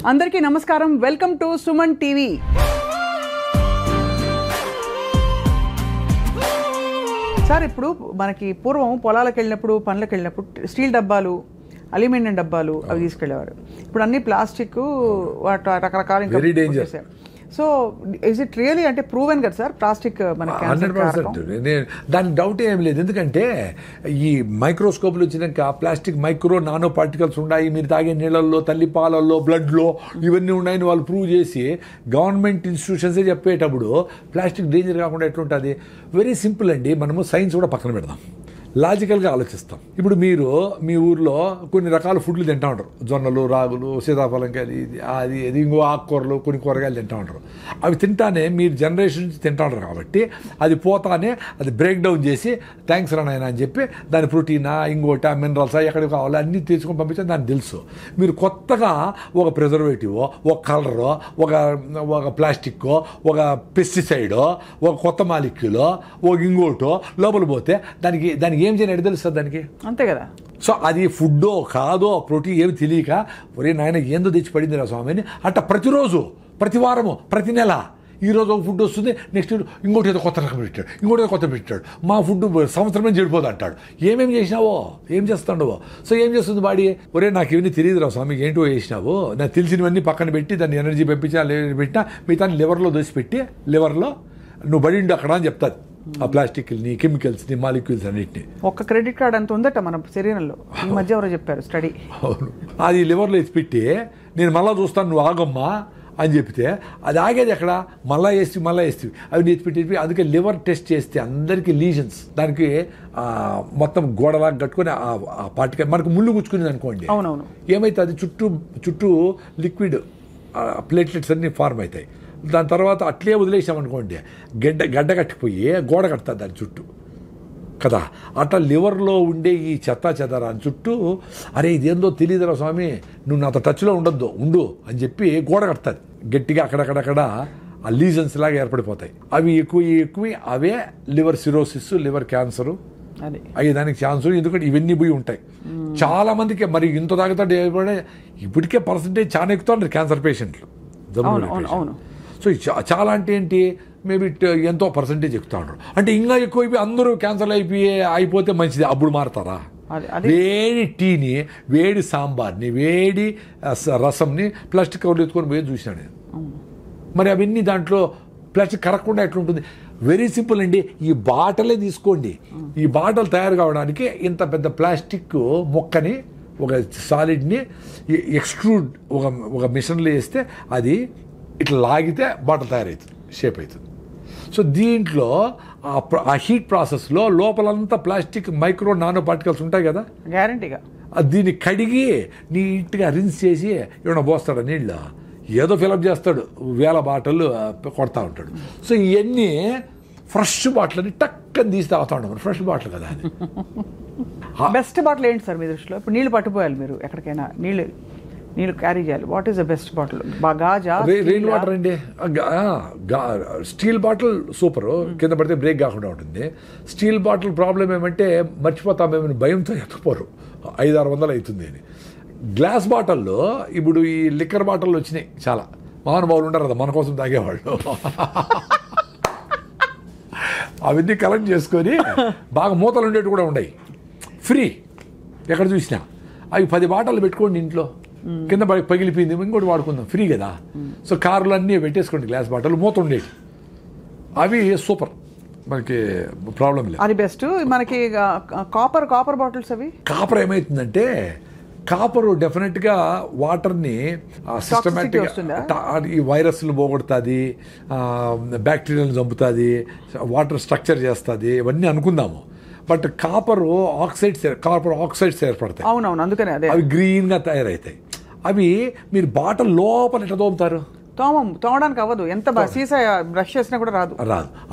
అందరికీ నమస్కారం. Welcome to Suman TV. Sir, ఇప్పుడు మనకి పూర్వం పొలాలకు వెళ్ళినప్పుడు, పనులకు వెళ్ళినప్పుడు స్టీల్ డబ్బాలు, అల్యూమినియం డబ్బాలు అవి తీసుకెళ్లేవారు. ఇప్పుడు అన్ని ప్లాస్టిక్, రకరకాల ఇంకా. సో ఇస్ ఇట్ రియలీ అంటే ప్రూవెన్ కదా సార్ ప్లాస్టిక్ మనకి? 100%. దానికి డౌట్ ఏం లేదు. ఎందుకంటే ఈ మైక్రోస్కోప్లు వచ్చినాక ప్లాస్టిక్ మైక్రో నానో పార్టికల్స్ ఉన్నాయి. మీరు తాగే నీళ్ళల్లో, తల్లిపాలల్లో, బ్లడ్లో ఇవన్నీ ఉన్నాయని వాళ్ళు ప్రూవ్ చేసి గవర్నమెంట్ ఇన్స్టిట్యూషన్సే చెప్పేటప్పుడు ప్లాస్టిక్ డేంజర్ కాకుండా ఎట్లుంటుంది? వెరీ సింపుల్ అండి. మనము సైన్స్ కూడా పక్కన పెడదాం, లాజికల్గా ఆలోచిస్తాం. ఇప్పుడు మీరు మీ ఊర్లో కొన్ని రకాల ఫుడ్లు తింటూ ఉంటారు. జొన్నలు, రాగులు, సీతాఫలంకాయలు, అది ఇంకో ఆకుకూరలు, కొన్ని కూరగాయలు తింటూ ఉంటారు. అవి తింటానే మీరు జనరేషన్ నుంచి తింటూ ఉంటారు కాబట్టి అది పోతానే అది బ్రేక్ డౌన్ చేసి థ్యాంక్స్ రానాయన అని చెప్పి దాని ప్రోటీనా, ఇంకోట, మినరల్సా, ఎక్కడికి కావాలో అన్నీ తీసుకొని పంపించాలి. దానికి తెలుసు. మీరు కొత్తగా ఒక ప్రిజర్వేటివ్, ఒక కలరో, ఒక ప్లాస్టిక్కో, ఒక పెస్టిసైడో, ఒక కొత్త మాలిక్యూలో, ఒక ఇంకోటో లోపల పోతే దానికి ఏం చేయని తెలుస్తుంది దానికి, అంతే కదా. సో అది ఫుడ్డో కాదో ప్రోటీన్ ఏమి తెలియక ఒరే నాయన ఏందో తెచ్చి పడింది రా స్వామిని అట్ట ప్రతిరోజు, ప్రతి వారము, ప్రతి నెల ఈరోజు ఒక ఫుడ్ వస్తుంది, నెక్స్ట్ ఇంకోటి ఏదో కొత్త రకం పెట్టాడు, ఇంకోటి ఏదో కొత్త పెట్టాడు. మా ఫుడ్ సంవత్సరమే చెడిపోదు అంటాడు. ఏమేమి చేసినావో, ఏం చేస్తాడో. సో ఏం చేస్తుంది బాడీ? ఒరే నాకు ఇవన్నీ తెలియదు రా స్వామి, ఏంటో చేసినావు, నాకు తెలిసినవన్నీ పక్కన పెట్టి దాన్ని ఎనర్జీ పంపించా పెట్టినా మిగతా లివర్లో దోసిపెట్టి లివర్లో నువ్వు బడిండు అక్కడ అని చెప్తాది. ఆ ప్లాస్టిక్ని, కెమికల్స్ని, మాలిక్యూల్స్ అన్నింటినీ. ఒక్క క్రెడిట్ కార్డ్ అంత ఉందట మన శరీరంలో. ఈ మధ్య ఎవరో చెప్పారు స్టడీ. అవును, అది లివర్లో ఎత్తిపెట్టి నేను మళ్ళీ చూస్తాను నువ్వు ఆగమ్మా అని చెప్తే అది ఆగేది ఎక్కడ? మళ్ళీ వేస్తే అవి ఎత్తిపెట్టి. అందుకే లివర్ టెస్ట్ చేస్తే అందరికీ లీజన్స్, దానికి మొత్తం గోడలాగా కట్టుకొని ఆ పార్టికల్ మనకు ముళ్ళు గుచ్చుకునేది అనుకోండి. అవునవును. ఏమైతే అది చుట్టూ లిక్విడ్ ప్లేట్లెట్స్ అన్నీ ఫార్మ్ అవుతాయి. దాని తర్వాత అట్లే వదిలేసామనుకోండి గడ్డ కట్టిపోయి గోడ కడుతుంది దాని చుట్టూ కదా. అట్లా లివర్లో ఉండే ఈ చెదారాని చుట్టూ అరే ఇదేందో తెలియదురా స్వామి, నువ్వు నాతో టచ్లో ఉండు అని చెప్పి గోడ కడుతుంది గట్టిగా. అక్కడక్కడక్కడ ఆ లీజన్స్ లాగా ఏర్పడిపోతాయి. అవి ఎక్కువ అవే లివర్ సిరోసిస్, లివర్ క్యాన్సరు అయ్యేదానికి ఛాన్స్. ఎందుకంటే ఇవన్నీ పోయి ఉంటాయి చాలా మందికి. మరి ఇంత తాగుతాడు ఇప్పటికే పర్సంటేజ్ చాలా ఎక్కుతాడు క్యాన్సర్ పేషెంట్లు. సో చాలా అంటే ఏంటి, మేబీ ఎంతో పర్సంటేజ్ ఎక్కుతా ఉంటారు. అంటే ఇంకా ఎక్కువ అందరూ క్యాన్సర్లు అయిపోతే మంచిది. అప్పుడు మారుతారా? వేడి టీని, వేడి సాంబార్ని, వేడి రసంని ప్లాస్టిక్ కవర్లు ఎత్తుకొని పోయి చూసినా నేను. మరి అవన్నీ దాంట్లో ప్లాస్టిక్ కరగకుండా ఎట్లుంటుంది? వెరీ సింపుల్ అండి. ఈ బాటలే తీసుకోండి. ఈ బాటలు తయారు కావడానికి ఇంత పెద్ద ప్లాస్టిక్ మొక్కని, ఒక సాలిడ్ని ఎక్స్ట్రూడ్ ఒక మిషన్లో వేస్తే అది ఇట్లా లాగితే బాటిల్ తయారవుతుంది, షేప్ అవుతుంది. సో దీంట్లో ఆ హీట్ ప్రాసెస్లో లోపలంతా ప్లాస్టిక్ మైక్రో నానో పార్టికల్స్ ఉంటాయి కదా, గ్యారంటీగా. దీన్ని కడిగి నీట్గా రిన్స్ చేసి ఏమైనా పోస్తాడు నీళ్ళు, ఏదో ఫిలప్ చేస్తాడు, 1000 బాటిల్ కొడతా ఉంటాడు. సో ఇవన్నీ ఫ్రెష్ బాటిల్ అని టక్కని తీసి తాగుతా ఉంటాం. ఫ్రెష్ బాటిల్ కదా అది. బెస్ట్ బాటిల్ ఏంటి సార్ మీ దృష్టిలో? ఇప్పుడు నీళ్ళు పట్టుకోవాలి, మీరు ఎక్కడికైనా నీళ్ళు క్యారీ చేయాలి. What is the best bottle? Gaza, rain water అండి. స్టీల్ బాటిల్ సూపర్, కింద పడితే బ్రేక్ కాకుండా ఉంటుంది. స్టీల్ బాటిల్ ప్రాబ్లం ఏమంటే మర్చిపోతామేమని భయంతో ఎత్తపోరు, 500-600 అవుతుంది అని. గ్లాస్ బాటిల్లో ఇప్పుడు ఈ లిక్కర్ బాటిల్లో వచ్చినాయి చాలా. మహానుభావులు ఉంటారు కదా మన కోసం తాగేవాళ్ళు. అవన్నీ కలెక్ట్ చేసుకొని బాగా మూతలు ఉండేవి కూడా ఉన్నాయి, ఫ్రీ ఎక్కడ చూసినా. అవి 10 బాటిల్ పెట్టుకోండి ఇంట్లో, కింద పగిలిపోయింది ఇంకోటి వాడుకుందాం, ఫ్రీ కదా. సో కార్లు అన్నీ పెట్టేసుకోండి గ్లాస్ బాటిల్, మూత ఉండేవి. అవి సూపర్, మనకి ప్రాబ్లం లేదు. అది బెస్ట్. మనకి కాపర్ బాటిల్స్, అవి కాపర్ ఏమవుతుందంటే కాపరు డెఫినెట్గా వాటర్ని సిస్టమేటిక్గా ఈ వైరస్లు పోగొడుతుంది, బ్యాక్టీరియాలను చంపుతుంది, వాటర్ స్ట్రక్చర్ చేస్తుంది, ఇవన్నీ అనుకుందాము. బట్ కాపర్ ఆక్సైడ్స్ ఏర్పడతాయి. అవునవును, అందుకనే అవి గ్రీన్గా తయారవుతాయి. అవి మీరు బాటిల్ లోపల ఎట్లా తోముతారు? తోమడానికి అవ్వదు, ఎంత సీసా బ్రష్ చేసినా కూడా రాదు.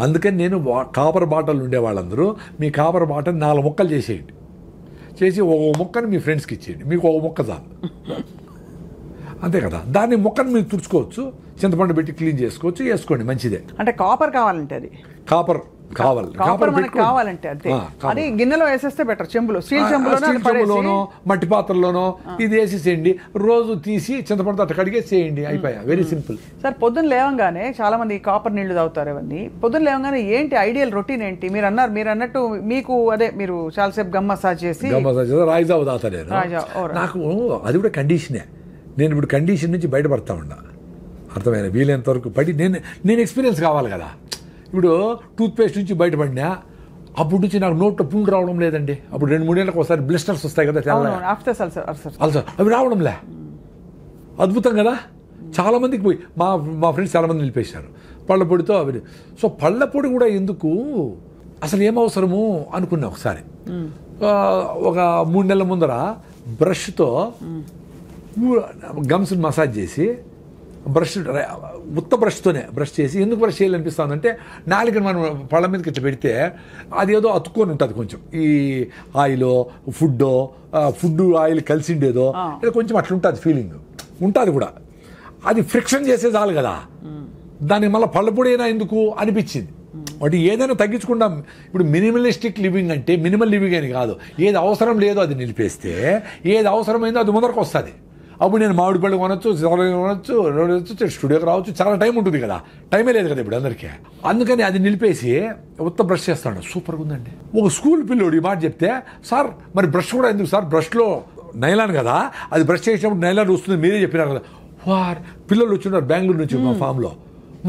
అందుకని నేను కాపర్ బాటిల్ ఉండే వాళ్ళందరూ మీ కాపర్ బాటిల్ 4 ముక్కలు చేసేయండి. చేసి ఒక ముక్కని మీ ఫ్రెండ్స్కి ఇచ్చేయండి, మీకు ఒక ముక్క చాలు, అంతే కదా. దాన్ని ముక్కను మీరు తుడుచుకోవచ్చు, చింతపండు పెట్టి క్లీన్ చేసుకోవచ్చు, వేసుకోండి, మంచిదే. అంటే కాపర్ కావాలంటే అది కాపర్ కాపర్ మనకి కావాలంటే అంతే. అది గిన్నెలో వేసేస్తే బెటర్, చెంబులో, స్టీల్ చెంబులోనో మట్టి పాత్రలోనో ఇది వేసేసేయండి. రోజు తీసి చింతపండు అట్ట కడిగేసి చేయండి, అయిపోయా. Very simple. సార్ పొద్దున్న లేవంగానే చాలా మంది కాపర్ నీళ్లు తాగుతారు. అవన్నీ పొద్దున్న లేవంగానే ఏంటి ఐడియల్ రొటీన్ ఏంటి? మీరు అన్నట్టు మీకు అదే మీరు చాలాసేపు గమ్ మసాజ్ చేసి రాగి జావ తాగుతా నేను. నాకు అది కూడా కండిషనే. నేను ఇప్పుడు కండిషన్ నుంచి బయటపడతా ఉన్నా, అర్థమైనా వీలైనంత వరకు పడి నేను ఎక్స్పీరియన్స్ కావాలి కదా. ఇప్పుడు టూత్పేస్ట్ నుంచి బయటపడినా అప్పటి నుంచి నాకు నోట్లో పుండు రావడం లేదండి. అప్పుడు 2-3 ఏళ్ళకి ఒకసారి బ్లిస్టర్స్ వస్తాయి కదా, అల్సర్, అవి రావడంలే. అద్భుతం కదా. చాలామందికి పోయి మా ఫ్రెండ్స్ చాలామంది నిలిపేశారు పళ్ళ పొడితో అవి. సో పళ్ళ పొడి కూడా ఎందుకు, అసలు ఏమవసరము అనుకున్నా ఒకసారి. ఒక 3 నెలల ముందర బ్రష్తో గమ్స్ని మసాజ్ చేసి ఉత్త బ్రష్తోనే బ్రష్ చేసి, ఎందుకు బ్రష్ చేయాలనిపిస్తుందంటే నాలుకని మనం పళ్ళ మీదకి ఇట్లా పెడితే అది ఏదో అతుక్కొని ఉంటుంది కొంచెం, ఈ ఆయిల్ ఫుడ్ ఆయిల్ కలిసిండేదో కొంచెం అట్లా ఉంటుంది, ఫీలింగ్ ఉంటుంది కూడా. అది ఫ్రిక్షన్ చేసే చాలు కదా, దానికి మళ్ళీ పళ్ళపొడి అయినా ఎందుకు అనిపించింది. వాటి ఏదైనా తగ్గించుకుంటాం. ఇప్పుడు మినిమలిస్టిక్ లివింగ్ అంటే మినిమల్ లివింగ్ అని కాదు, ఏది అవసరం లేదో అది నిలిపేస్తే ఏది అవసరమైందో అది ముందరకు వస్తుంది. అప్పుడు నేను మామిడి పళ్ళు కొనొచ్చు, స్టూడియోకి రావచ్చు, చాలా టైం ఉంటుంది కదా, టైమే లేదు కదా ఇప్పుడు అందరికీ. అందుకని అది నిలిపేసి ఉత్త బ్రష్ చేస్తాడు. సూపర్గా ఉందండి. ఒక స్కూల్ పిల్లోడు ఈ మాట చెప్తే, సార్ మరి బ్రష్ కూడా ఎందుకు సార్, బ్రష్లో నైలాన్ కదా, అది బ్రష్ చేసినప్పుడు నైలాన్ వస్తుంది మీరే చెప్పినారు కదా. వార్ పిల్లలు వచ్చిన్నారు బెంగళూరు నుంచి మా ఫామ్లో,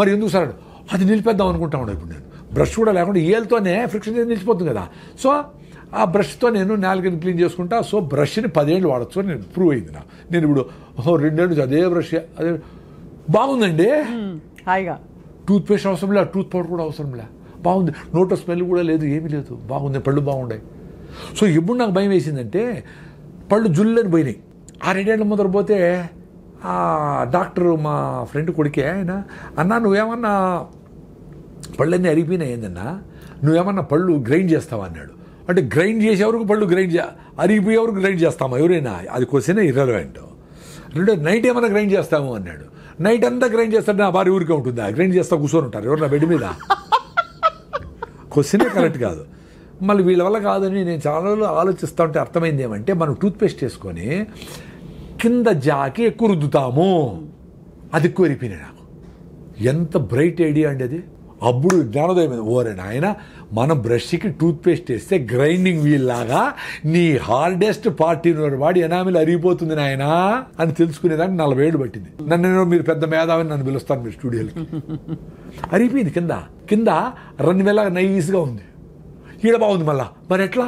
మరి ఎందుకు సార్ అది నిలిపేద్దాం అనుకుంటా ఉన్నాను. ఇప్పుడు నేను బ్రష్ కూడా లేకుండా ఏళ్ళతోనే ఫ్రిక్షన్ చేసి నిలిచిపోతుంది కదా. సో ఆ బ్రష్తో నేను నాలుగని క్లీన్ చేసుకుంటా. సో బ్రష్ని 10 ఏళ్ళు వాడచ్చు అని నేను ప్రూవ్ అయింది. నేను ఇప్పుడు 2 ఏళ్ళు అదే బ్రష్, అదే బాగుందండి. హాయిగా టూత్పేస్ట్ అవసరం లే, టూత్ పౌడర్ కూడా అవసరం లే, బాగుంది. నోట్లో స్మెల్ కూడా లేదు, ఏమీ లేదు, బాగుంది, పళ్ళు బాగున్నాయి. సో ఎప్పుడు నాకు భయం వేసిందంటే పళ్ళు జుల్లని పోయినాయి. ఆ 2 ఏళ్ళ ముందర పోతే ఆ డాక్టర్ మా ఫ్రెండ్ కొడుకే ఆయన, అన్నా నువ్వేమన్నా పళ్ళన్నీ అరిగిపోయినాయి ఏందన్నా, నువ్వేమన్నా పళ్ళు గ్రైండ్ చేస్తావా అన్నాడు. అంటే గ్రైండ్ చేసేవరకు పళ్ళు అరిగిపోయేవరకు గ్రైండ్ చేస్తామా ఎవరైనా, అది క్వశ్చన్ ఇర్రెలవెంట్. రెండో నైట్ ఏమైనా గ్రైండ్ చేస్తాము అన్నాడు. నైట్ అంతా గ్రైండ్ చేస్తాడు, నా భార్య ఊరికే ఉంటుందా, గ్రైండ్ చేస్తా కూర్చొని ఉంటారు ఎవరు నా బెడ్ మీద. క్వశ్చనే కరెక్ట్ కాదు. మళ్ళీ వీళ్ళ వల్ల కాదని నేను చాలా రోజులు ఆలోచిస్తూ ఉంటే అర్థమైంది ఏమంటే, మనం టూత్పేస్ట్ వేసుకొని కింద జాకి ఎక్కువ రుద్దుతాము, అది ఎక్కువ అరిగిపోయినాయి నాకు. ఎంత బ్రైట్ ఐడియా అండి అది. అప్పుడు జ్ఞానోదయం ఓరే నాయన, మన బ్రష్కి టూత్పేస్ట్ వేస్తే గ్రైండింగ్ వీల్ లాగా నీ హార్డెస్ట్ పార్టీ వాడి ఎనామిల్ అరిగిపోతుంది నాయనా అని తెలుసుకునేదానికి 40 ఏళ్ళు పట్టింది. నన్ను మీరు పెద్ద మేధావిని నన్ను పిలుస్తాను మీరు స్టూడియోలకి. అరిగిపోయింది కింద రన్వేలాగా నైస్గా ఉంది, ఈడ బాగుంది. మళ్ళా మరి ఎట్లా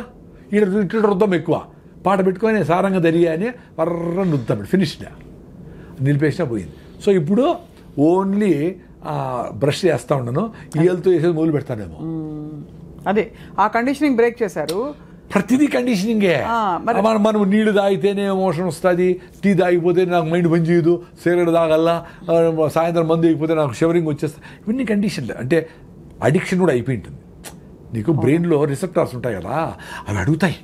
ఈడ రుద్దం ఎక్కువ, పాట పెట్టుకొని సారంగా జరిగా అని వర్రని రుద్దాం, ఫినిష్డ్, నిలిపేసినా పోయింది. సో ఇప్పుడు ఓన్లీ బ్రష్ చేస్తూ ఉన్నాను, ఈయలతో వేసేది మొదలు పెడతానేమో. అదే ఆ కండిషనింగ్ బ్రేక్ చేశారు. ప్రతిదీ కండిషనింగే. మనం నీళ్లు తాగితేనే ఎమోషన్ వస్తుంది, టీ తాగిపోతే నాకు మైండ్ పని చేయదు, సిగరెట్ తాగల్లా, సాయంత్రం మందు అయిపోతే నాకు షవరింగ్ వచ్చేస్తుంది. ఇవన్నీ కండిషన్లు. అంటే అడిక్షన్ కూడా అయిపోయి ఉంటుంది. నీకు బ్రెయిన్లో రిసెప్టార్స్ ఉంటాయి కదా, అవి అడుగుతాయి.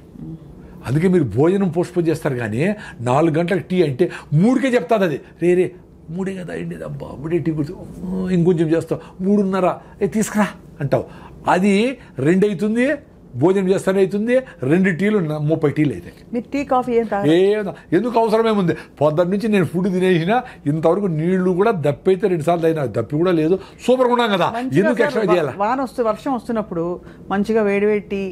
అందుకే మీరు భోజనం పోస్ట్పోన్ చేస్తారు, కానీ 4 గంటలకు టీ అంటే 3కే చెప్తాది అది, రే 3 కదా అండి, అబ్బా 3 టీ కూర్చో, ఇంకొంచెం చేస్తావు, 3:30 తీసుకురా అంటావు. అది 2 అవుతుంది, భోజనం చేస్తానే అవుతుంది, 2 టీలు 30 టీలు అవుతాయి. మీరు టీ కాఫీ ఎందుకు అవసరమేముంది? పొద్దున్న నుంచి నేను ఫుడ్ తినేసిన, ఇంతవరకు నీళ్లు కూడా దప్పి అయితే 2 సార్లు అయినా, దప్పి కూడా లేదు, సూపర్గా ఉన్నాం కదా, ఎందుకు ఎక్స్ట్రా చేయాలి? వర్షం వస్తున్నప్పుడు మంచిగా వేడివేడి టీ,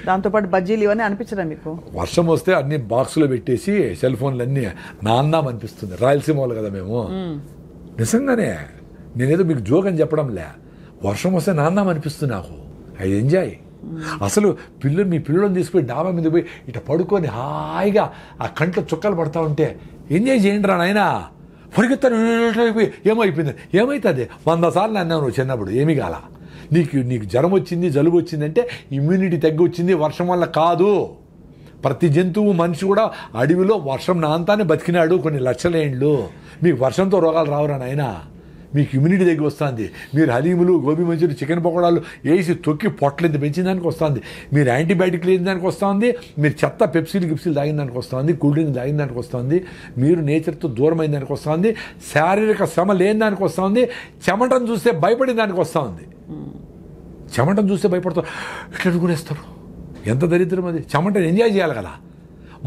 దాంతోపాటు బజ్జీలు ఇవన్నీ అనిపించదా మీకు? వర్షం వస్తే అన్ని బాక్సులో పెట్టేసి సెల్ ఫోన్లు అన్నీ నాన్నాం అనిపిస్తుంది. రాయలసీమ వాళ్ళు కదా మేము, నిజంగానే నేనేదో మీకు జోక్ అని చెప్పడంలే. వర్షం వస్తే నాన్నాం అనిపిస్తుంది నాకు. I enjoy. అసలు మీ పిల్లలను తీసుకుపోయి డాబా మీద పోయి ఇట్లా పడుకొని హాయిగా ఆ కంట్లో చుక్కలు పడతా ఉంటే ఎంజాయ్ చేయండి రా నాయనా. పరిగెత్తాను ఏమైపోయింది, ఏమవుతుంది 100 సార్లు అన్నావు నువ్వు చిన్నప్పుడు, ఏమీ కాల. నీకు జ్వరం వచ్చింది, జలుబు వచ్చిందంటే ఇమ్యూనిటీ తగ్గి వచ్చింది, వర్షం వల్ల కాదు. ప్రతి జంతువు, మనిషి కూడా అడవిలో వర్షం నాంతానే బతికినాడు కొన్ని లక్షల ఏండ్లు. మీకు వర్షంతో రోగాలు రావురా నాయనా, మీకు ఇమ్యూనిటీ దగ్గర వస్తుంది. మీరు హలీములు, గోబీ మంచూరి, చికెన్ పకోడాలు వేసి తొక్కి పొట్లెంత పెంచిన దానికి వస్తుంది, మీరు యాంటీబయాటిక్ లేని దానికి వస్తుంది, మీరు చెత్త పెప్సీలు తాగిన దానికి వస్తుంది, కూల్ డ్రింక్ తాగిన దానికి వస్తుంది, మీరు నేచర్తో దూరమైన దానికి వస్తుంది, శారీరక శ్రమ లేని దానికి వస్తుంది, చెమటను చూస్తే భయపడిన దానికి వస్తుంది. చెమటను చూస్తే భయపడతారు, ఇట్లా అనుకునేస్తారు. ఎంత దరిద్రం అది. చెమటను ఎంజాయ్ చేయాలి కదా.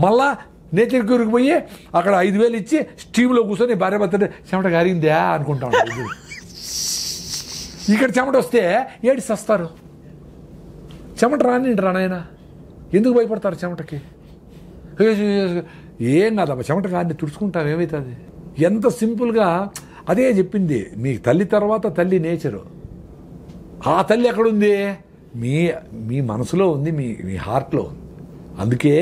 మళ్ళా నేచర్ క్యూర్కి పోయి అక్కడ 5,000 ఇచ్చి స్టీమ్లో కూర్చొని భార్య భర్త చెమట గారిందా అనుకుంటా ఉంటారు. ఇక్కడ చెమట వస్తే ఏడిసి వస్తారు. చెమట రానాయన, ఎందుకు భయపడతారు చెమటకి? ఏం కాదమ్మా, చెమట రాని తుడుచుకుంటాం, ఏమవుతుంది? ఎంత సింపుల్గా. అదే చెప్పింది, మీ తల్లి తర్వాత తల్లి నేచరు. ఆ తల్లి ఎక్కడుంది? మీ మనసులో ఉంది, మీ హార్ట్లో ఉంది. అందుకే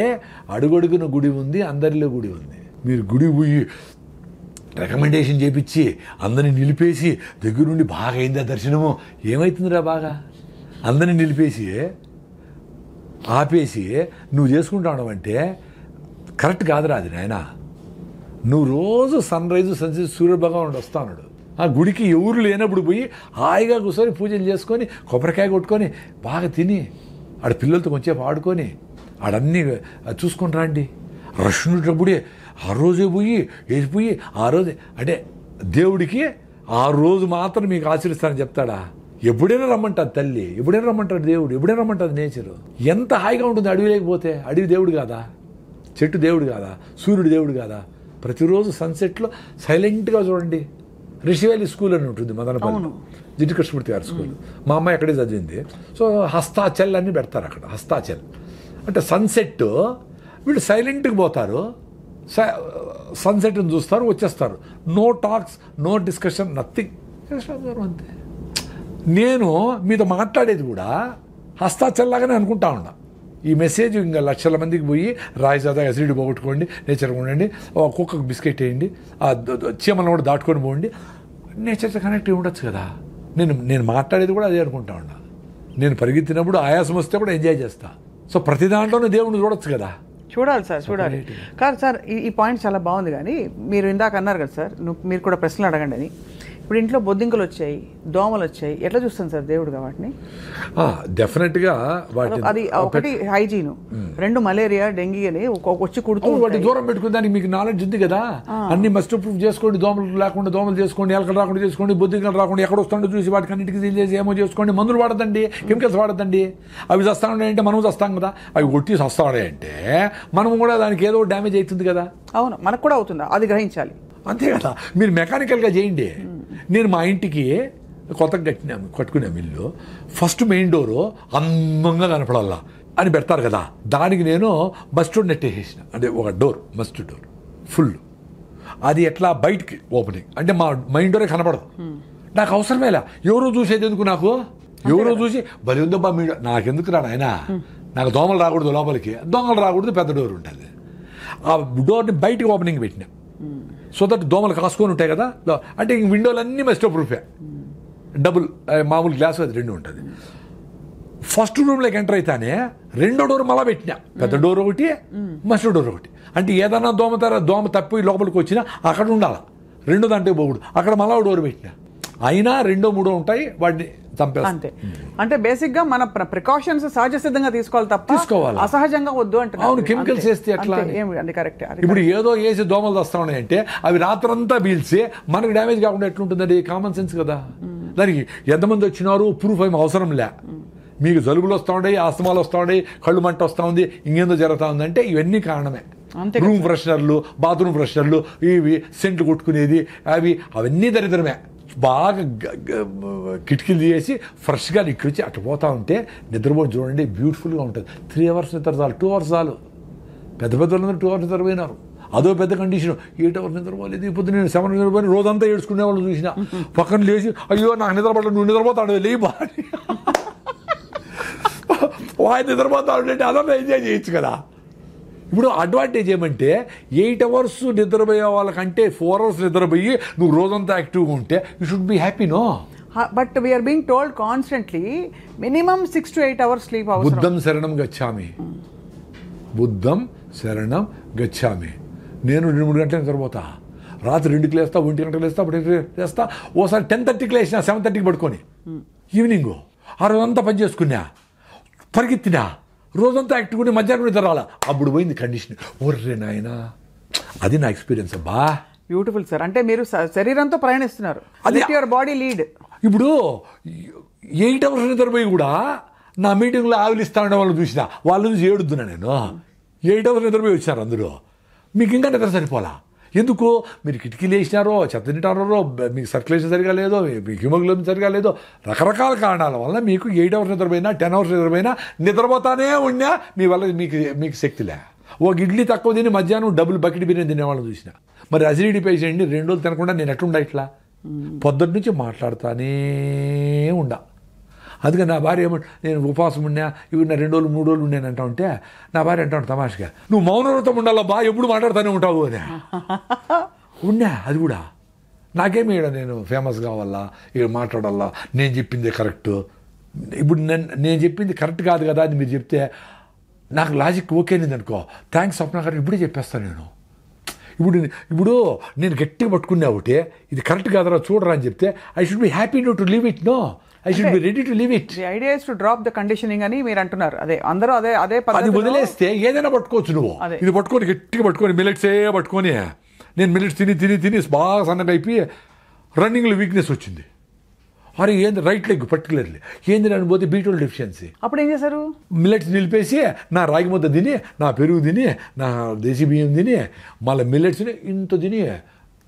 అడుగడుగున గుడి ఉంది, అందరిలో గుడి ఉంది. మీరు గుడి పోయి రికమెండేషన్ చేపించి అందరిని నిలిపేసి దగ్గరుండి బాగా అయిందా దర్శనము, ఏమవుతుందిరా? బాగా అందరిని నిలిపేసి ఆపేసి నువ్వు చేసుకుంటావు అంటే కరెక్ట్ కాదురా అది నాయన. నువ్వు రోజు సన్ రైజ్ సన్సెట్ సూర్యభగవానుడు వస్తాడు. ఆ గుడికి ఎవరు లేనప్పుడు పోయి హాయిగా కూర్చొని పూజలు చేసుకొని కొబ్బరికాయ కొట్టుకొని బాగా తిని ఆడ పిల్లలతో కొంచెం ఆడుకొని ఆడన్నీ చూసుకొని రండి. రష్ణుటప్పుడే ఆ రోజే పోయి వేసిపోయి ఆ రోజే అంటే దేవుడికి ఆ రోజు మాత్రం మీకు ఆచరిస్తానని చెప్తాడా? ఎప్పుడైనా రమ్మంటుంది తల్లి, ఎప్పుడైనా రమ్మంటాడు దేవుడు, ఎప్పుడైనా రమ్మంటుంది నేచరు. ఎంత హాయిగా ఉంటుంది అడవి లేకపోతే. అడవి దేవుడు కాదా? చెట్టు దేవుడు కాదా? సూర్యుడు దేవుడు కాదా? ప్రతిరోజు సన్సెట్లో సైలెంట్గా చూడండి. రిషివేలి స్కూల్ అని ఉంటుంది మదనపల్లి, జిడ్డు కృష్ణమూర్తి గారి స్కూల్. మా అమ్మాయి అక్కడే చదివింది. సో హస్తాచల్ అని పెడతారు అక్కడ. హస్తాచల్ అంటే సన్సెట్. వీళ్ళు సైలెంట్గా పోతారు, సన్సెట్ని చూస్తారు, వచ్చేస్తారు. No talks, no discussion, nothing. అంతే. నేను మీతో మాట్లాడేది కూడా హస్తాచల్లాగానే అనుకుంటా ఉన్నా. ఈ మెసేజ్ ఇంకా లక్షల మందికి పోయి రాయిజాదా ఎసిడిటీ పోగొట్టుకోండి, నేచర్గా ఉండండి, కుక్కకు బిస్కెట్ వేయండి, ఆ చీమలను కూడా దాటుకొని పోండి, నేచర్తో కనెక్ట్ అయి ఉండొచ్చు కదా. నేను మాట్లాడేది కూడా అదే అనుకుంటా ఉన్నా. నేను పరిగెత్తినప్పుడు ఆయాసం వస్తే కూడా ఎంజాయ్ చేస్తా. సో ప్రతి దాంట్లోనే దేవుడిని చూడొచ్చు కదా. చూడాలి సార్, చూడాలి. కాదు సార్, ఈ పాయింట్ చాలా బాగుంది. కానీ మీరు ఇందాక అన్నారు కదా సార్, మీరు కూడా ప్రశ్నలు అడగండి అని. ఇప్పుడు ఇంట్లో బొద్దింకలు వచ్చాయి, దోమలు వచ్చాయి, ఎట్లా చూస్తాను సార్ దేవుడుగా వాటిని? డెఫినెట్గా అది ఒకటి హైజీన్, 2 మలేరియా, డెంగీ అని వచ్చి కుడుతూ వాటి దూరం పెట్టుకుని దానికి మీకు నాలెడ్జ్ ఉంది కదా. అన్ని మస్ట్ ప్రూఫ్ చేసుకోండి. దోమలు లేకుండా దోమలు చేసుకోండి, ఎలకలు రాకుండా చేసుకోండి, బొద్దింకలు రాకుండా ఎక్కడ వస్తుండో చూసి వాటికి అన్నిటికీ సీల్ చేసి ఏమో చేసుకోండి. మందులు వాడదండి, కెమికల్స్ వాడద్దండి. అవి చస్తా ఉన్నాయంటే మనం చస్తాం కదా. అవి కొట్టి చస్తా ఉన్నాయంటే మనం కూడా దానికి ఏదో డ్యామేజ్ అవుతుంది కదా. అవును, మనకు కూడా అవుతుందా? అది గ్రహించాలి. అంతే కదా. మీరు మెకానికల్గా చేయండి. నేను మా ఇంటికి కొత్తగా కట్టుకున్నాము ఇల్లు. ఫస్ట్ మెయిన్ డోరు అందంగా కనపడాలా అని పెడతారు కదా. దానికి నేను మస్ట్ నెట్టేసేసిన. అంటే ఒక డోర్, మస్ట్ డోర్ ఫుల్. అది ఎట్లా బయటికి ఓపెనింగ్ అంటే మా మెయిన్ డోరే కనపడదు. నాకు అవసరమేలా. ఎవరో చూసేది ఎందుకు నాకు? ఎవరో చూసి బలి ఉందబ్బా మీ నాకెందుకు రా నాయన. నాకు దోమలు రాకూడదు లోపలికి, దొంగలు రాకూడదు, పెద్ద డోర్ ఉంటుంది. ఆ డోర్ని బయటికి ఓపెనింగ్ పెట్టినా. సో దట్ దోమలు కాసుకొని ఉంటాయి కదా. అంటే ఇంక విండోలన్నీ మస్ట్ ప్రూఫే. డబుల్ మామూలు గ్లాస్ అది 2 ఉంటుంది. ఫస్ట్ రూమ్లోకి ఎంటర్ అయితేనే 2వ డోర్ మళ్ళా పెట్టినా. పెద్ద డోర్ ఒకటి, మస్ట్ డోర్ ఒకటి. అంటే ఏదన్నా దోమ తప్పి లోపలికి వచ్చినా అక్కడ ఉండాలి. 2వ దాంట్లో పోకూడదు. అక్కడ మళ్ళా డోర్ పెట్టినా. అయినా 2, 3 ఉంటాయి, వాటిని చంపేస్తాం. అంతే. అంటే బేసిక్ గా మన ప్రికాషన్స్ సహజ సిద్ధంగా తీసుకోవాలి తప్ప అసహజంగా వద్దు అంటే. అవును, కెమికల్స్ వేస్తే ఎట్లా? కరెక్ట్. ఇప్పుడు ఏదో వేసి దోమలు వస్తా ఉన్నాయంటే అవి రాత్రంతా పీల్చి మనకు డ్యామేజ్ కాకుండా ఎట్లుంటుందండి? కామన్ సెన్స్ కదా. దానికి ఎంతమంది వచ్చినారు ప్రూఫ్ ఏమి అవసరం లే. మీకు జలుబులు వస్తూ ఉంటాయి, ఆస్తమాలు వస్తూ ఉంటాయి, కళ్ళు మంట వస్తూ ఉంది, ఇంకేందో జరుగుతూ ఉందంటే ఇవన్నీ కారణమే. రూమ్ ఫ్రెషనర్లు, బాత్రూమ్ ఫ్రెషనర్లు, ఇవి సెంట్లు కొట్టుకునేది, అవన్నీ దరిద్రమే. బాగా కిటికీలు తీసి ఫ్రెష్గా ఇక్కడికి అటు పోతూ ఉంటే నిద్రపోయి చూడండి, బ్యూటిఫుల్గా ఉంటుంది. 3 hours నిద్ర చాలు, 2 hours చాలు. పెద్ద పెద్దలు 2 hours నిద్రపోయినారు. అదో పెద్ద కండిషన్. 8 hours నిద్రపోలేదు. ఇప్పుడు నేను 7 నిద్రపోయి రోజంతా ఏడ్చుకునే వాళ్ళు చూసిన. పక్కన లేచి అయ్యో నాకు నిద్రపడలేదు, నువ్వు నిద్రపోతాడు లేయి బాగా వాయి నిద్రపోతాడు అంటే అదంతా ఎంజాయ్ చేయొచ్చు కదా. ఇప్పుడు అడ్వాంటేజ్ ఏమంటే 8 hours నిద్రపోయే వాళ్ళకంటే 4 hours నిద్రపోయి నువ్వు రోజంతా యాక్టివ్గా ఉంటే you should be happy. No, but we are being told constantly minimum 6 to 8 hours sleep అవసరం. బుద్ధం శరణం గచ్చామి, బుద్ధం శరణం గచ్చామి. నేను 2-3 గంటలు నిద్రపోతా. రాత్రి 2కి లేస్తా, 1 గంటలకు లేస్తా, 1 లేస్తా. ఓసారి 10:30కి లేచిన, 7:30కి పడుకొని ఈవినింగ్ ఆ రోజంతా పని చేసుకున్నా, పరిగెత్తినా, రోజంతా యాక్టివ్గా మధ్యాహ్నం నిద్ర రాలా. అప్పుడు పోయింది కండిషన్. ఒర్రే నాయనా, అది నా ఎక్స్పీరియన్స్ అబ్బా. Beautiful sir. అంటే మీరు శరీరంతో ప్రయాణిస్తున్నారు, అది యువర్ బాడీ లీడ్. ఇప్పుడు 8 hours నిద్రపోయి కూడా నా మీటింగ్లో ఆవిలిస్తా ఉండే వాళ్ళు చూసిన వాళ్ళ నుంచి ఏడుతున్నా నేను. 8 hours నిద్రపోయి వచ్చారు అందరూ. మీకు ఇంకా నిద్ర సరిపోలా. ఎందుకు? మీరు కిటికీలు వేసినారో, చెత్త తింటారో, మీకు సర్క్యులేషన్ సరిగా లేదో, మీకు హిమోగ్లోబిన్ సరిగా లేదో, రకరకాల కారణాల వల్ల మీకు 8 hours నిద్రపోయినా 10 hours నిద్రపోయినా నిద్రపోతానే ఉన్నా మీ వల్ల మీకు శక్తిలే. ఒక ఇడ్లీ తక్కువ తిని మధ్యాహ్నం డబుల్ బకెట్ బిర్యానీ తినేవాళ్ళని చూసిన. మరి అసిడిటీ పేషెంట్ని 2 రోజులు తినకుండా నేను ఎట్లుండా ఇట్లా పొద్దున్న నుంచి మాట్లాడుతానే ఉండా. అందుకని నా భార్య నేను ఉపవాసం ఉన్నా, ఇవి నా 2 రోజులు 3 రోజులు ఉన్నానంటా ఉంటే నా భార్య అంటాను తమాషగా, నువ్వు మౌనవ్రతం ఉండాలా బా, ఎప్పుడు మాట్లాడుతూనే ఉంటావు అని. ఉన్నా అది కూడా నాకేమి నేను ఫేమస్ కావాలా, ఇక మాట్లాడాలా, నేను చెప్పింది కరెక్ట్. ఇప్పుడు నేను చెప్పింది కరెక్ట్ కాదు కదా అని మీరు చెప్తే నాకు లాజిక్ ఓకేనింది అనుకో, థ్యాంక్స్ స్వప్న గారు ఇప్పుడే చెప్పేస్తాను నేను. ఇప్పుడు నేను గట్టిగా పట్టుకున్నా ఒకటి, ఇది కరెక్ట్ కాదరా చూడరా అని చెప్తే I should be happy to leave it. No, I should be ready to leave it. The idea is to drop the conditioning అని మీరు అంటున్నారు. అదే అందరూ అదే అది వదిలేస్తే ఏదైనా పట్టుకోవచ్చు నువ్వు. ఇది పట్టుకొని గట్టిగా పట్టుకొని మిల్లెట్సే పట్టుకొని నేను మిల్లెట్స్ తిని బాగా సన్నగా అయిపోయి రన్నింగ్లో వీక్నెస్ వచ్చింది. అరే ఏంది రైట్ లెగ్ పర్టికులర్లీ ఏంది నన్ను పోతే B12 డెఫిషియన్సీ. అప్పుడు ఏం చేశారు? మిల్లెట్స్ నిలిపేసి నా రాగి ముద్ద తిని, నా పెరుగు తిని, నా దేశీ బియ్యం తిని, మళ్ళీ మిల్లెట్స్ని ఇంత తిని,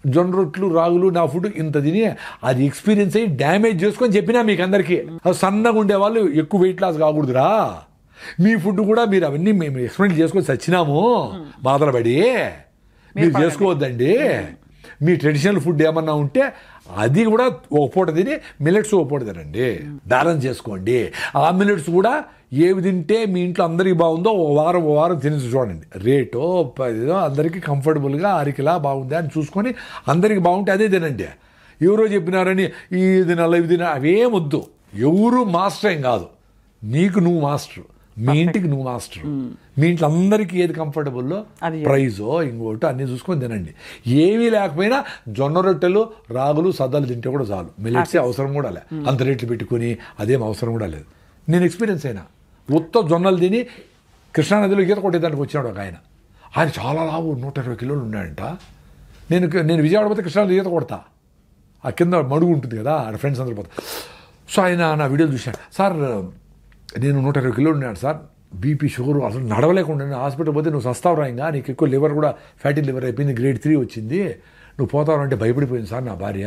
జొన్న రొట్లు రాగులు నా ఫుడ్ ఇంత తిని అది ఎక్స్పీరియన్స్ అయ్యి డ్యామేజ్ చేసుకొని చెప్పినా మీకు అందరికీ. సన్నగా ఉండేవాళ్ళు ఎక్కువ వెయిట్ లాస్ కాకూడదురా, మీ ఫుడ్ కూడా మీరు అవన్నీ మేము ఎక్స్పెరిమెంట్ చేసుకొని చచ్చినాము బాధలపడి, మీరు చేసుకోవద్దండి. మీ ట్రెడిషనల్ ఫుడ్ ఏమన్నా ఉంటే అది కూడా ఒక పూట తిని మిల్లెట్స్ ఒక పూట తినండి, బ్యాలెన్స్ చేసుకోండి. ఆ మిల్లెట్స్ కూడా ఏవి తింటే మీ ఇంట్లో అందరికీ బాగుందో ఒక వారం తినేసి చూడండి. రేటో ఏదో అందరికీ కంఫర్టబుల్గా అరికిలా బాగుంది అని చూసుకొని అందరికీ బాగుంటే అదే తినండి. ఎవరో చెప్పినారని ఇది తినాలి ఇవి తినాలి అవేం వద్దు. ఎవరు మాస్టర్ ఏం కాదు, నీకు నువ్వు మాస్టర్, మీ ఇంటికి నువ్వు మాస్టర్. మీ ఇంట్లో అందరికీ ఏది కంఫర్టబుల్లో ప్రైజో ఇంకోటి అన్నీ చూసుకొని తినండి. ఏమీ లేకపోయినా జొన్న రొట్టెలు రాగులు సద్దలు తింటే కూడా చాలు. మిల్లెట్సే అవసరం కూడా లే, అంత రేట్లు పెట్టుకుని అదేం అవసరం కూడా లేదు. నేను ఎక్స్పీరియన్స్ అయినా ఉత్త జొన్నలు తిని కృష్ణానదిలో ఈత కొట్టేదానికి వచ్చినాడు ఒక ఆయన చాలా లావు 120 కిలోలు ఉన్నాడంట. నేను విజయవాడ పోతే కృష్ణానది ఈత కొడతా, ఆ కింద మడుగు ఉంటుంది కదా, ఆడ ఫ్రెండ్స్ అందరూ పోతా. సో ఆయన నా వీడియోలు చూశాడు. సార్ నేను 120 కిలోలు ఉన్నాడు సార్, బీపీ షుగర్ అసలు నడవలేకుండా హాస్పిటల్ పోతే నువ్వు సస్తావు రాయింగా, నీకు ఎక్కువ లివర్ కూడా ఫ్యాటీ లివర్ అయిపోయింది, గ్రేడ్ 3 వచ్చింది, నువ్వు పోతావు అంటే భయపడిపోయింది సార్ నా భార్య.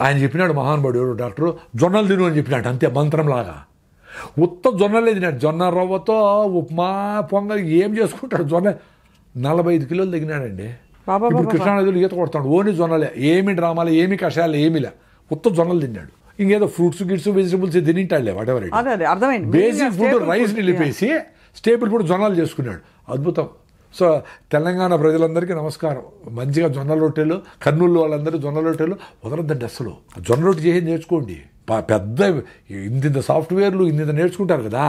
ఆయన చెప్పినాడు మహానుభావుడు డాక్టరు, జొన్నలు తిను అని చెప్పినాడు, అంతే మంత్రంలాగా. ఉత్త జొన్నలే తినాడు, జొన్న రవ్వతో ఉప్మా పొంగల్ ఏం చేసుకుంటాడు. జొన్న 45 కిలోలు తగ్గినాడండి. ఇప్పుడు కృష్ణానదిలో ఈత కొడతాడు, ఓన్లీ జొన్నలే, ఏమి డ్రామాలు ఏమి కషాయాలు ఏమీలే, ఉత్త జొన్నలు తిన్నాడు. ఇంకేదో ఫ్రూట్స్ గిట్స్ వెజిటబుల్స్ తినింటాడులే whatever. Basic food rice నిలిపేసి స్టేబుల్ ఫుడ్ జొన్నలు చేసుకున్నాడు. అద్భుతం. సో తెలంగాణ ప్రజలందరికీ నమస్కారం. మంచిగా జొన్న రొట్టెలు, కర్నూలు వాళ్ళందరూ జొన్న రొట్టెలు వదలొద్దండి అసలు. జొన్న రొట్టె చేసి నేర్చుకోండి. పెద్ద ఇంత సాఫ్ట్వేర్లు ఇంత నేర్చుకుంటారు కదా,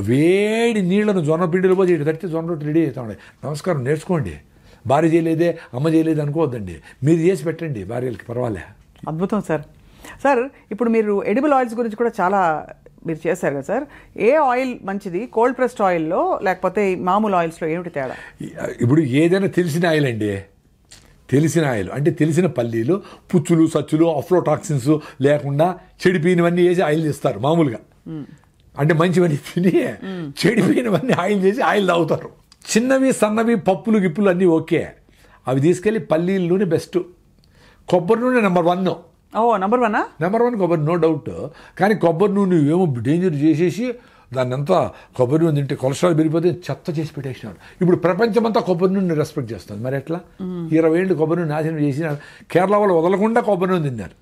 వేడి నీళ్లను జొన్న పిండిలో పోయి ఇటు తడితే జొన్న రొట్టె రెడీ అవుతాయి. నమస్కారం, నేర్చుకోండి. భార్య చేయలేదే అమ్మ చేయలేదు అనుకోవద్దండి, మీరు చేసి పెట్టండి భార్యలకి, పర్వాలే. అద్భుతం సార్. సార్ ఇప్పుడు మీరు ఎడిబుల్ ఆయిల్స్ గురించి కూడా చాలా మీరు చేశారు కదా సార్, ఏ ఆయిల్ మంచిది, కోల్డ్ ప్రెస్డ్ ఆయిల్లో లేకపోతే మామూలు ఆయిల్స్లో ఏమిటి తేడా? ఇప్పుడు ఏదైనా తెలిసిన ఆయిల్ అండి, తెలిసిన ఆయిల్ అంటే తెలిసిన పల్లీలు, పుచ్చులు సచ్చులు అఫ్లోటాక్సిన్స్ లేకుండా చెడిపోయినవన్నీ వేసి ఆయిల్ చేస్తారు మామూలుగా. అంటే మంచివన్నీ తిని చెడిపోయినవన్నీ ఆయిల్ చేసి ఆయిల్ తాగుతారు. చిన్నవి సన్నవి పప్పులు గిప్పులు అన్నీ ఓకే, అవి తీసుకెళ్ళి పల్లీల నూనె బెస్ట్, కొబ్బరి నూనె నెంబర్ 1. నెంబర్ 1 కొబ్బరి, నో డౌట్. కానీ కొబ్బరి నూనె ఏమో డేంజర్ చేసేసి దాన్ని అంతా కొబ్బరి నూనె తింటే కొలెస్ట్రాల్ పెరిగిపోతే చెత్త చేసి పెట్టేసినాడు. ఇప్పుడు ప్రపంచమంతా కొబ్బరి నూనె రెస్పెక్ట్ చేస్తుంది. మరి ఎట్లా 20 ఏళ్ళు కొబ్బరి నూనె నాశనం చేసినారు. కేరళ వాళ్ళు వదలకుండా కొబ్బరి నూనె తిన్నారు.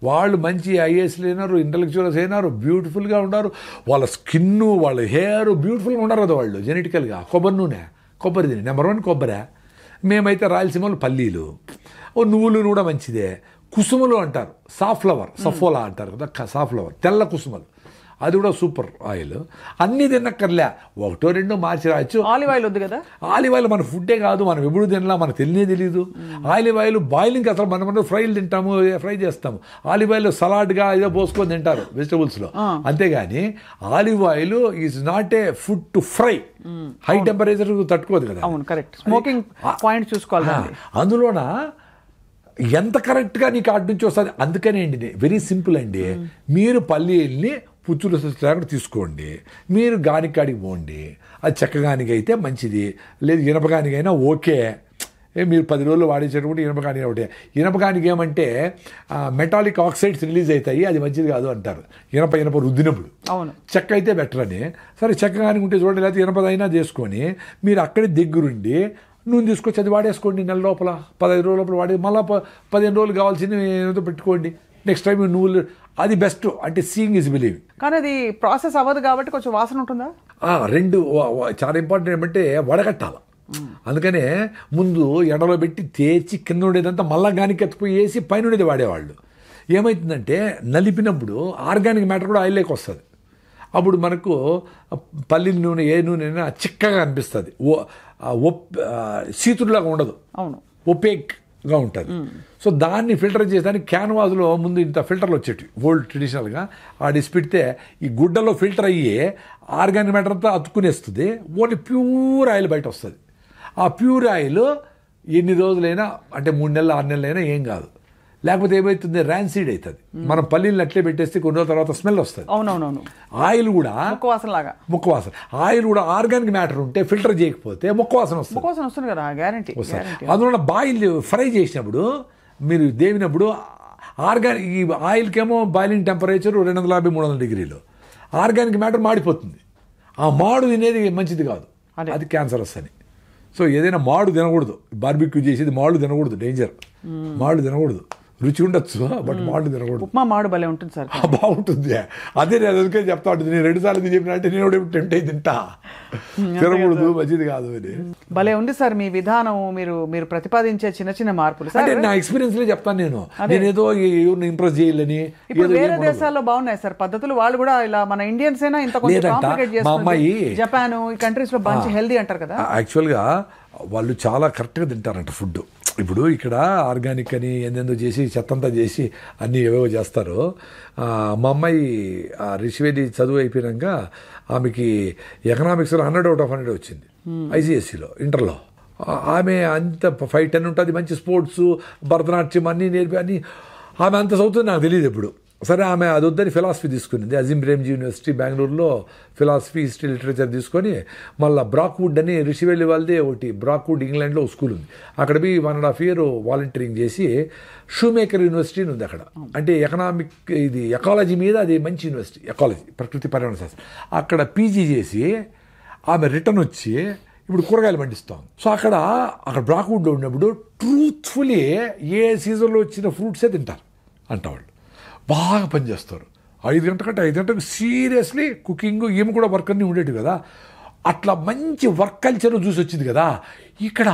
వాళ్ళు మంచి ఐఏఎస్లు అయినారు, ఇంటలెక్చువల్స్ అయినారు, బ్యూటిఫుల్గా ఉన్నారు. వాళ్ళ స్కిన్, వాళ్ళ హెయిర్ బ్యూటిఫుల్గా ఉన్నారు కదా వాళ్ళు జెనెటికల్గా. కొబ్బరి నూనె, కొబ్బరి తిని నెంబర్ 1 కొబ్బరి. మేమైతే రాయలసీమలో పల్లీలు, నువ్వులు కూడా మంచిదే. కుసుమలు అంటారు, సాఫ్లవర్, సఫోలా అంటారు కదా, సాఫ్లవర్ తెల్ల కుసుమలు, అది కూడా సూపర్ ఆయిల్. అన్నీ తిన్నక్కర్లే, 1-2 మార్చి రాయొచ్చు. ఆలివ్ ఆయిల్ వద్దు కదా. ఆలివ్ ఆయిల్ మన ఫుడ్డే కాదు, మనం ఎప్పుడు తినలా, మనకు తెలియదు. ఆలివ్ ఆయిల్ బాయిలింగ్ అసలు మనం ఫ్రైలు తింటాము, ఫ్రై చేస్తాము. ఆలివ్ ఆయిల్ సలాడ్గా ఏదో పోసుకొని తింటారు వెజిటబుల్స్లో, అంతేగాని olive oil is not a food to fry. High temperature తట్టుకోదు కదా. అవును, కరెక్ట్. స్మోకింగ్ పాయింట్ చూసుకోవాలి. అందులోన ఎంత కరెక్ట్గా నీకు అటు నుంచి వస్తుంది. అందుకనే అండి వెరీ సింపుల్ అండి. మీరు పల్లీల్ని పుచ్చులు లేకుండా తీసుకోండి, మీరు గానికాడికి పోండి. అది చెక్కగానికి అయితే మంచిది, లేదు ఇనపగానికైనా ఓకే. మీరు 10 రోజులు వాడేసేటప్పుడు ఇనపగానికి ఒకటే. ఇనపగానికి ఏమంటే మెటాలిక్ ఆక్సైడ్స్ రిలీజ్ అవుతాయి, అది మంచిది కాదు అంటారు ఇనప రుద్దినప్పుడు. అవును, చెక్క అయితే బెటర్ అని. సరే చెక్కగానికి ఉంటే చూడండి, లేకపోతే ఇనపదైనా చేసుకొని మీరు అక్కడే దగ్గరుండి నూనె తీసుకొచ్చి అది వాడేసుకోండి. నెల లోపల 15 రోజుల లోపల వాడి మళ్ళీ 15 రోజులు కావాల్సింది ఏదో పెట్టుకోండి. నెక్స్ట్ టైం నువ్వులు అది బెస్ట్. అంటే సీయింగ్ ఇస్ బిలీవింగ్. కానీ అది ప్రాసెస్ అవ్వదు కాబట్టి కొంచెం వాసన ఉంటుందా? రెండు చాలా ఇంపార్టెంట్ ఏమంటే వడగట్టాలి. అందుకనే ముందు ఎండలో పెట్టి తేచి కింద ఉండేదంతా మళ్ళా గానికి ఎత్తుపోయి వేసి పైన ఉండేది వాడేవాళ్ళు. ఏమవుతుందంటే నలిపినప్పుడు ఆర్గానిక్ మ్యాటర్ కూడా ఆయిల్లోకి వస్తుంది. అప్పుడు మనకు పల్లీల నూనె ఏ నూనె అయినా చిక్కగా అనిపిస్తుంది, సీతులాగా ఉండదు, అవును, ఒపేక్గా ఉంటుంది. సో దాన్ని ఫిల్టర్ చేసేదానికి క్యాన్వాస్లో ముందు ఇంత ఫిల్టర్లు వచ్చేవి ఓల్డ్ ట్రెడిషనల్గా. ఆడిసి పెడితే ఈ గుడ్డలో ఫిల్టర్ అయ్యి ఆర్గానిక్ మ్యాటర్ అంతా అతుక్కునేస్తుంది, ఓన్లీ ప్యూర్ ఆయిల్ బయట వస్తుంది. ఆ ప్యూర్ ఆయిల్ ఎన్ని రోజులైనా అంటే 3 నెలలు 6 నెలలైనా ఏం కాదు. లేకపోతే ఏమవుతుంది, ర్యాన్సీడ్ అవుతుంది. మనం పల్లీలు అట్లే పెట్టేస్తే కొన్ని రోజుల తర్వాత స్మెల్ వస్తుంది. అవునవునవును. ఆయిల్ కూడా ముక్కవాసన. ఆయిల్ కూడా ఆర్గానిక్ మ్యాటర్ ఉంటే ఫిల్టర్ చేయకపోతే ముక్కవాసన వస్తుంది కదా, గ్యారంటీ. అందువల్ల బాయిల్ ఫ్రై చేసినప్పుడు మీరు దేవినప్పుడు ఆర్గానిక్ ఈ ఆయిల్కేమో బాయిలింగ్ టెంపరేచర్ 250-300 డిగ్రీలు, ఆర్గానిక్ మ్యాటర్ మాడిపోతుంది. ఆ మాడు తినేది మంచిది కాదు, అది క్యాన్సర్ వస్తుంది. సో ఏదైనా మాడు తినకూడదు. బార్బిక్యూ చేసేది మాడు తినకూడదు, డేంజర్. మాడు తినకూడదు, రుచి ఉండొచ్చు బట్ మాడు తినకూడదు. ఉప్మా మాడు భలే ఉంటుంది సార్, బాగుంటుంది. అదే నేను అందుకే చెప్తా ఉంటుంది, నేను 2 సార్లు చెప్పిన అంటే నేను టెంప్ట్ అయి తింటా, తినకూడదు, మంచిది కాదు అని. భలే ఉంది సార్ మీ విధానం, మీరు ప్రతిపాదించే చిన్న చిన్న మార్పులు. అంటే నా ఎక్స్పీరియన్స్ లో చెప్తాను నేను ఏదో ఎవరిని ఇంప్రెస్ చేయాలని. వేరే దేశాల్లో బాగున్నాయి సార్ పద్ధతులు, వాళ్ళు కూడా ఇలా మన ఇండియన్స్ అయినా ఇంత కాంప్లికేట్ చేస్తారు. జపాన్ ఈ కంట్రీస్ లో మంచి హెల్దీ అంటారు కదా. యాక్చువల్గా వాళ్ళు చాలా కరెక్ట్గా తింటారంట ఫుడ్. ఇప్పుడు ఇక్కడ ఆర్గానిక్ అని ఏందేందో చేసి చెత్తంతా చేసి అన్నీ ఏవేవో చేస్తారు. మా అమ్మాయి రిషివేది చదువు అయిపోయాక ఆమెకి ఎకనామిక్స్లో 100/100 వచ్చింది ఐసిఎస్సిలో ఇంటర్లో. ఆమె అంత 5-10 ఉంటుంది, మంచి స్పోర్ట్స్ భరతనాట్యం అన్నీ నేర్పి అన్నీ ఆమె అంత చదువుతుంది నాకు తెలియదు ఎప్పుడు. సరే ఆమె అది వద్దని ఫిలాసఫీ తీసుకునింది. అజీం ప్రేమ్జీ యూనివర్సిటీ బెంగళూరులో ఫిలాసఫీ హిస్టరీ లిటరేచర్ తీసుకొని మళ్ళీ బ్రాక్వుడ్ అని రిషివెల్లి వాళ్ళదే ఒకటి బ్రాక్వుడ్ ఇంగ్లాండ్లో ఒక స్కూల్ ఉంది, అక్కడ పోయి 1.5 year వాలంటీరింగ్ చేసి షూమేకర్ యూనివర్సిటీ ఉంది అక్కడ. అంటే ఎకనామిక్ ఇది ఎకాలజీ మీద అది మంచి యూనివర్సిటీ, ఎకాలజీ ప్రకృతి పర్యావరణ శాస్త్రం. అక్కడ పీజీ చేసి ఆమె రిటర్న్ వచ్చి ఇప్పుడు కూరగాయలు పండిస్తాం. సో అక్కడ బ్రాక్వుడ్లో ఉన్నప్పుడు ట్రూత్ఫుల్లీ ఏ సీజన్లో వచ్చిన ఫ్రూట్సే తింటారు అంటవాళ్ళు. బాగా పనిచేస్తారు. 5 గంటలకు సీరియస్లీ కుకింగ్, ఈమె కూడా వర్క్ అన్నీ ఉండేవి కదా. అట్లా మంచి వర్క్ కల్చర్ చూసి వచ్చింది కదా. ఇక్కడ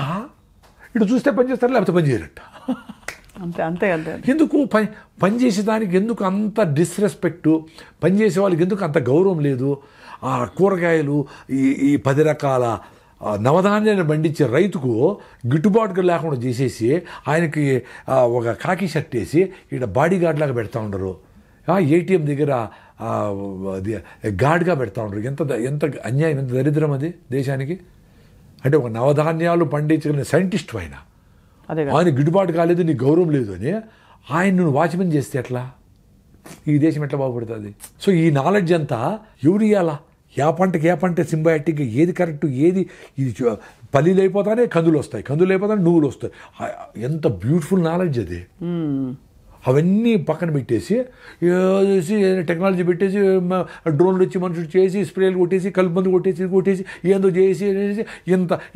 చూస్తే పని చేస్తారు, లేకపోతే పని చేయరట. అంతే. ఎందుకు పని చేసేదానికి ఎందుకు అంత డిస్రెస్పెక్టు, పనిచేసే వాళ్ళకి ఎందుకు అంత గౌరవం లేదు? ఆ కూరగాయలు ఈ 10 రకాల నవధాన్యాన్ని పండించే రైతుకు గిట్టుబాటుగా లేకుండా చేసేసి ఆయనకి ఒక కాకి షర్ట్ వేసి ఇక్కడ బాడీ గార్డ్ లాగా పెడతా ఉండరు, ఏటీఎం దగ్గర గార్డ్గా పెడతా ఉండరు. ఎంత అన్యాయం, ఎంత దరిద్రం అది దేశానికి. అంటే ఒక నవధాన్యాలు పండించగలిగిన సైంటిస్ట్ ఆయన గిట్టుబాటు కాలేదు, నీకు గౌరవం లేదు అని ఆయన వాచ్మెన్ చేస్తే ఎట్లా? ఈ దేశం ఎట్లా బాగుపడుతుంది? సో ఈ నాలెడ్జ్ అంతా ఎవరు ఇవ్వాలా? ఏ పంట సింబయాటిక్, ఏది కరెక్ట్, ఏది ఇది పల్లీలు అయిపోతానే కందులు వస్తాయి, కందులు అయిపోతానే నువ్వులు వస్తాయి. ఎంత బ్యూటిఫుల్ నాలెడ్జ్ అది. అవన్నీ పక్కన పెట్టేసి టెక్నాలజీ పెట్టేసి డ్రోన్లు వచ్చి మనుషులు చేసి స్ప్రేలు కొట్టేసి కలుపు మందు కొట్టేసి ఏందో చేసి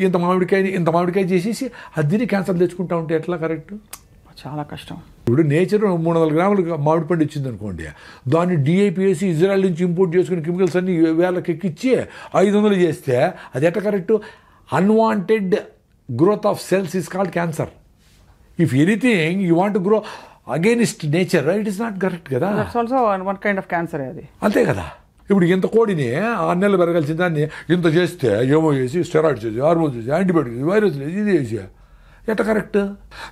ఇంత మామిడికాయ చేసేసి అది క్యాన్సర్ తెచ్చుకుంటా ఉంటే ఎట్లా కరెక్ట్? చాలా కష్టం. ఇప్పుడు నేచర్ 300 గ్రాములు మామిడి పండు ఇచ్చింది అనుకోండి, దాన్ని డిఐపి వేసి ఇజ్రాయెల్ నుంచి ఇంపోర్ట్ చేసుకుని కెమికల్స్ అన్ని 1000 ఎక్కిచ్చి 500 చేస్తే అది ఎట్లా correct? Unwanted growth of cells is called cancer. If anything you want to grow against nature, it is not correct కదా. అది అంతే కదా. ఇప్పుడు ఇంత కోడిని 6 నెలలు పెరగాల్సిన దాన్ని ఇంత చేస్తే ఏమో చేసి స్టెరాయిడ్ చేసి హార్మోన్ చేసి యాంటీబయాటిక్స్ వైరస్ ఇది చేసి ఎట్లా కరెక్ట్?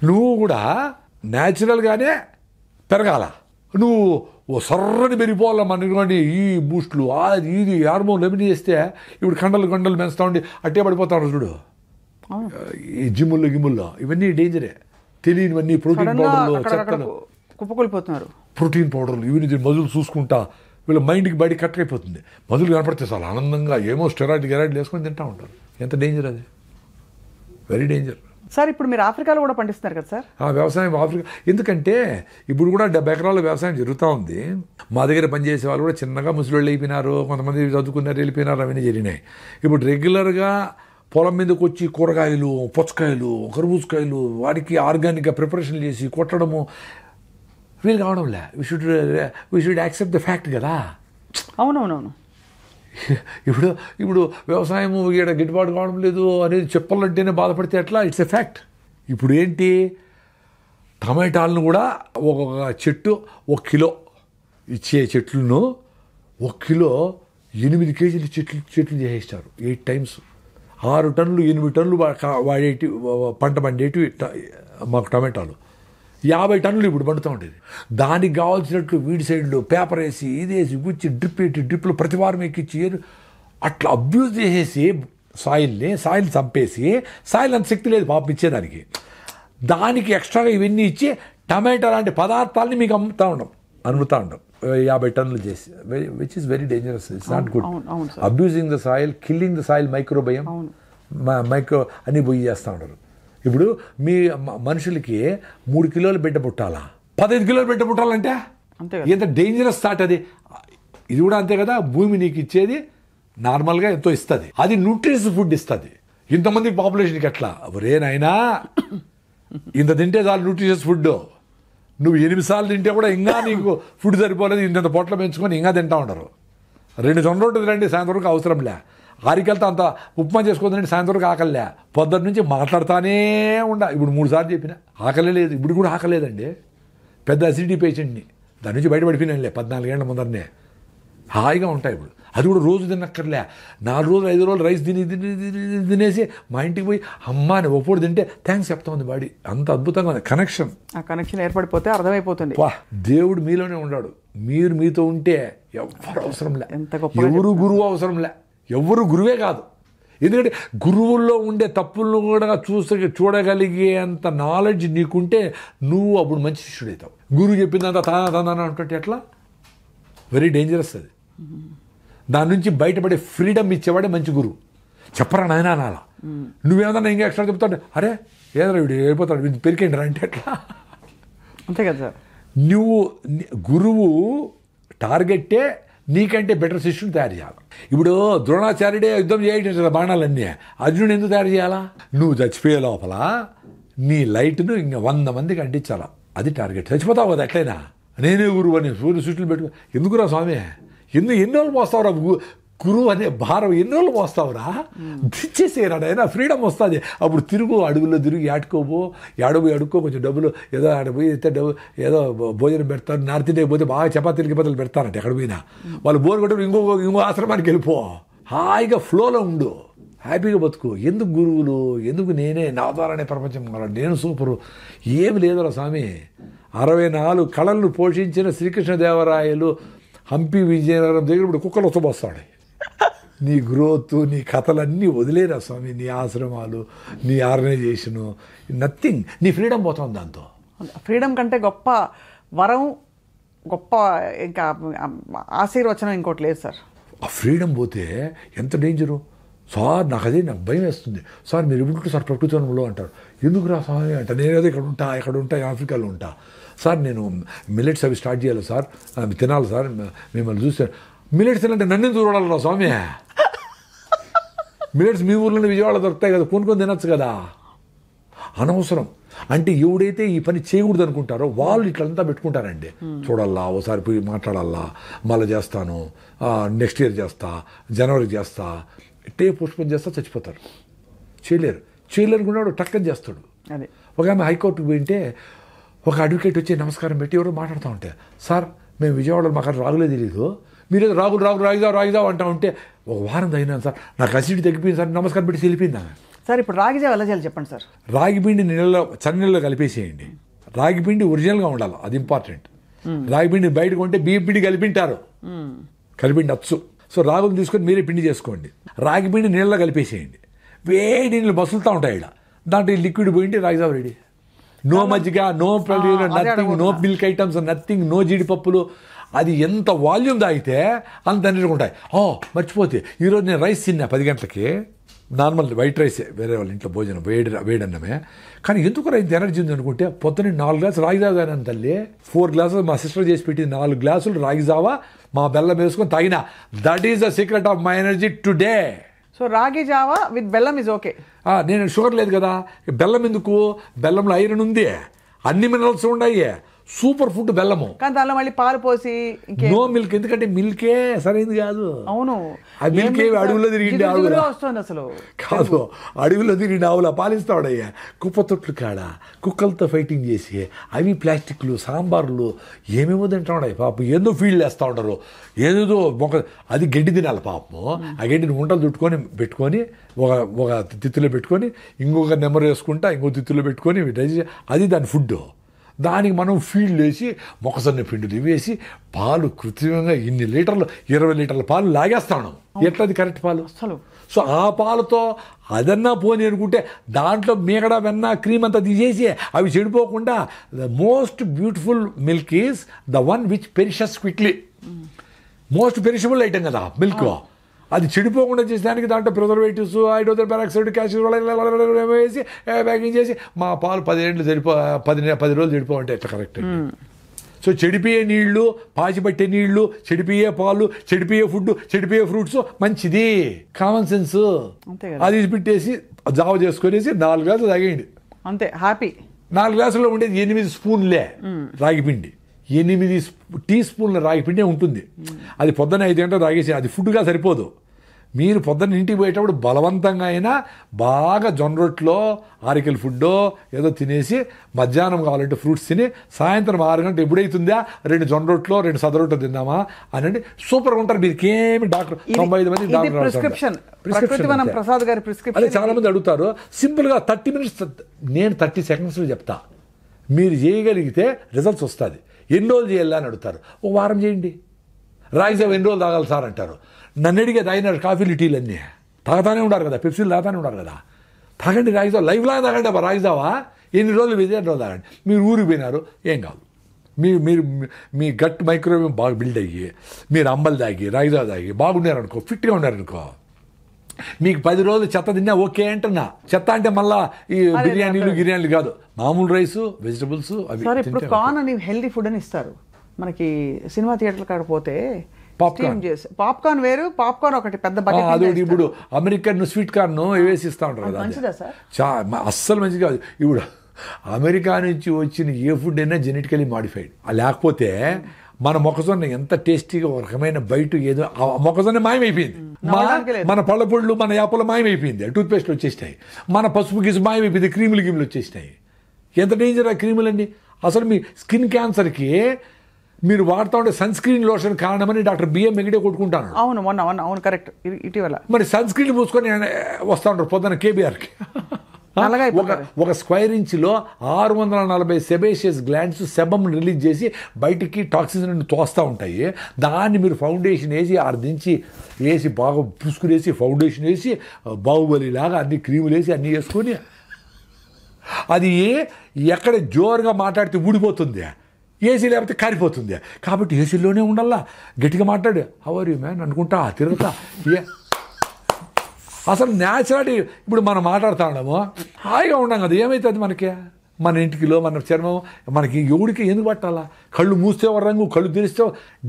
నువ్వు కూడా న్యాచురల్గానే పెరగాల, నువ్వు ఓ సర్రని పెరిగిపోవాల మనకి ఈ బూస్టులు అది ఇది హార్మోన్లు ఏమి చేస్తే ఇప్పుడు కండలు పెంచుతా ఉండి అట్టే పడిపోతా చూడు ఈ జిమ్ముల్లో ఇవన్నీ డేంజరే. తెలియనివన్నీ ప్రోటీన్ సడన్గా పౌడర్లు అక్కడక్కడ చెత్తలు కుప్పకూలిపోతున్నారు. ప్రోటీన్ పౌడర్లు ఇవి మజులు చూసుకుంటా వీళ్ళ మైండ్కి బయట కట్ అయిపోతుంది. మజులు కనపడితే చాలా ఆనందంగా ఏమో స్టెరాయిడ్ వేసుకొని తింటూ ఉంటారు. ఎంత డేంజర్ అది, వెరీ డేంజర్. సార్ ఇప్పుడు మీరు ఆఫ్రికాలో కూడా పండిస్తున్నారు కదా సార్? వ్యవసాయం ఆఫ్రికా ఎందుకంటే ఇప్పుడు కూడా 70 ఎకరాల వ్యవసాయం జరుగుతూ ఉంది. మా దగ్గర పనిచేసే వాళ్ళు కూడా చిన్నగా ముసలిళ్ళు అయిపోయినారు, కొంతమంది చదువుకున్నారు వెళ్ళిపోయినారు, అవన్నీ జరిగినాయి. ఇప్పుడు రెగ్యులర్గా పొలం మీదకి వచ్చి కూరగాయలు, పుచ్చకాయలు, కర్బూజకాయలు వాటికి ఆర్గానిక్గా ప్రిపరేషన్ చేసి కొట్టడము వీలు కావడంలే. We should accept the fact కదా. అవునవునవును. ఇప్పుడు వ్యవసాయం ఇక్కడ గిట్టుబాటు కావడం లేదు అనేది చెప్పాలంటేనే బాధపడితే ఎట్లా? It's a fact. ఇప్పుడు ఏంటి, టమాటాలను కూడా ఒక్కొక్క చెట్టు 1 కిలో ఇచ్చే చెట్లను 1 కిలో 8 కేజీల చెట్లు చేసేస్తారు. 8 టైమ్స్ 6 టన్నులు 8 టన్నులు వాడేటి పంట పండేటివి మాకు టమాటాలు 50 టన్నులు ఇప్పుడు పండుతూ ఉండేది. దానికి కావాల్సినట్లు వీడి సైడ్లో పేపర్ వేసి ఇదేసి గుచ్చి డ్రిప్ పెట్టి డ్రిప్లో ప్రతి వారం ఎక్కించి అట్లా అబ్యూజ్ చేసేసి సాయిల్ చంపేసి, సాయిల్ అంత శక్తి లేదు పాపం ఇచ్చేదానికి, దానికి ఎక్స్ట్రాగా ఇవన్నీ ఇచ్చి టమాటా లాంటి పదార్థాలని మీకు అమ్ముతూ ఉంటాం 50 టన్నులు చేసి, which is very dangerous. It's not good. Abusing the soil, killing the soil, microbiome అన్నీ పోయి చేస్తూ ఉంటారు. ఇప్పుడు మీ మనుషులకి 3 కిలోలు బిడ్డ పుట్టాలా, 15 కిలోలు బిడ్డ పుట్టాలంటే ఎంత డేంజరస్ థాట్ అది. ఇది కూడా అంతే కదా, భూమి నీకు ఇచ్చేది నార్మల్గా ఎంతో ఇస్తుంది, అది న్యూట్రిషియస్ ఫుడ్ ఇస్తుంది. ఇంతమంది పాపులేషన్కి ఎట్లా రేనైనా ఇంత తింటే చాలు న్యూట్రిషియస్ ఫుడ్. నువ్వు 8 సార్లు తింటే కూడా ఇంకా నీకు ఫుడ్ సరిపోలేదు, ఇంత పొట్ల పెంచుకొని ఇంకా తింటా ఉండరు. 2 జొన్న రొట్టెలు రండి సాయంత్రం వరకు అవసరంలే, ఆరికెళ్తా అంత ఉప్మా చేసుకోదండి సాయంత్రం వరకు ఆకలిలే, పొద్దున్న నుంచి మాట్లాడుతూనే ఇప్పుడు 3 సార్లు చెప్పిన ఆకలే లేదు. ఇప్పుడు కూడా ఆకలేదండి, పెద్ద అసిడిటీ పేషెంట్ని, దాని నుంచి బయటపడిపోయినానులే 14 ఏళ్ల ముందరనే. హాయిగా ఉంటాయి ఇప్పుడు. అది కూడా రోజు తినక్కర్లే, 4 రోజులు 5 రోజులు రైస్ తినేసి మా ఇంటికి పోయి అమ్మ అని ఒప్పుడు తింటే థ్యాంక్స్ చెప్తా ఉంది బాడీ. అంత అద్భుతంగా ఉంది కనెక్షన్. ఆ కనెక్షన్ ఏర్పడిపోతే అర్థమైపోతుంది. దేవుడు మీలోనే ఉన్నాడు, మీరు మీతో ఉంటే ఎవరు అవసరంలే, ఎవరు గురువు అవసరంలే, ఎవరు గురువే కాదు. ఎందుకంటే గురువుల్లో ఉండే తప్పులను కూడా చూడగలిగేంత నాలెడ్జ్ నీకుంటే నువ్వు అప్పుడు మంచి శిష్యుడు అవుతావు. గురువు చెప్పిందంతా తానా అంటుంటే ఎట్లా, వెరీ డేంజరస్ అది. దాని నుంచి బయటపడే ఫ్రీడమ్ ఇచ్చేవాడే మంచి గురువు. చెప్పరా నాయనా అనాలా, నువ్వేమన్నా ఇంకా ఎక్స్ట్రా చెప్తాడు, అరే ఏదైనా వీడు వెళ్ళిపోతాడు వీడు పెరికేండి అంటే ఎట్లా, అంతే కదా సార్. నువ్వు గురువు టార్గెట్టే నీకంటే బెటర్ శిష్యుని తయారు చేయాలి. ఇప్పుడు ద్రోణాచార్యుడే యుద్ధం చేయటం బాణాలన్నీ, అర్జునుడు ఎందుకు తయారు చేయాలా? నువ్వు చచ్చిపోయే లోపల నీ లైట్ను ఇంకా 100 మందికి అంటించాలా, అది టార్గెట్. చచ్చిపోతావు కదా ఎట్లయినా, నేనే గురువు అని సూర్య సృష్టిలు పెట్టుకో. ఎందుకురా స్వామి, ఎన్ని రోజులు మోస్తావురా గురువు అనే భారం, ఎన్ని రోజులు మోస్తావురా, దిచ్చేసేరాడు అయినా ఫ్రీడమ్ వస్తుంది. అప్పుడు తిరుగు అడుగుల్లో తిరిగి ఆడుకోబో, అడుక్కో, కొంచెం డబ్బులు ఏదో ఆడపోయి అయితే డబ్బు ఏదో భోజనం పెడతారు, నార్త్ ఇండియాకి పోతే బాగా చపాతీలకి బదులు పెడతారంట ఎక్కడ పోయినా. వాళ్ళు బోర్ కొట్టి ఇంకో ఆశ్రమానికి వెళ్ళిపో, హాయిగా ఫ్లోలో ఉండు, హ్యాపీగా బతుకు. ఎందుకు గురువులు, ఎందుకు నేనే, నా ద్వారానే ప్రపంచం, నేను సూపరు, ఏమి లేదురా స్వామి. 64 కళలను పోషించిన శ్రీకృష్ణదేవరాయలు హంపి విజయనగరం దగ్గర ఇప్పుడు కుక్కలు వస్తబోస్తాడు. నీ గ్రోత్, నీ కథలన్నీ వదిలేరా స్వామి, నీ ఆశ్రమాలు, నీ ఆర్గనైజేషను, నథింగ్. నీ ఫ్రీడమ్ పోతుంది దాంతో. ఫ్రీడమ్ కంటే గొప్ప వరం, గొప్ప ఇంకా ఆశీర్వచనం ఇంకోటి లేదు సార్. ఆ ఫ్రీడమ్ పోతే ఎంత డేంజరు సార్. నాకు భయం వేస్తుంది సార్. మీరు ఇప్పుడు సార్ ప్రకృతిలో అంటారు, ఎందుకు రా స్వామి అంట. నేనేదో ఇక్కడ ఉంటా ఆఫ్రికాలో ఉంటా సార్, నేను మిల్లెట్స్ అవి స్టార్ట్ చేయాలి సార్, అవి తినాలి సార్, మిమ్మల్ని చూస్తే మిల్లెట్స్ తినంటే నన్ను చూడాలి రా స్వామి. మిల్లెట్స్ మీ ఊర్లోనే విజయవాడ దొరుకుతాయి కదా, కొనుక్కొని తినచ్చు కదా, అనవసరం. అంటే ఎవడైతే ఈ పని చేయకూడదు అనుకుంటారో వాళ్ళు ఇట్లంతా పెట్టుకుంటారండి. చూడాలా, ఓసారి పోయి మాట్లాడాలా, మళ్ళీ చేస్తాను, నెక్స్ట్ ఇయర్ చేస్తా, జనవరికి చేస్తా, పుష్పం చేస్తా, చచ్చిపోతారు. చేయలేరుకున్నాడు టక్కని చేస్తాడు. ఒక ఆమె హైకోర్టుకు పోయింటే ఒక అడ్వకేట్ వచ్చి నమస్కారం పెట్టి ఎవరో మాట్లాడుతూ ఉంటే, సార్ మేము విజయవాడలో మాకు రాగులే తెలీదు, మీరేదో రాగులు రాగిదావు అంటా ఉంటే, ఒక వారం తగినాను సార్, నాకు అసిడిటీ తగ్గిపోయింది సార్, నమస్కారం పెట్టి వెళ్ళిపోయింది సార్. ఇప్పుడు రాగి జావ ఎలా చేయాలి చెప్పండి సార్. రాగి పిండి చన్నీళ్ళలో కలిపేసేయండి. రాగి పిండి ఒరిజినల్గా ఉండాలి, అది ఇంపార్టెంట్. రాగి పిండి బయట కొంటే బియ్యం పిండి కలిపింటారు, కలిపిండి అచ్చు. సో రాగులు తీసుకొని మీరే పిండి చేసుకోండి. రాగి పిండి నీళ్ళలో కలిపేసేయండి, వేడి నీళ్ళు మసులుతూ ఉంటాయి, ఇలా దాంట్లో లిక్విడ్ పోయింటే రాగి జావ రెడీ. నో మజ్జిగ, no nothing, no milk items, nothing, no జీడిపప్పులు. అది ఎంత వాల్యూమ్ తాగితే అంత ఎనర్జీ ఉంటాయి. మర్చిపోతే ఈరోజు నేను రైస్ తిన్నా 10 గంటలకి, నార్మల్ వైట్ రైసే, వేరే వాళ్ళ ఇంట్లో భోజనం వేడన్నమే. కానీ ఎందుకు ఇంత ఎనర్జీ ఉంది అనుకుంటే పొద్దున్న 4 గ్లాసులు రాగి జావా తాగినాను తల్లి. 4 గ్లాసులు మా సిస్టర్ చేసి పెట్టింది, 4 గ్లాసులు రాగి జావా మా బెల్లం వేసుకొని తాగిన. That is the secret of my energy today. So రాగి జావా విత్ బెల్లం ఇస్ ఓకే. నేను షుగర్ లేదు కదా, బెల్లం ఎందుకు? బెల్లంలో ఐరన్ ఉంది, అన్ని మినరల్స్ ఉన్నాయి, సూపర్ ఫుడ్ బెల్లము. కానీ దానిలో మళ్ళీ పాలు పోసి నో మిల్క్, ఎందుకంటే మిల్కే సరైనది కాదు. అవును, ఆ మిల్క్ అడవుల్లో తిరిగిండి ఆవుల వస్తుంది అసలు కాదు, అడవిలో తిరిగిండి ఆవుల పాలిస్తాడయ్యా. కుప్ప తొట్లు కాడ కుక్కలతో ఫైటింగ్ చేసి అవి ప్లాస్టిక్లు, సాంబార్లు ఏమేమో తింటాడు పాపం. ఏదో ఫీల్డ్ వేస్తూ ఉంటారు, ఏదేదో అది గడ్డి తినాలి పాపము. ఆ గడ్డిని వంటలు పెట్టుకొని ఒక తిత్తులో పెట్టుకొని ఇంకొక నెంబర్ వేసుకుంటా ఇంకో తిత్తులో పెట్టుకొని అది దాని ఫుడ్. దానికి మనం ఫీల్డ్ వేసి మొక్కజొన్న పిండిలు వేసి పాలు కృత్రిమంగా ఇన్ని లీటర్లు 20 లీటర్ల పాలు లాగేస్తాను. ఎట్లది కరెక్ట్ పాలు అసలు? సో ఆ పాలతో అదన్నా పోని అనుకుంటే దాంట్లో మీగడ వెన్న క్రీమ్ అంతా తీసేసి అవి చెడిపోకుండా the most beautiful milk is the one which perishes quickly. Most perishable item కదా మిల్క్. అది చెడిపోకుండా చేసేదానికి దాంట్లో ప్రిజర్వేటివ్స్, హైడ్రోజన్ పెరాక్సైడ్, క్యాల్షియం వేసి ప్యాకింగ్ చేసి మా పాలు 10 రోజులు చెడిపోవంటే ఎట్లా కరెక్ట్ అండి? సో చెడిపోయే నీళ్లు, పాచిపట్టే నీళ్లు, చెడిపోయే పాలు, చెడిపోయే ఫుడ్, చెడిపోయే ఫ్రూట్స్ మంచిది. Common sense. అది పెట్టేసి జావ చేసుకునేసి 4 గ్లాసులు తాగేయండి అంతే, హ్యాపీ. 4 గ్లాసుల్లో ఉండేది 8 స్పూన్లే రాగిపిండి. 8 టీ స్పూన్ల రాగిపిండే ఉంటుంది. అది పొద్దున్న 5 గంటలు తాగేసి అది ఫుడ్గా సరిపోదు. మీరు పొద్దున్న ఇంటికి పోయేటప్పుడు బలవంతంగా అయినా బాగా జొన్న రొట్టెలో ఆరికల్ ఫుడ్డో ఏదో తినేసి మధ్యాహ్నం కావాలంటే ఫ్రూట్స్ తిని సాయంత్రం 6 గంటలు ఎప్పుడైతుందా 2 జొన్న రొట్టెలో 2 సద రొట్టెలు తిందామా అని సూపర్గా ఉంటారు. మీకేమి డాక్టర్ 95 మంది అదే చాలా మంది అడుగుతారు. సింపుల్గా 30 మినిట్స్, నేను 30 సెకండ్స్లో చెప్తా. మీరు చేయగలిగితే రిజల్ట్స్ వస్తుంది. ఎన్ని రోజులు చేయాలి అని అడుగుతారు. 1 వారం చేయండి. రాగి జావ ఎన్ని రోజులు తాగాలి సార్ అంటారు. నన్ను అడిగే తాగినారు కాఫీలు టీలు అన్నీ తాగుతానే ఉంటారు కదా, పెప్సీలు తాగుతానే ఉంటారు కదా. తాగండి రాగి జావ, లైఫ్ లాగా తాగండి అబ్బా రాగి జావ. ఎన్ని రోజులు వేసి 2 రోజులు తాగండి. మీరు ఊరికి పోయినారు ఏం కాదు. మీరు మీ గట్ మైక్రోవేవ్ బాగా బిల్డ్ అయ్యి మీరు అంబలు తాగి రాగి జావ తాగి బాగున్నారనుకో, ఫిట్గా ఉన్నారనుకో, మీకు 10 రోజులు చెత్త తిన్నా ఓకే అంటున్నా. చెత్త అంటే మళ్ళీ ఈ బిర్యానీలు కాదు, మామూలు రైసు, వెజిటబుల్స్ అవి. సార్ ఇప్పుడు కార్న్ అని హెల్దీ ఫుడ్ అని ఇస్తారు మనకి. సినిమా థియేటర్లు కాకపోతే పాప్కార్న్ వేరు, పాప్కార్న్ ఒకటి పెద్ద బకెట్. అదొకటి. ఇప్పుడు అమెరికన్ స్వీట్ కార్న్ వేసి ఇస్తా ఉంటారు కదా, అస్సలు మంచిది కాదు. ఇప్పుడు అమెరికా నుంచి వచ్చిన ఏ ఫుడ్ అయినా జెనెటికలీ మాడిఫైడ్. లేకపోతే మన మొక్కజొన్న ఎంత టేస్టీగా ఒక రకమైన బయట ఏదో మొక్కజొన్న మాయమైపోయింది. మన పళ్ళ పొళ్ళు, మన యాపలు మాయమైపోయింది, టూత్పేస్ట్లు వచ్చేసినాయి. మన పసుపు గిసు మాయమైపోయింది, క్రీములు వచ్చేసినాయి. ఎంత డేంజర్ ఆ క్రీములన్నీ. అసలు మీ స్కిన్ క్యాన్సర్కి మీరు వాడుతూ ఉంటే సన్ స్క్రీన్ లోషన్ కారణమని డాక్టర్ బిఎం వెంకటే కొట్టుకుంటాను. అవును కరెక్ట్. ఇటీవల మరి సన్ స్క్రీన్ పూసుకొని వస్తూ ఉంటారు పొద్దున్న కేబీఆర్కి. ఒక స్క్వేర్ ఇంచ్లో 640 సెబేషియస్ గ్లాండ్స్ సెబమ్ రిలీజ్ చేసి బయటికి టాక్సిన్స్ తోస్తూ ఉంటాయి. దాన్ని మీరు ఫౌండేషన్ వేసి 6 నుంచి వేసి బాగా పుసుకునేసి ఫౌండేషన్ వేసి బాహుబలి లాగా అన్ని క్రీములు వేసి అన్నీ వేసుకొని అది ఎక్కడ జోరుగా మాట్లాడితే ఊడిపోతుంది, ఏసీ లేకపోతే కారిపోతుంది. కాబట్టి ఏసీలోనే ఉండాలా, గట్టిగా మాట్లాడు హౌ ఆర్ యూ మ్యాన్ అనుకుంటా తిరుగుతా. అసలు న్యాచురాలిటీ. ఇప్పుడు మనం మాట్లాడుతూ ఉన్నాము హాయిగా ఉన్నాం కదా, ఏమవుతుంది మనకి? మన ఇంటికిలో మన చర్మం మనకి ఎవడికి ఎందుకు పట్టాలా? కళ్ళు మూస్తే ఒక రంగు, కళ్ళు తెరిస్తే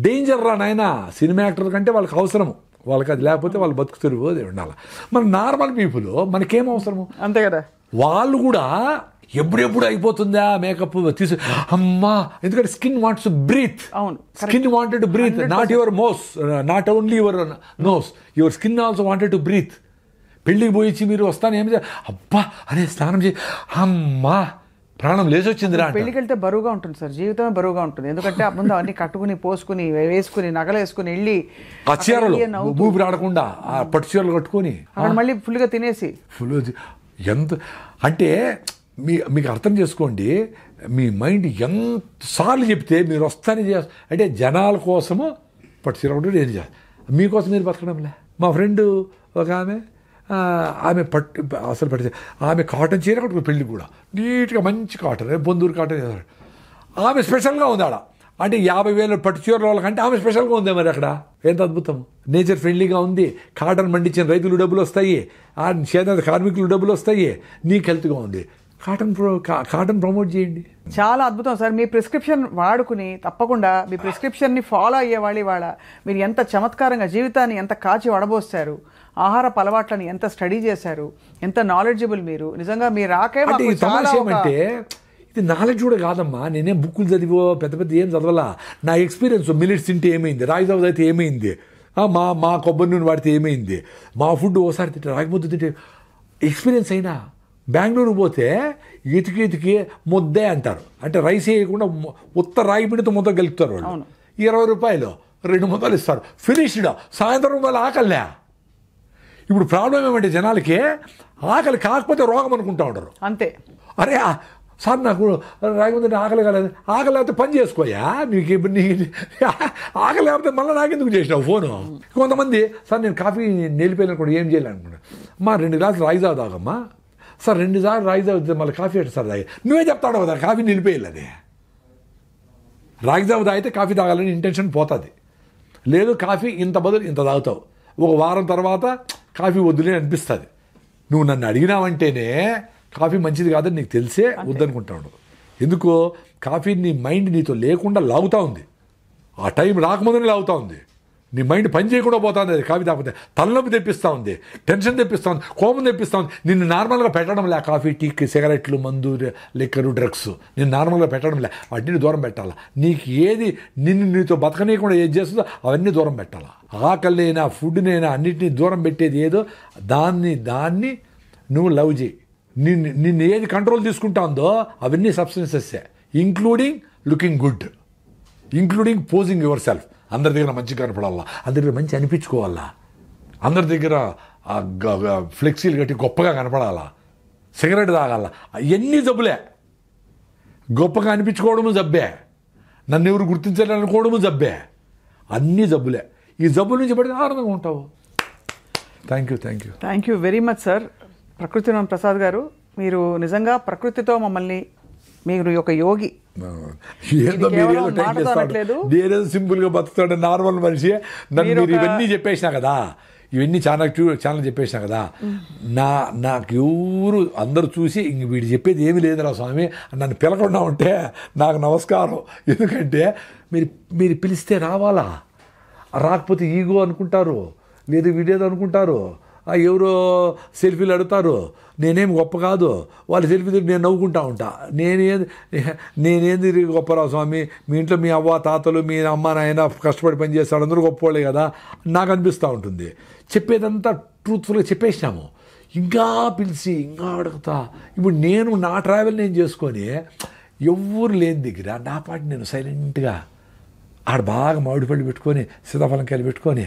డేంజర్ రా నాయన. సినిమా యాక్టర్ కంటే వాళ్ళకి అవసరము, వాళ్ళకి అది లేకపోతే వాళ్ళు బతుకుతారు ఉండాలి. మన నార్మల్ పీపుల్ మనకేం అవసరము? అంతే కదా. వాళ్ళు కూడా ఎప్పుడెప్పుడు అయిపోతుందా మేకప్ తీసు అమ్మా, ఎందుకంటే స్కిన్ వాంట్స్ టు బ్రీత్. అవును, skin wanted to breathe, not your mouth, not only your nose, your skin also wanted to breathe. పెళ్ళికి పోయిచ్చి మీరు వస్తాను ఏమి అబ్బా అనే స్నానం చేసి అమ్మా ప్రాణం లేచొచ్చిందిరా. పెళ్ళికి వెళ్తే బరువుగా ఉంటుంది సార్, జీవితమే బరువుగా ఉంటుంది. ఎందుకంటే ఆ ముందు అవన్నీ కట్టుకుని పోసుకుని వేసుకుని నగలు వేసుకుని వెళ్ళి ఆ చీరలు ఊపిరి ఆడకుండా ఆ పట్టు చీరలు కట్టుకొని అక్కడ మళ్ళీ ఫుల్గా తినేసి ఎంత అంటే మీకు అర్థం చేసుకోండి. మీ మైండ్ ఎంతసార్లు చెప్తే మీరు వస్తానే చేస్తారు. అంటే జనాల కోసము పట్టు చీర ఒకటి ఏం చేస్తారు, మీకోసం మీరు బతకడంలే. మా ఫ్రెండ్ ఒక ఆమె ఆమె అసలు పట్టి ఆమె కాటన్ చీర కట్టుకుని పెళ్ళి కూడా నీట్గా మంచి కాటన్ బొందూరు కాటన్ ఆమె స్పెషల్గా ఉంది ఆడ. అంటే 50,000 పట్టు చీరల వాళ్ళకంటే ఆమె స్పెషల్గా ఉంది మరి అక్కడ. ఎంత అద్భుతం. నేచర్ ఫ్రెండ్లీగా ఉంది, కాటన్ పండించిన రైతులు డబ్బులు వస్తాయి, ఆ చేనేత కార్మికులు డబ్బులు వస్తాయి, నీకు హెల్త్గా ఉంది. కాటన్ ప్రమోట్ చేయండి. చాలా అద్భుతం సార్. మీ ప్రిస్క్రిప్షన్ వాడుకుని తప్పకుండా మీ ప్రిస్క్రిప్షన్ని ఫాలో అయ్యేవాళ్ళు ఇవాళ మీరు ఎంత చమత్కారంగా జీవితాన్ని ఎంత కాచి వడబోస్తారు, ఆహారపు అలవాట్లని ఎంత స్టడీ చేశారు, ఎంత నాలెడ్జబుల్ మీరు. నిజంగా మీరు రాకే ఏమంటే ఇది నాలెడ్జ్ కూడా కాదమ్మా. నేనేం బుక్కులు చదివో పెద్ద పెద్ద ఏం చదవాలా. నా ఎక్స్పీరియన్స్ మిల్లెట్స్ తింటే ఏమైంది, రాగి జావ అయితే ఏమైంది, మా కొబ్బరి నూనె వాడితే ఏమైంది, మా ఫుడ్ ఓసారి తింటే రాగి ముద్ద తింటే ఎక్స్పీరియన్స్ అయినా. బెంగళూరు పోతే ఇతికి ముద్దే అంటారు. అంటే రైస్ వేయకుండా ఉత్త రాగి పిండితో ముద్ద కలుపుతారు వాళ్ళు. 20 రూపాయలు 2 ముద్దలు ఇస్తారు, ఫినిష్డ్. సాయంత్రం వేళ ఆకలిలే. ఇప్పుడు ప్రాబ్లం ఏమంటే జనాలకి ఆకలి కాకపోతే రోగం అనుకుంటా ఉంటారు అంతే. అరే సార్ నాకు రాగి ముద్ద ఆకలి కాలేదు. ఆకలి లేకపోతే పని చేసుకోయా, నీకు ఆకలి లేకపోతే మళ్ళీ నాకెందుకు చేసినావు ఫోను. కొంతమంది సార్ నేను కాఫీ నిలిపోయినా కూడా ఏం చేయాలనుకున్నా, 2 గ్లాసులు రాగి జావ తాగమ్మా. సార్ 2 సార్లు రాగి జావ మళ్ళీ కాఫీ అంటే సార్ తాగి నువ్వే చెప్తాడు కదా కాఫీ నిలిపేయాలి. అది రాగి జావ తాగితే కాఫీ తాగాలని ఇంటెన్షన్ పోతుంది. లేదు కాఫీ ఇంత బదులు ఇంత తాగుతావు, ఒక వారం తర్వాత కాఫీ వద్దులే అనిపిస్తుంది. నువ్వు నన్ను అడిగినావంటేనే కాఫీ మంచిది కాదని నీకు తెలిసే వద్దనుకుంటాడు. ఎందుకో కాఫీ నీ మైండ్ నీతో లేకుండా లాగుతూ ఉంది, ఆ టైం రాకముందని లాగుతూ ఉంది. నీ మైండ్ పని చేయకుండా పోతుంది. అది కాఫీ తాగిపోతే తలనొప్పి తెప్పిస్తూ ఉంది, టెన్షన్ తెప్పిస్తూ ఉంది, కోపం తెప్పిస్తూ ఉంది. నిన్ను నార్మల్గా పెట్టడం లే. కాఫీ, టీ, సిగరెట్లు, మందు, లిక్కరు, డ్రగ్స్ నేను నార్మల్గా పెట్టడం లే. వాటిని దూరం పెట్టాలా. నీకు ఏది నీతో బతకనీయకుండా ఏది చేస్తుందో అవన్నీ దూరం పెట్టాలా. ఆకలినైనా ఫుడ్నైనా అన్నిటినీ దూరం పెట్టేది ఏదో దాన్ని నువ్వు లవ్ చేయి. నిన్ను ఏది కంట్రోల్ తీసుకుంటా ఉందో అవన్నీ సబ్స్టెన్సెస్సే, including looking good, including posing yourself. అందరి దగ్గర మంచిగా కనపడాలా, అందరి దగ్గర మంచి అనిపించుకోవాలా, అందరి దగ్గర ఫ్లెక్సీలు కట్టి గొప్పగా కనపడాలా, సిగరెట్ తాగాల. అవన్నీ జబ్బులే. గొప్పగా అనిపించుకోవడము జబ్బే, నన్ను ఎవరు గుర్తించాలనుకోవడము జబ్బే, అన్నీ జబ్బులే. ఈ జబ్బుల నుంచి పడితే ఆనందంగా ఉంటావు. Thank you very much sir. Prakruthivanam Prasad garu, మీరు నిజంగా ప్రకృతితో మమ్మల్ని, మీరు ఒక యోగి. నేనేదో సింపుల్గా బతుకుతాడు నార్మల్ మనిషి. నన్ను మీరు ఇవన్నీ చెప్పేసినా కదా, ఇవన్నీ చాలా చెప్పేసినా కదా, నాకు ఎవరు అందరూ చూసి ఇంక వీడు చెప్పేది ఏమీ లేదురా స్వామి నన్ను పిలకుండా ఉంటే నాకు నమస్కారం. ఎందుకంటే మీరు పిలిస్తే రావాలా, రాకపోతే ఈగో అనుకుంటారు, లేదు వీడేదో అనుకుంటారు, ఎవరో సెల్ఫీలు అడుగుతారు, నేనేం గొప్ప కాదు, వాళ్ళ సెల్ఫీ దగ్గర నేను నవ్వుకుంటా ఉంటా. నేనేంది గొప్పరా స్వామి, మీ ఇంట్లో మీ అవ్వ తాతలు మీ అమ్మ నాయన కష్టపడి పని చేస్తాడు, అందరూ గొప్పవాళ్ళే కదా నాకు అనిపిస్తూ ఉంటుంది. చెప్పేదంతా ట్రూత్ఫుల్గా చెప్పేసినాము, ఇంకా పిలిచి ఇంకా అడుగుతా. ఇప్పుడు నేను నా ట్రావెల్ నేను చేసుకొని ఎవ్వరు లేని దగ్గర నా పాటి నేను సైలెంట్గా ఆడ బాగా మామిడి పళ్ళు పెట్టుకొని సీతాఫలంకాయలు పెట్టుకొని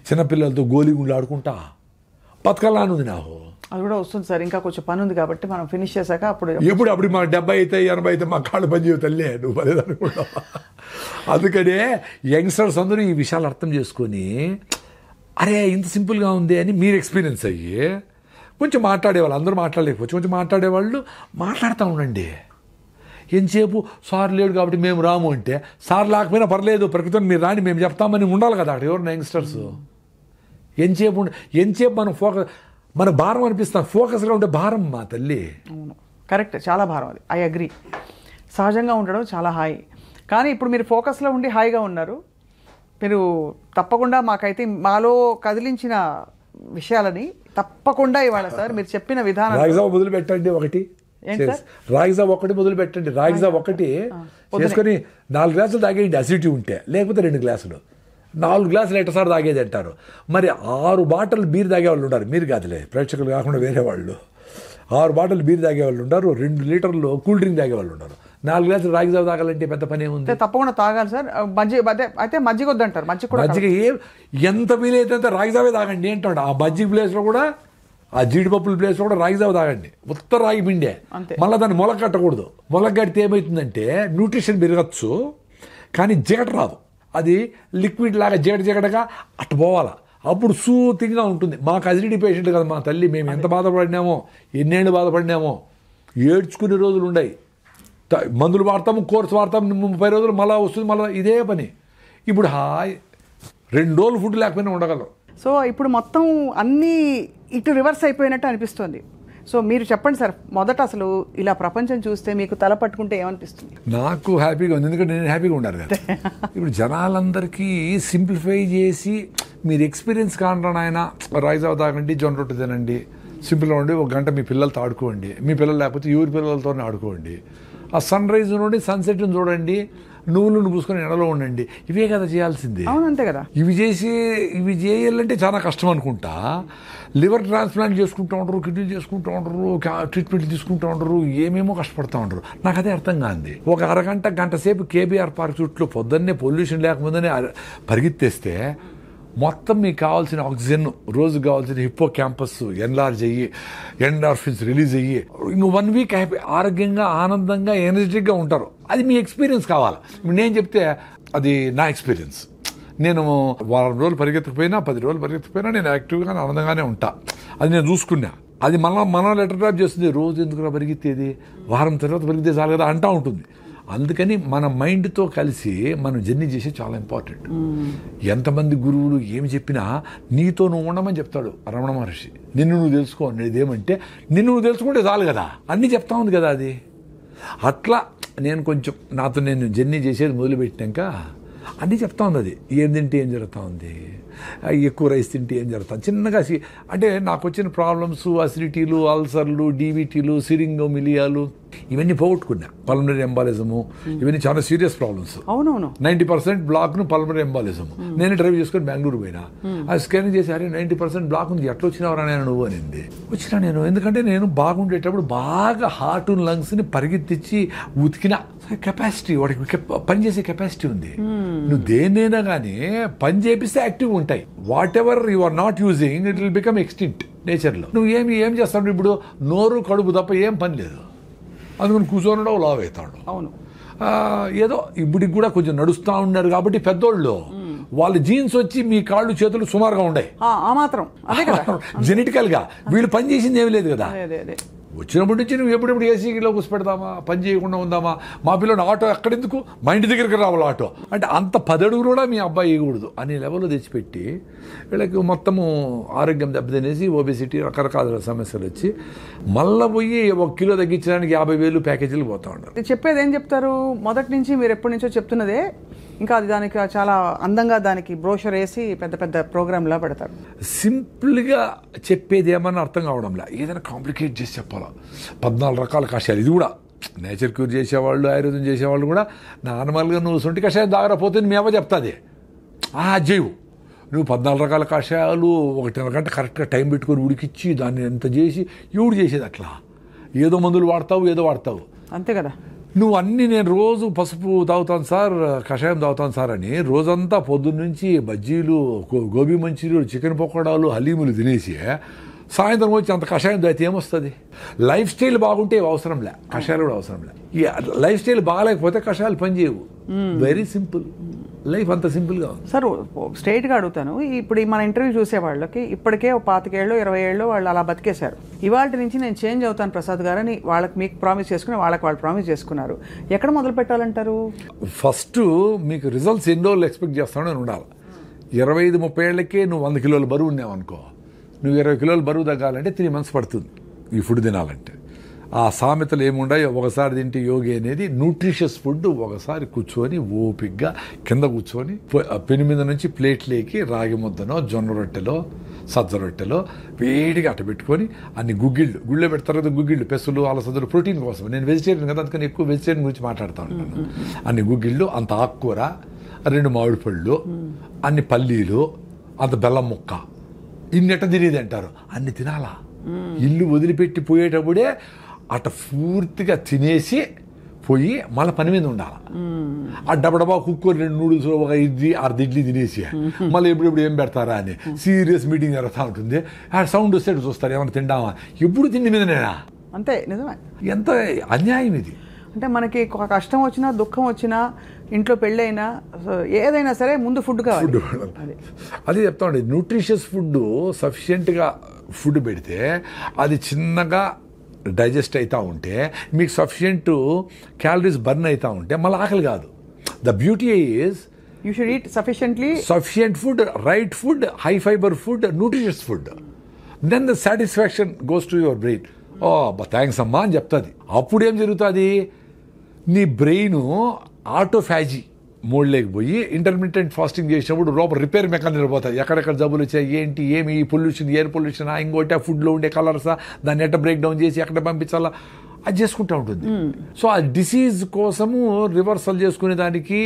చిన్నపిల్లలతో గోలీగుండ్లు ఆడుకుంటా బతకాలనుంది నాకు. అది కూడా వస్తుంది సార్, ఇంకా కొంచెం పని ఉంది కాబట్టి మనం ఫినిష్ చేశాక అప్పుడు మా 70 అయితే 80 అయితే మా కాళ్ళు పని చేయతల్లే నువ్వు పదేదనుకుంటా. అందుకనే యంగ్స్టర్స్ అందరూ ఈ విషయాలు అర్థం చేసుకొని అరే ఇంత సింపుల్గా ఉంది అని మీరు ఎక్స్పీరియన్స్ అయ్యి కొంచెం మాట్లాడేవాళ్ళు, అందరూ మాట్లాడలేకపోవచ్చు, కొంచెం మాట్లాడేవాళ్ళు మాట్లాడుతూ ఉండండి. ఎంతసేపు సార్ లేడు కాబట్టి మేము రాము అంటే, సార్ లేకపోయినా పర్లేదు ప్రకృతిని మీరు రాని మేము చెప్తామని ఉండాలి కదా అక్కడ ఎవరైనా యంగ్స్టర్స్. ఎంతసేపు మనం మన భారం అనిపిస్తాం, ఫోకస్గా ఉంటే భారం మా తల్లి. అవును కరెక్ట్, చాలా భారం అది. I agree. సహజంగా ఉండడం చాలా హాయి. కానీ ఇప్పుడు మీరు ఫోకస్లో ఉండి హాయిగా ఉన్నారు. మీరు తప్పకుండా మాకైతే మాలో కదిలించిన విషయాలని తప్పకుండా ఇవాళ సార్ మీరు చెప్పిన విధానం మొదలు పెట్టండి. రాగిజావ ఒకటి మొదలు పెట్టండి. రాగిజావ ఒకటి చేసుకొని 4 గ్లాసులు తాగేయండి అసిడిటీ ఉంటే, లేకపోతే 2 గ్లాసులు. 4 గ్లాసులు ఎట్టసారి తాగేది అంటారు. మరి 6 బాటలు బీర్ తాగేవాళ్ళు ఉన్నారు, మీరు కాదులే ప్రేక్షకులు కాకుండా వేరే వాళ్ళు. 6 బాటలు బీర్ తాగేవాళ్ళు ఉన్నారు, 2 లీటర్లు కూల్ డ్రింక్ తాగేవాళ్ళు ఉన్నారు. 4 గ్లాసులు రాగిజావ తాగాలంటే పెద్ద పని ఏముంది? తప్పకుండా తాగాలి సార్. అయితే మజ్జిగ వద్దంటారు. మజ్జిగ ఎంత వీలైతే అంత రాగిజావే తాగండి ఏంటాడు. ఆ మజ్జిగ ప్లేస్లో కూడా, ఆ జీడిపప్పుల ప్లేస్లో కూడా రాగిజావ తాగండి. ఉత్తర రాగి పిండే. మళ్ళీ దాన్ని మొలకట్టకూడదు. మొలకడితే ఏమవుతుందంటే న్యూట్రిషన్ పెరగచ్చు కానీ జిగట రాదు. అది లిక్విడ్ లాగా జిగటగా అట్టు పోవాలా. అప్పుడు సూతిగా ఉంటుంది. మాకు అసిడిటీ పేషెంట్ కదా మా తల్లి, మేము ఎంత బాధపడినామో, ఎన్నేళ్ళు బాధపడినామో, ఏడ్చుకునే రోజులు ఉన్నాయి. మందులు వాడతాము, కోర్సు వాడతాము, 30 రోజులు మళ్ళీ వస్తుంది, మళ్ళీ ఇదే పని. ఇప్పుడు హాయ్ 2 రోజులు ఫుడ్ లేకపోయినా ఉండగలం. సో ఇప్పుడు మొత్తం అన్నీ ఇటు రివర్స్ అయిపోయినట్టు అనిపిస్తుంది. సో మీరు చెప్పండి సార్, మొదట అసలు ఇలా ప్రపంచం చూస్తే మీకు తల పట్టుకుంటే ఏమనిపిస్తుంది? నాకు హ్యాపీగా ఉంది, ఎందుకంటే నేను హ్యాపీగా ఉండాలి కదా. ఇప్పుడు జనాలందరికీ సింప్లిఫై చేసి మీరు ఎక్స్పీరియన్స్ కాంటాను ఆయన రైస్ తాగండి, జొన్న రొట్టె తినండి, సింపుల్గా ఉండి 1 గంట మీ పిల్లలతో ఆడుకోండి, మీ పిల్లలు లేకపోతే ఎవరి పిల్లలతోనే ఆడుకోండి, ఆ సన్ రైజ్ నుండి సన్సెట్ని చూడండి, నువ్వులను పూసుకొని ఎండలో ఉండండి. ఇవే కదా చేయాల్సింది. అవునంతే కదా. ఇవి చేయాలంటే చాలా కష్టం అనుకుంటా. లివర్ ట్రాన్స్ప్లాంట్ చేసుకుంటూ ఉంటారు, కిడ్నీ చేసుకుంటూ ఉంటారు, ట్రీట్మెంట్లు తీసుకుంటూ ఉంటారు, ఏమేమో కష్టపడుతూ ఉంటారు. నాకు అదే అర్థం కాదు. ఒక గంట సేపు కేబీఆర్ పార్క్ చుట్టూ పొద్దున్నే పొల్యూషన్ లేకముందనే పరిగెత్తేస్తే మొత్తం మీకు కావాల్సిన ఆక్సిజన్, రోజు కావాల్సిన హిప్పో క్యాంపస్ ఎన్లార్జ్ అయ్యి, ఎండార్ఫిన్స్ రిలీజ్ అయ్యి ఇంక 1 వీక్ హ్యాపీ, ఆరోగ్యంగా, ఆనందంగా, ఎనర్జెటిక్గా ఉంటారు. అది మీ ఎక్స్పీరియన్స్ కావాలి. నేను చెప్తే అది నా ఎక్స్పీరియన్స్. నేను 1 వారం రోజులు పరిగెత్తకపోయినా, 10 రోజులు పరిగెత్తకపోయినా నేను యాక్టివ్గా ఆనందంగానే ఉంటా. అది నేను చూసుకున్నా. అది మనం లెటర్ డ్రాప్ చేస్తుంది, రోజు ఎందుకు పరిగెత్తేది, వారం తర్వాత పరిగెత్తే చాలు కదా అంటూ ఉంటుంది. అందుకని మన మైండ్తో కలిసి మనం జర్నీ చేసే చాలా ఇంపార్టెంట్. ఎంతమంది గురువులు ఏమి చెప్పినా నీతో నువ్వు ఉండమని చెప్తాడు రమణ మహర్షి. నిన్ను నువ్వు తెలుసుకో అనేది ఏమంటే, నిన్ను నువ్వు తెలుసుకుంటే చాలు కదా, అన్నీ చెప్తా ఉంది కదా. అది అట్లా నేను కొంచెం నాతో నేను జర్నీ చేసేది మొదలుపెట్టినాక అన్నీ చెప్తా ఉంది. అది ఏం తింటే ఏం జరుగుతూ ఉంది, ఎక్కువ రైస్ తింటే ఏం జరుగుతుంది, చిన్నగా అంటే నాకు వచ్చిన ప్రాబ్లమ్స్, అసిడిటీలు, అల్సర్లు, డీబీటీలు, సిరింగోమిలియాలు ఇవన్నీ పోగొట్టుకున్నా. పల్మనరీ ఎంబాలిజము ఇవన్నీ చాలా సీరియస్ ప్రాబ్లమ్స్. అవునవును. 90% బ్లాక్ను పల్మనరీ ఎంబాలిజము. నేను డ్రైవ్ చేసుకొని బెంగళూరు పోయినా, అది స్కానింగ్ చేసి అరే 90% బ్లాక్ ఉంది, ఎట్లా వచ్చినావరా నేను నువ్వు అనింది. వచ్చినా నేను, ఎందుకంటే నేను బాగుండేటప్పుడు బాగా హార్ట్ లంగ్స్ని పరిగెత్తించి ఉతికిన కెపాసిటీ, వాడికి పనిచేసే కెపాసిటీ ఉంది. నువ్వు దేన్నైనా కానీ పని చేపిస్తే యాక్టివ్గా ఉంటాయి. Whatever you are not using it will become extinct నేచర్లో. నువ్వు ఏం చేస్తావు ఇప్పుడు, నోరు కడుపు తప్ప ఏం పని లేదు, అందుకని కూర్చొని లావ్ అవుతాడు. అవును. ఏదో ఇప్పటికి కూడా కొంచెం నడుస్తూ ఉన్నారు కాబట్టి పెద్దోళ్ళు వాళ్ళ జీన్స్ వచ్చి మీ కాళ్ళు చేతులు సుమారుగా ఉన్నాయి, ఆ మాత్రం జెనెటికల్ గా. వీళ్ళు పని చేసింది ఏమీ లేదు కదా. వచ్చినప్పటి నుంచి నువ్వు ఎప్పుడెప్పుడు ఏసీలో కూర్చోపెడదామా, పని చేయకుండా ఉందామా, మా పిల్లలు ఆటో ఎక్కడెందుకు, మా ఇంటి దగ్గరికి రావాలి ఆటో అంటే, అంత 10 అడుగులు కూడా మీ అబ్బాయి ఇవ్వకూడదు అనే లెవెల్లో తెచ్చిపెట్టి వీళ్ళకి మొత్తము ఆరోగ్యం దెబ్బతినేసి ఒబెసిటీ రకరకాల సమస్యలు వచ్చి మళ్ళీ పోయి 1 కిలో తగ్గించడానికి 50,000 ప్యాకేజీలు పోతా ఉంటారు. చెప్పేది ఏం చెప్తారు, మొదటి నుంచి మీరు ఎప్పటి నుంచో చెప్తున్నదే, ఇంకా అది దానికి చాలా అందంగా దానికి బ్రోషర్ వేసి పెద్ద పెద్ద ప్రోగ్రామ్లా పెడతారు. సింపుల్గా చెప్పేది ఏమన్నా అర్థం కావడంలా, ఏదైనా కాంప్లికేట్ చేసి చెప్పాలా. 14 రకాల కషాయాలు, ఇది కూడా నేచర్ క్యూర్ చేసేవాళ్ళు, ఆయుర్వేదం చేసేవాళ్ళు కూడా నార్మల్గా నువ్వు సొంటి కషాయం దాగరపోతే మీ అవ్వ చెప్తాది, చేయవు. నువ్వు 14 రకాల కషాయాలు 1.5 గంట కరెక్ట్గా టైం పెట్టుకొని ఉడికిచ్చి దాన్ని ఎంత చేసి ఎవడు చేసేది అట్లా. ఏదో మందులు వాడతావు, ఏదో వాడతావు, అంతే కదా. నువ్వు అన్నీ నేను రోజు పసుపు తాగుతాను సార్, కషాయం తాగుతాను సార్ అని రోజంతా పొద్దున్న నుంచి బజ్జీలు, గోబీ మంచూరియలు, చికెన్ పకోడాలు, హలీములు తినేసి సాయంత్రం వచ్చి అంత కషాయం తాగితే ఏమొస్తుంది? లైఫ్ స్టైల్ బాగుంటే అవసరంలే, కషాయాలు కూడా అవసరంలే. ఈ లైఫ్ స్టైల్ బాగాలేకపోతే కషాయాలు పనిచేయవు. వెరీ సింపుల్ లైఫ్, అంత సింపుల్గా ఉంది. సార్ స్ట్రైట్గా అడుగుతాను, ఇప్పుడు మన ఇంటర్వ్యూ చూసే వాళ్ళకి ఇప్పటికే 25 ఏళ్ళు 20 ఏళ్ళు వాళ్ళు అలా బతికేశారు. ఇవాళ నుంచి నేను చేంజ్ అవుతాను ప్రసాద్ గారు అని వాళ్ళకి మీకు ప్రామిస్ చేసుకుని వాళ్ళు ప్రామిస్ చేసుకున్నారు. ఎక్కడ మొదలు పెట్టాలంటారు? ఫస్ట్ మీకు రిజల్ట్స్ ఎన్ని రోజులు ఎక్స్పెక్ట్ చేస్తానో అని ఉండాలి. 25-30 ఏళ్ళకే నువ్వు 100 కిలోల బరువు ఉన్నావు అనుకో, నువ్వు 20 కిలోల బరువు తగ్గాలంటే 3 months పడుతుంది ఈ ఫుడ్ తినాలంటే. ఆ సామెతలు ఏముండాయో, ఒకసారి తింటే యోగి అనేది న్యూట్రిషియస్ ఫుడ్. ఒకసారి కూర్చొని ఓపిగ్గా కింద కూర్చొని పెను మీద నుంచి ప్లేట్లేకి రాగి ముద్దనో, జొన్న రొట్టెలో, సజ్జ రొట్టెలో వేడిగా అట్ట పెట్టుకొని అన్ని గుళ్ళో పెడతారు కదా గుగ్గిళ్ళు, పెసలు, అలసందలు, ప్రోటీన్ కోసం. నేను వెజిటేరియన్ కదా, అందుకని ఎక్కువ వెజిటేరియన్ గురించి మాట్లాడుతూ ఉంటాను. అన్ని గుగ్గిళ్ళు, అంత ఆకుకూర, 2 మామిడి పళ్ళు, అన్ని పల్లీలు, అంత బెల్లం ముక్క, ఇన్నెట్ట తినేది అంటారు. అన్ని తినాలా. ఇల్లు వదిలిపెట్టి పోయేటప్పుడే అట్ట పూర్తిగా తినేసి పోయి మళ్ళీ పని మీద ఉండాలి. ఆ డబడబా కుక్కర్ 2 నూడిల్స్, 1 ఇడ్లీ, 6 ఇడ్లీ తినేసి మళ్ళీ ఎప్పుడెప్పుడు ఏం పెడతారా అని సీరియస్ మీటింగ్ జరుగుతూ ఉంటుంది. ఆ సౌండ్ వస్తే చూస్తారు, ఏమైనా తిండామా, ఎప్పుడు తిండి మీదనేనా? అంతే, నిజమే. ఎంత అన్యాయం ఇది. అంటే మనకి కష్టం వచ్చినా దుఃఖం వచ్చినా ఇంట్లో పెళ్ళైనా ఏదైనా సరే ముందు ఫుడ్ కావాలి. అదే చెప్తామండి, న్యూట్రిషియస్ ఫుడ్ సఫిషియెంట్గా ఫుడ్ పెడితే అది చిన్నగా డైజెస్ట్ అవుతూ ఉంటే మీకు సఫిషియెంట్ క్యాలరీస్ బర్న్ అవుతూ ఉంటే మళ్ళీ ఆకలి కాదు. The beauty is you should eat sufficient food, right food, high fibre food, nutritious food. Then the satisfaction goes to your brain. Oh thanks అమ్మా అని చెప్తుంది. అప్పుడు ఏం జరుగుతుంది, నీ బ్రెయిన్ ఆటోఫాజీ మోడ్ లేకపోయి ఇంటర్మీడియట్ ఫాస్టింగ్ చేసినప్పుడు లోపల రిపేర్ మెకానిజం పోతుంది. ఎక్కడెక్కడ జబ్బులు వచ్చాయి, ఏంటి, ఏమి పొల్యూషన్, ఎయిర్ పొల్యూషన్, ఇంకోటి ఆ ఫుడ్లో ఉండే కలర్సా, దాన్ని ఎట్ట బ్రేక్ డౌన్ చేసి ఎక్కడ పంపించాలా అది చేసుకుంటూ ఉంటుంది. సో ఆ డిసీజ్ కోసము రివర్సల్ చేసుకునే దానికి,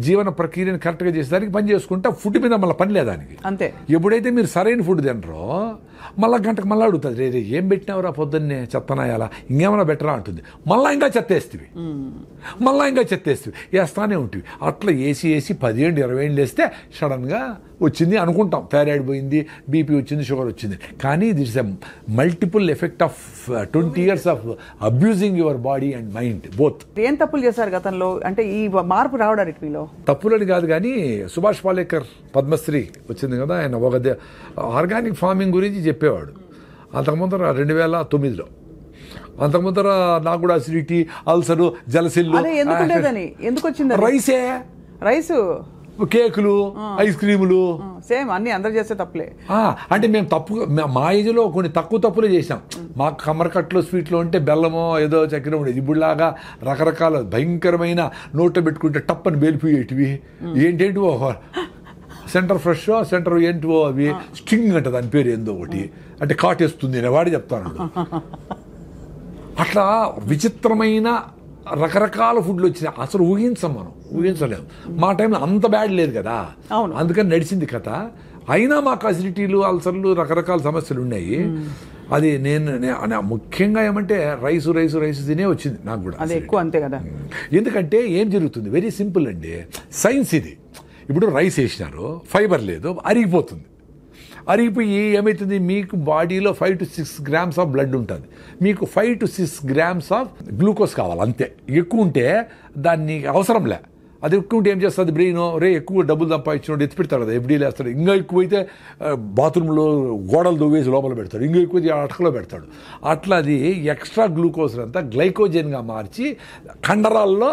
జీవన ప్రక్రియను కరెక్ట్గా చేసేదానికి పని చేసుకుంటా ఫుడ్ మీద మళ్ళీ పని లేదానికి. అంతే. ఎప్పుడైతే మీరు సరైన ఫుడ్ తినరో మళ్ళీ గంటకు మళ్ళీ అడుగుతుంది, రే ఏం పెట్టినావురా పొద్దున్నే, చెత్తనాయాలా, ఇంకేమైనా బెటరా అంటుంది. మళ్ళీ ఇంకా చెత్తేస్తుంది, మళ్ళీ ఇంకా చెత్తేస్తుంది, వేస్తానే ఉంటుంది. అట్లా వేసి 10 ఏళ్ళు 20 ఏళ్ళు వేస్తే సడన్గా వచ్చింది అనుకుంటాం, థైరాయిడ్ పోయింది, బీపీ వచ్చింది, షుగర్ వచ్చింది. కానీ that's a multiple effect of 20 years of abusing your body and mind both. ఏం తప్పులు చేశారు గతంలో, అంటే ఈ మార్పు రావడానికి మీలో? తప్పులని కాదు కానీ సుభాష్ పాలేకర్ పద్మశ్రీ వచ్చింది కదా, ఆయన ఒక ఆర్గానిక్ ఫార్మింగ్ గురించి చెప్పేవాడు. అంతకుముందర 2009లో, అంతకుముందర నాకు కూడా అసిడిటీ, అల్సరు, జలసిల్లు. ఎందుకు వచ్చింది? రైసు, కేకులు, ఐస్ క్రీములు, సేమ్ అన్ని అందరు చేస్తే తప్పులే. అంటే మేము మా ఏజ్లో కొన్ని తప్పులే చేసాం. మాకు కమ్మరకట్లో స్వీట్లో ఉంటే బెల్లమో ఏదో చక్కెర ఉండేది. ఇప్పుడులాగా రకరకాల భయంకరమైన నోట్లో పెట్టుకుంటే టప్పని బేలిపోయేటివి, ఏంటేంటివో సెంటర్ ఫ్రెష్, సెంటర్ ఏంటివో అవి స్టింగ్ అంట, దాని పేరు ఏందో ఒకటి, అంటే కాటేస్తుంది వాడి చెప్తాను. అట్లా విచిత్రమైన రకరకాల ఫుడ్లు వచ్చినాయి. అసలు ఊహించలేము. మా టైంలో అంత బ్యాడ్ లేదు కదా, అందుకని నడిచింది కథ. అయినా మాకు అసిడిటీలు, అల్సర్లు, రకరకాల సమస్యలు ఉన్నాయి. అది నేను ముఖ్యంగా ఏమంటే రైసు తినే వచ్చింది నాకు కూడా. అది ఎక్కువ, అంతే కదా. ఎందుకంటే ఏం జరుగుతుంది, వెరీ సింపుల్ అండి, సైన్స్ ఇది. ఇప్పుడు రైస్ వేసినారు, ఫైబర్ లేదు, అరిగిపోయి ఏమవుతుంది, మీకు బాడీలో 5 to 6 grams ఆఫ్ బ్లడ్ ఉంటుంది, మీకు 5 to 6 grams ఆఫ్ గ్లూకోజ్ కావాలి అంతే. ఎక్కువ ఉంటే దాన్ని అవసరంలే. అది ఎక్కువ ఉంటే ఏం చేస్తుంది బ్రెయిన్, ఎక్కువ డబ్బులు సంపాదించినోడు ఎత్తి పెడతాడు కదా, ఎఫ్డీలు వేస్తాడు. ఇంకా ఎక్కువైతే బాత్రూంలో గోడలు దువ్వేసి లోపల పెడతాడు, ఇంకా ఎక్కువ అటకలో పెడతాడు. అట్లా అది ఎక్స్ట్రా గ్లూకోజ్ అంతా గ్లైకోజన్గా మార్చి కండరాల్లో,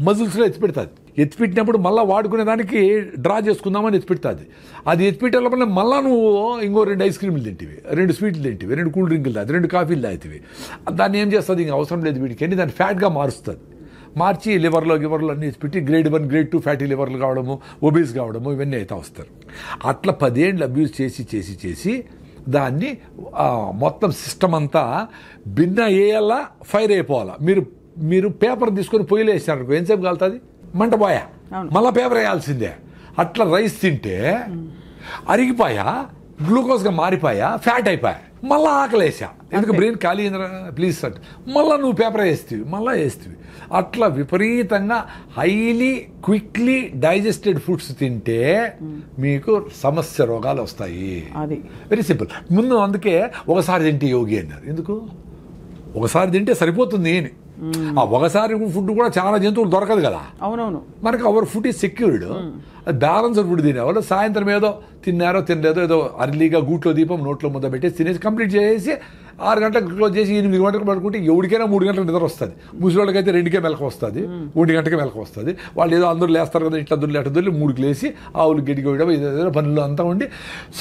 మజిల్స్లో ఎత్తిపెట్టినప్పుడు మళ్ళీ వాడుకునే దానికి డ్రా చేసుకుందామని ఎత్తిపెడుతుంది. అది ఎత్తిపెట్టే లోపల మళ్ళీ నువ్వు ఇంకో 2 ఐస్ క్రీములు తింటివి, 2 స్వీట్లు తింటివి, 2 కూల్ డ్రింకులు తాగి, 2 కాఫీలు తాగితివి. దాన్ని ఏం చేస్తుంది, ఇంక అవసరం లేదు వీడికి అని దాన్ని ఫ్యాట్గా మారుస్తుంది. మార్చి లివర్లో అన్నీ ఎత్తిపెట్టి గ్రేడ్ 1, గ్రేడ్ 2 ఫ్యాటీ లివర్లు కావడము, ఒబీస్ కావడము, ఇవన్నీ అయితే వస్తారు. అట్లా 10 ఏళ్ళు అబ్యూజ్ చేసి దాన్ని మొత్తం సిస్టమ్ అంతా భిన్న వేయాలా, ఫైర్ అయిపోవాలా. మీరు పేపర్ తీసుకొని పొయ్యిలో వేసినారు, ఎంతసేపు కాలుతుంది, మంట పోయా, మళ్ళీ పేపర్ వేయాల్సిందే. అట్లా రైస్ తింటే అరిగిపోయా, గ్లూకోజ్గా మారిపోయా, ఫ్యాట్ అయిపోయా, మళ్ళీ ఆకలేసా. ఎందుకు బ్రెయిన్ ఖాళీ అయిందిరా ప్లీజ్ అంటే మళ్ళీ నువ్వు పేపర్ వేస్తేవి. అట్లా విపరీతంగా హైలీ క్విక్లీ డైజెస్టెడ్ ఫుడ్స్ తింటే మీకు సమస్య రోగాలు వస్తాయి. Very simple. ముందు అందుకే ఒకసారి తింటే యోగి అన్నారు. ఎందుకు ఒకసారి తింటే సరిపోతుంది అని. ఆ ఒకసారి ఫుడ్ కూడా చాలా జంతువులు దొరకదు కదా. అవునవును. మనకు our food is secured. Balanced food తినేవాళ్ళు సాయంత్రం ఏదో తిన్నారో తినలేదో ఏదో అర్లీగా గూట్లో దీపం నోట్లో ముద్ద పెట్టేసి తినేసి కంప్లీట్ చేసి 6 గంటలకు క్లోజ్ చేసి 8 గంటలకు పడుకుంటే ఎవరికైనా 3 గంటలకు నిద్ర వస్తుంది. ముసలివాళ్ళకైతే 2కే మెలకు వస్తుంది, 1 గంటకే మెలకు వస్తుంది. వాళ్ళు ఏదో అందరూ లేస్తారు కదా, ఇట్లా దొరికి 3కి లేసి ఆవులు గడ్డికి వేయడం, ఏదో పనులు అంతా ఉండి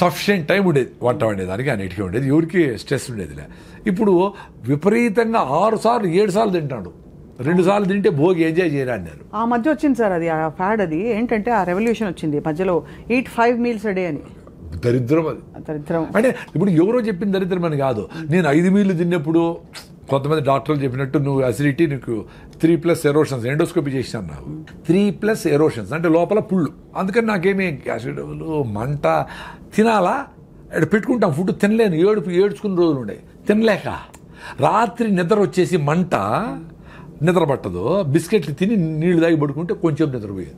సఫిషియెంట్ టైం ఉండేది వంట వండేదానికి, అన్నిటికీ ఉండేది, ఎవరికి స్ట్రెస్ ఉండేదిలే. ఇప్పుడు విపరీతంగా 6 సార్లు 7 సార్లు తింటాడు. 2 సార్లు తింటే భోగి ఎంజాయ్ చేయరా అన్నారు. ఆ మధ్య వచ్చింది సార్ అది, ఆ ఫ్యాడ్. అది ఏంటంటే ఆ రెవల్యూషన్ వచ్చింది మధ్యలో, eat 5 meals a day అని. దరిద్రం అది. అంటే ఇప్పుడు ఎవరో చెప్పిన దరిద్రం అని కాదు. నేను 5 మీల్లు తిన్నప్పుడు కొంతమంది డాక్టర్లు చెప్పినట్టు నువ్వు అసిడిటీ, నీకు 3+ ఎరోషన్స్, ఎండోస్కోపీ చేసినాను నాకు. 3+ ఎరోషన్స్ అంటే లోపల పుళ్ళు. అందుకని నాకేమీ యాసిడ్లు, మంట, తినాలా పెట్టుకుంటాం ఫుడ్, తినలేను, ఏడ్చుకున్న రోజులు ఉండే, తినలేక రాత్రి నిద్ర వచ్చేసి మంట, నిద్ర పట్టదు, బిస్కెట్లు తిని నీళ్లు తాగి పడుకుంటే కొంచెం నిద్రపోయేది.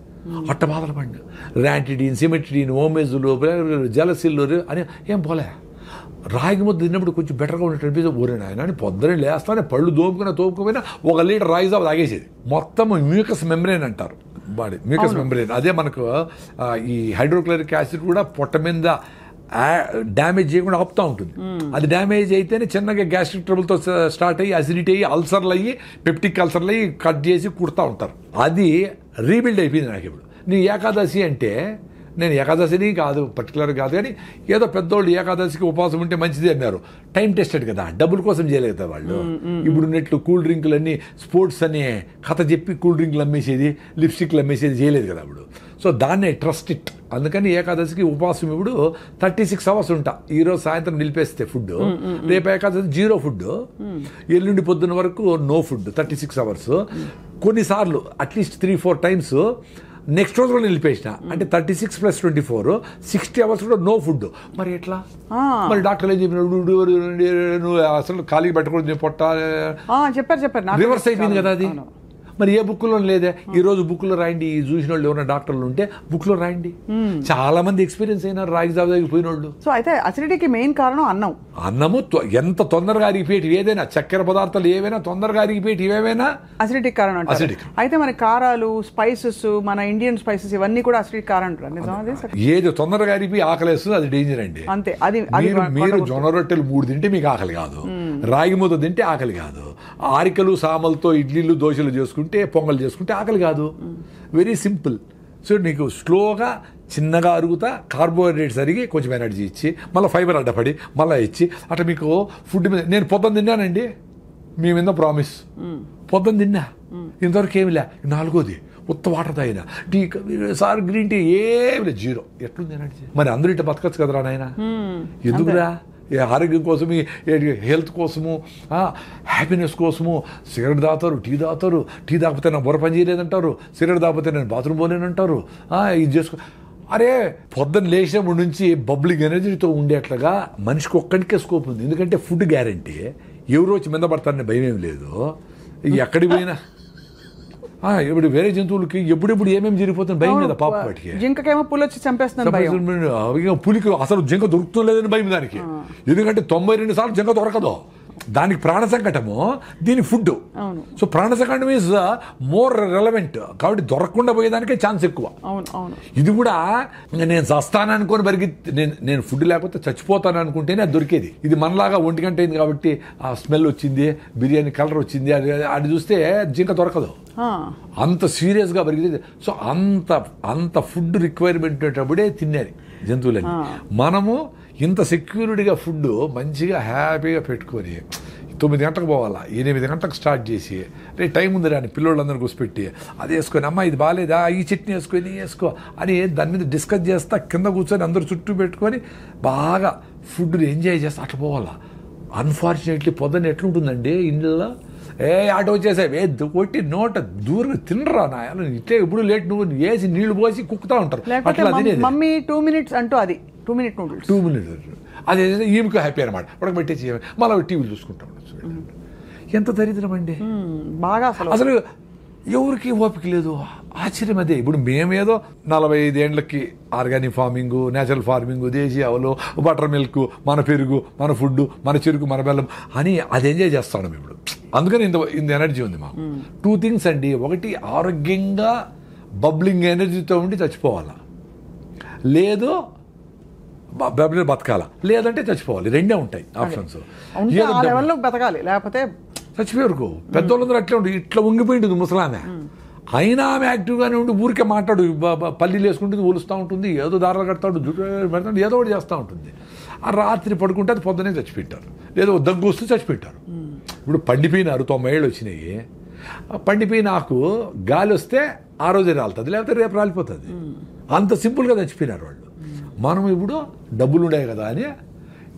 అట్ట బాధలు పడి ర్యాంటిడీన్, సిమెట్రిడీన్, ఓమేజులు, జలసిల్లు అని ఏం పోలే. రాగి ముద్ద తిన్నప్పుడు కొంచెం బెటర్గా ఉన్నట్టు అనిపిస్తుంది. ఊరే నాయన అని పొద్దునే లేస్తానే పళ్ళు తోముకుపోయినా 1 లీటర్ రాగి జావ తాగేసేది. మొత్తం మ్యూకస్ మెంబ్రేన్ అంటారు బాడీ, మ్యూకస్ మెంబ్రేన్. అదే మనకు ఈ హైడ్రోక్లోరిక్ యాసిడ్ కూడా పొట్ట మీద డ్యామేజ్ చేయకుండా ఆపుతూ ఉంటుంది. అది డ్యామేజ్ అయితేనే చిన్నగా గ్యాస్ట్రిక్ ట్రబుల్తో స్టార్ట్ అయ్యి అసిడిటీ అయ్యి అల్సర్లు అయ్యి పెప్టిక్ అల్సర్లు అయ్యి కట్ చేసి కుడతా ఉంటారు. అది రీబిల్డ్ అయిపోయింది నాకు ఇప్పుడు. నీ ఏకాదశి అంటే నేను ఏకాదశిని కాదు పర్టికులర్ కాదు, కానీ ఏదో పెద్దోళ్ళు ఏకాదశికి ఉపవాసం ఉంటే మంచిది అన్నారు. టైం టెస్టెడ్ కదా, డబ్బుల కోసం చేయలేదు కదా వాళ్ళు. ఇప్పుడు ఉన్నట్లు కూల్ డ్రింకులన్నీ స్పోర్ట్స్ అనే కథ చెప్పి కూల్ డ్రింకులు అమ్మేసేది, లిప్స్టిక్లు అమ్మేసేది చేయలేదు కదా అప్పుడు. సో దాన్నే ట్రస్ట్ ఇట్. అందుకని ఏకాదశికి ఉపవాసం ఇప్పుడు 36 అవర్స్ ఉంటా. ఈరోజు సాయంత్రం నిలిపేస్తే ఫుడ్, రేపు ఏకాదశి 0 ఫుడ్, ఎల్లుండి పొద్దున్న వరకు నో ఫుడ్ 36 అవర్స్. కొన్నిసార్లు అట్లీస్ట్ 3-4 టైమ్స్ నెక్స్ట్ రోజు కూడా నిలిపేసిన, అంటే 36 + 24 60 అవర్స్ కూడా నో ఫుడ్. మరి ఎట్లా? మరి డాక్టర్లు ఏం చెప్పినాడు, నువ్వు అసలు ఖాళీ పెట్టకూడదు పొట్ట చెప్పారు రివర్స్ అయిపోయింది కదా అది. మరి ఏ బుక్లో లేదే. ఈ రోజు బుక్లో రాయండి, ఈ చూసిన వాళ్ళు ఎవరైనా డాక్టర్లు ఉంటే బుక్లో రాయండి. చాలా మంది ఎక్స్పీరియన్స్ అయినారు రాగి జావ పోయిన వాళ్ళు. సో అయితే అసిడిటీకి మెయిన్ కారణం అన్నము ఎంత తొందరగా అరిగిపోయేటి ఏదైనా, చక్కెర పదార్థాలు ఏవైనా తొందరగా అరిగిపోయేటి ఏవైనా అసిడిటీ కారణం. అయితే మన కారాలు, స్పైసెస్, మన ఇండియన్ స్పైసెస్ ఇవన్నీ కూడా అసిడిటీ కారణం అంటారు. ఏది తొందరగా అరిగిపోయి ఆకలేస్తుంది అది డేంజర్ అండి. అంతే. అది మీరు జొన్న రొట్టెలు 3 తింటే మీకు ఆకలి కాదు, రాగి ముద్ద తింటే ఆకలి కాదు, ఆరికలు సామలతో ఇడ్లీలు దోశలు చేసుకుంటే పొంగల్ చేసుకుంటే ఆకలి కాదు. Very simple. సో నీకు స్లోగా చిన్నగా అరుగుతా కార్బోహైడ్రేట్స్ అరిగి కొంచెం ఎనర్జీ ఇచ్చి మళ్ళీ ఫైబర్ అడ్డపడి మళ్ళీ ఇచ్చి అట్లా మీకు ఫుడ్ మీద. నేను పొద్దున్న తిన్నానండి, మీ మీద ప్రామిస్, పొద్దున్న తిన్నా, ఇంతవరకు ఏమి లే. 4వది ఉత్త వాటర్ తాగిన, టీ సార్ గ్రీన్ టీ ఏమి లేదు, 0. ఎట్లుంది ఎనర్జీ? మరి అందరూ ఇట్లా బతకచ్చు కదరా నాయన. ఎందుకురా? ఆరోగ్యం కోసము, హెల్త్ కోసము, హ్యాపీనెస్ కోసము సిగరెట్ తాగుతారు, టీ తాగుతారు. టీ తాగిపోతే నా బుర్ర పని చేయలేదంటారు, సిగరెట్ తాగిపోతే నేను బాత్రూమ్ పోలేనంటారు. ఇది చేసుకో. అరే పొద్దున్న లేచినప్పటి నుంచి బబ్లింగ్ ఎనర్జీతో ఉండేట్లుగా మనిషికి ఒక్కడికే స్కోప్ ఉంది. ఎందుకంటే ఫుడ్ గ్యారంటీ. ఎవరు వచ్చి మీద పడతారనే భయం ఏమి లేదు. ఎక్కడికి పోయినా ఇప్పుడు వేరే జంతువులకి ఎప్పుడెప్పుడు ఏమేమి జరిగిపోతుంది భయం కదా. పాప వాటికి జింకకేమో పులి వచ్చి చంపేస్తుంది, పులికి అసలు జింక దొరుకుతుందని భయం దానికి. ఎందుకంటే 92 సార్లు జింక దొరకదు. దానికి ప్రాణ సంకటము, దీని ఫుడ్. సో ప్రాణ సంకటం ఈజ్ మోర్ రెలవెంట్. కాబట్టి దొరకకుండా పోయేదానికే ఛాన్స్ ఎక్కువ. ఇది కూడా నేను చస్తాను అనుకొని నేను ఫుడ్ లేకపోతే చచ్చిపోతాను అనుకుంటేనే అది దొరికేది. ఇది మనలాగా 1 గంట అయింది కాబట్టి ఆ స్మెల్ వచ్చింది, బిర్యానీ కలర్ వచ్చింది, అది చూస్తే జింక దొరకదు. అంత సీరియస్గా పెరిగింది. సో అంత ఫుడ్ రిక్వైర్మెంట్ ఉండేటప్పుడే తినేది జంతువులని. మనము ఇంత సెక్యూరిటీగా ఫుడ్ మంచిగా హ్యాపీగా పెట్టుకొని 9 గంటలకు పోవాలా, 8 గంటలకు స్టార్ట్ చేసి రే టైం ఉంది రాని పిల్లోళ్ళందరూ కూర్చోపెట్టి అది వేసుకొని, అమ్మ ఇది బాగాలేదా, ఈ చట్నీ వేసుకొని వేసుకో అని దాని మీద డిస్కస్ చేస్తా కింద కూర్చొని అందరూ చుట్టూ పెట్టుకొని బాగా ఫుడ్ని ఎంజాయ్ చేస్తా అట్లా పోవాలా. అన్ఫార్చునేట్లీ పొద్దున్న ఎట్లుంటుందండి ఇంట్లో, ఆటో వచ్చేసాయి కొట్టి నోట దూరంగా తినరా నాయన, ఇట్లే ఇప్పుడు లేట్ నువ్వు వేసి నీళ్లు పోసి కుక్కుతా ఉంటారు. అట్లా తినేది. మమ్మీ 2 minutes అంటూ అది 2 minute నూడిల్స్ 2 minutes అదే ఈమెకు హ్యాపీ అనమాట. ఉడకబెట్టేసి మళ్ళీ టీవీలు చూసుకుంటాం. ఎంత దరిద్రం అండి బాగా. అసలు ఎవరికి ఓపిక లేదు. ఆశ్చర్యం అదే. ఇప్పుడు మేమేదో 45 ఏళ్ళకి ఆర్గానిక్ ఫార్మింగ్, నేచురల్ ఫార్మింగ్, దేశీ ఆవులు, బటర్ మిల్క్, మన పెరుగు, మన ఫుడ్, మన చెరుకు, మన బెల్లం అని అది ఎంజాయ్ చేస్తాం ఇప్పుడు. అందుకని ఇంత ఎనర్జీ ఉంది మాకు. 2 things అండి. ఒకటి ఆరోగ్యంగా బబ్లింగ్ ఎనర్జీతో ఉండి చచ్చిపోవాలా, లేదు బతకాల, లేదంటే చచ్చిపోవాలి. 2 ఉంటాయి ఆప్షన్స్. బతకాలి లేకపోతే చచ్చిపోయారు. పెద్దోళ్ళందరూ అట్లే ఉంటుంది. ఇట్లా ఉంగిపోయింటుంది ముసలామె. అయినా ఆమె యాక్టివ్గానే ఉండి ఊరికే మాట్లాడు, పల్లీలు వేసుకుంటుంది, ఊలుస్తూ ఉంటుంది, ఏదో దారాలు కడతాడు, జుట్టు పెడతాడు, ఏదో ఒకటి చేస్తూ ఉంటుంది. ఆ రాత్రి పడుకుంటే అది పొద్దునే చచ్చిపెట్టారు, లేదో దగ్గు వస్తూ చచ్చిపెట్టారు. ఇప్పుడు పండిపోయినారు, 90 ఏళ్ళు వచ్చినాయి. పండిపోయిన ఆకు గాలి వస్తే ఆ రోజే రాలుతుంది, లేకపోతే రేపు రాలిపోతుంది. అంత సింపుల్గా చచ్చిపోయినారు వాళ్ళు. మనం ఇప్పుడు డబ్బులు ఉన్నాయి కదా అని